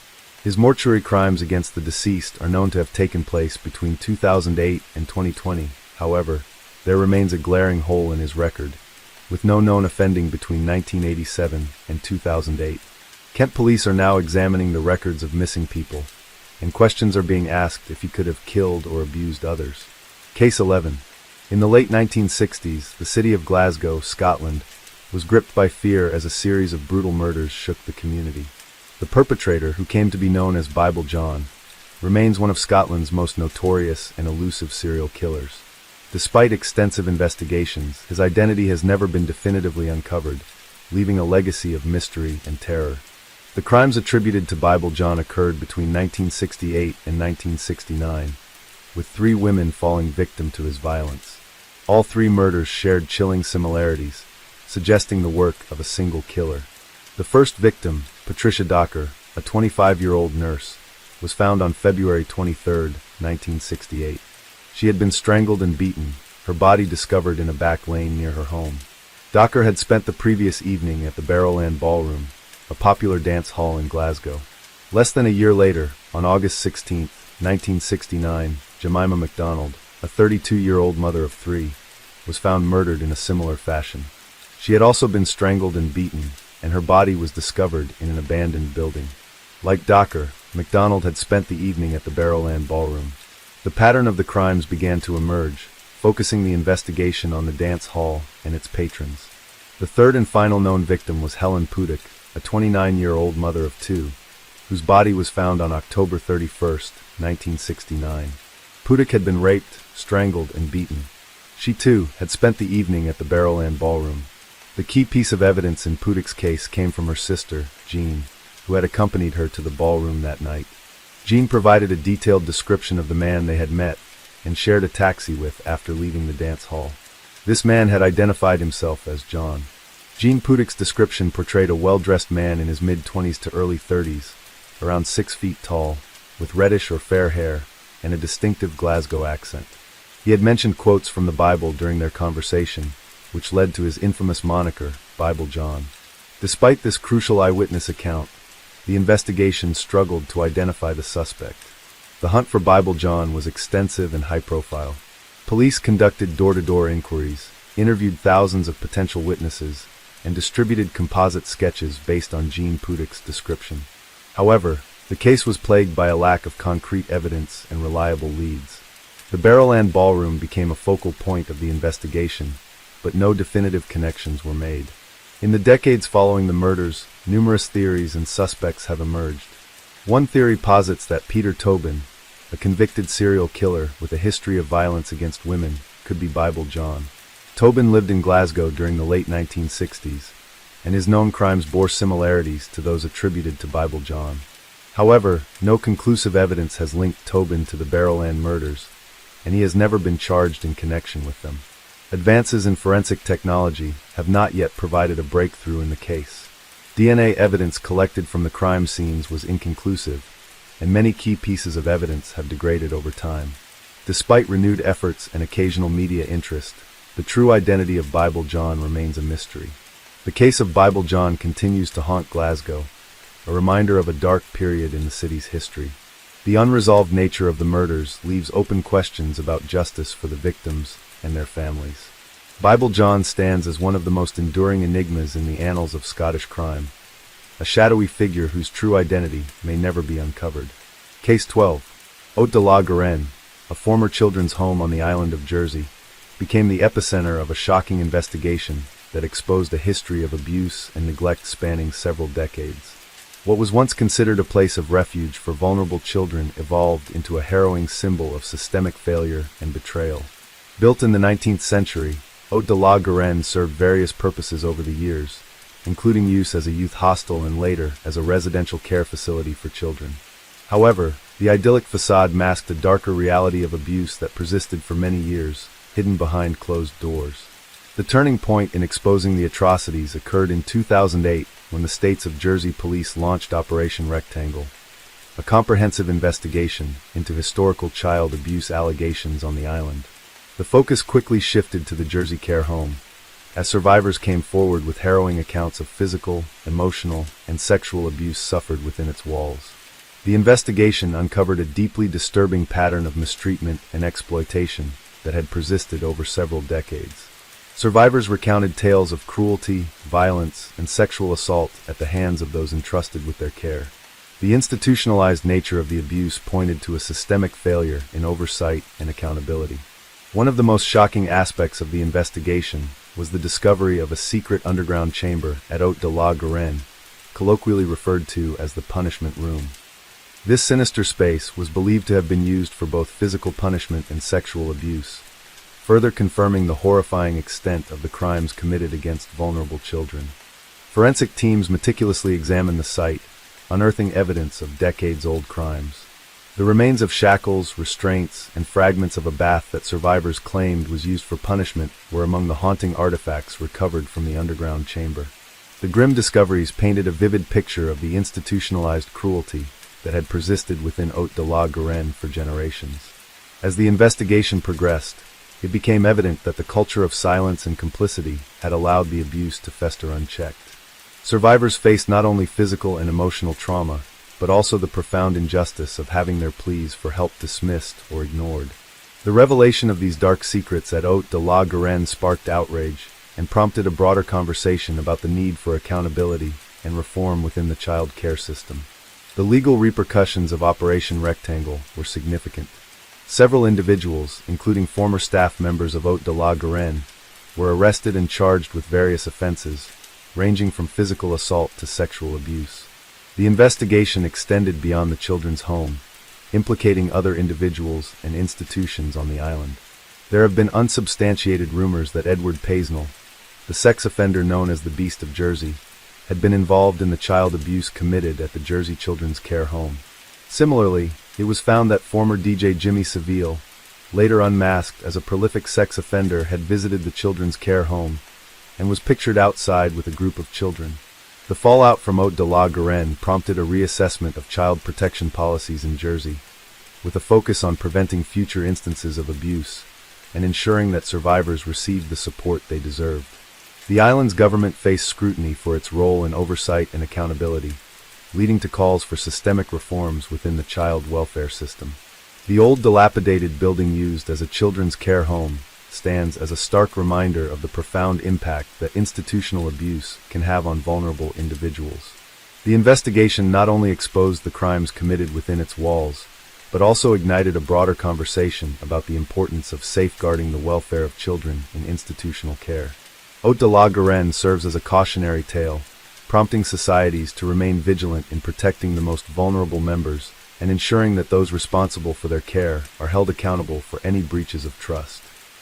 His mortuary crimes against the deceased are known to have taken place between 2008 and 2020. However, there remains a glaring hole in his record, with no known offending between 1987 and 2008. Kent Police are now examining the records of missing people, and questions are being asked if he could have killed or abused others. Case 11. In the late 1960s, the city of Glasgow, Scotland, was gripped by fear as a series of brutal murders shook the community. The perpetrator, who came to be known as Bible John, remains one of Scotland's most notorious and elusive serial killers. Despite extensive investigations, his identity has never been definitively uncovered, leaving a legacy of mystery and terror. The crimes attributed to Bible John occurred between 1968 and 1969, with 3 women falling victim to his violence. All 3 murders shared chilling similarities, suggesting the work of a single killer. The first victim, Patricia Docker, a 25-year-old nurse, was found on February 23, 1968. She had been strangled and beaten, her body discovered in a back lane near her home. Docker had spent the previous evening at the Barrowland Ballroom, a popular dance hall in Glasgow. Less than a year later, on August 16, 1969, Jemima MacDonald, a 32-year-old mother of 3, was found murdered in a similar fashion. She had also been strangled and beaten, and her body was discovered in an abandoned building. Like Docker, MacDonald had spent the evening at the Barrowland Ballroom. The pattern of the crimes began to emerge, focusing the investigation on the dance hall and its patrons. The third and final known victim was Helen Pudick, a 29-year-old mother of 2, whose body was found on October 31, 1969. Pudick had been raped, strangled, and beaten. She, too, had spent the evening at the Barrowland Ballroom. The key piece of evidence in Pudick's case came from her sister, Jean, who had accompanied her to the ballroom that night. Jean provided a detailed description of the man they had met and shared a taxi with after leaving the dance hall. This man had identified himself as John. Jean Pudick's description portrayed a well-dressed man in his mid-20s to early 30s, around 6 feet tall, with reddish or fair hair and a distinctive Glasgow accent. He had mentioned quotes from the Bible during their conversation, which led to his infamous moniker, Bible John. Despite this crucial eyewitness account, the investigation struggled to identify the suspect. The hunt for Bible John was extensive and high-profile. Police conducted door-to-door inquiries, interviewed thousands of potential witnesses, and distributed composite sketches based on Jean Pudic's description. However, the case was plagued by a lack of concrete evidence and reliable leads. The Barrowland Ballroom became a focal point of the investigation, but no definitive connections were made. In the decades following the murders, numerous theories and suspects have emerged. One theory posits that Peter Tobin, a convicted serial killer with a history of violence against women, could be Bible John. Tobin lived in Glasgow during the late 1960s, and his known crimes bore similarities to those attributed to Bible John. However, no conclusive evidence has linked Tobin to the Barrowland murders, and he has never been charged in connection with them. Advances in forensic technology have not yet provided a breakthrough in the case. DNA evidence collected from the crime scenes was inconclusive, and many key pieces of evidence have degraded over time. Despite renewed efforts and occasional media interest, the true identity of Bible John remains a mystery. The case of Bible John continues to haunt Glasgow, a reminder of a dark period in the city's history. The unresolved nature of the murders leaves open questions about justice for the victims and their families. Bible John stands as one of the most enduring enigmas in the annals of Scottish crime, a shadowy figure whose true identity may never be uncovered. Case 12. Haute de la Garenne, a former children's home on the island of Jersey, became the epicenter of a shocking investigation that exposed a history of abuse and neglect spanning several decades. What was once considered a place of refuge for vulnerable children evolved into a harrowing symbol of systemic failure and betrayal. Built in the 19th century, Haute de la Garenne served various purposes over the years, including use as a youth hostel and later as a residential care facility for children. However, the idyllic facade masked a darker reality of abuse that persisted for many years, hidden behind closed doors. The turning point in exposing the atrocities occurred in 2008 when the States of Jersey Police launched Operation Rectangle, a comprehensive investigation into historical child abuse allegations on the island. The focus quickly shifted to the Jersey care home, as survivors came forward with harrowing accounts of physical, emotional, and sexual abuse suffered within its walls. The investigation uncovered a deeply disturbing pattern of mistreatment and exploitation that had persisted over several decades. Survivors recounted tales of cruelty, violence, and sexual assault at the hands of those entrusted with their care. The institutionalized nature of the abuse pointed to a systemic failure in oversight and accountability. One of the most shocking aspects of the investigation was the discovery of a secret underground chamber at Haute de la Garenne, colloquially referred to as the punishment room. This sinister space was believed to have been used for both physical punishment and sexual abuse, further confirming the horrifying extent of the crimes committed against vulnerable children. Forensic teams meticulously examined the site, unearthing evidence of decades-old crimes. The remains of shackles, restraints, and fragments of a bath that survivors claimed was used for punishment were among the haunting artifacts recovered from the underground chamber. The grim discoveries painted a vivid picture of the institutionalized cruelty that had persisted within Haute de la Garenne for generations. As the investigation progressed, it became evident that the culture of silence and complicity had allowed the abuse to fester unchecked. Survivors faced not only physical and emotional trauma, but also the profound injustice of having their pleas for help dismissed or ignored. The revelation of these dark secrets at Haute de la Garenne sparked outrage and prompted a broader conversation about the need for accountability and reform within the child care system. The legal repercussions of Operation Rectangle were significant. Several individuals, including former staff members of Haute de la Garenne, were arrested and charged with various offenses, ranging from physical assault to sexual abuse. The investigation extended beyond the children's home, implicating other individuals and institutions on the island. There have been unsubstantiated rumors that Edward Paisnell, the sex offender known as the Beast of Jersey, had been involved in the child abuse committed at the Jersey Children's Care Home. Similarly, it was found that former DJ Jimmy Saville, later unmasked as a prolific sex offender, had visited the Children's Care Home and was pictured outside with a group of children. The fallout from Haute de la Garenne prompted a reassessment of child protection policies in Jersey, with a focus on preventing future instances of abuse and ensuring that survivors received the support they deserved. The island's government faced scrutiny for its role in oversight and accountability, leading to calls for systemic reforms within the child welfare system. The old dilapidated building used as a children's care home stands as a stark reminder of the profound impact that institutional abuse can have on vulnerable individuals. The investigation not only exposed the crimes committed within its walls, but also ignited a broader conversation about the importance of safeguarding the welfare of children in institutional care. Haute de la Garenne serves as a cautionary tale, prompting societies to remain vigilant in protecting the most vulnerable members and ensuring that those responsible for their care are held accountable for any breaches of trust.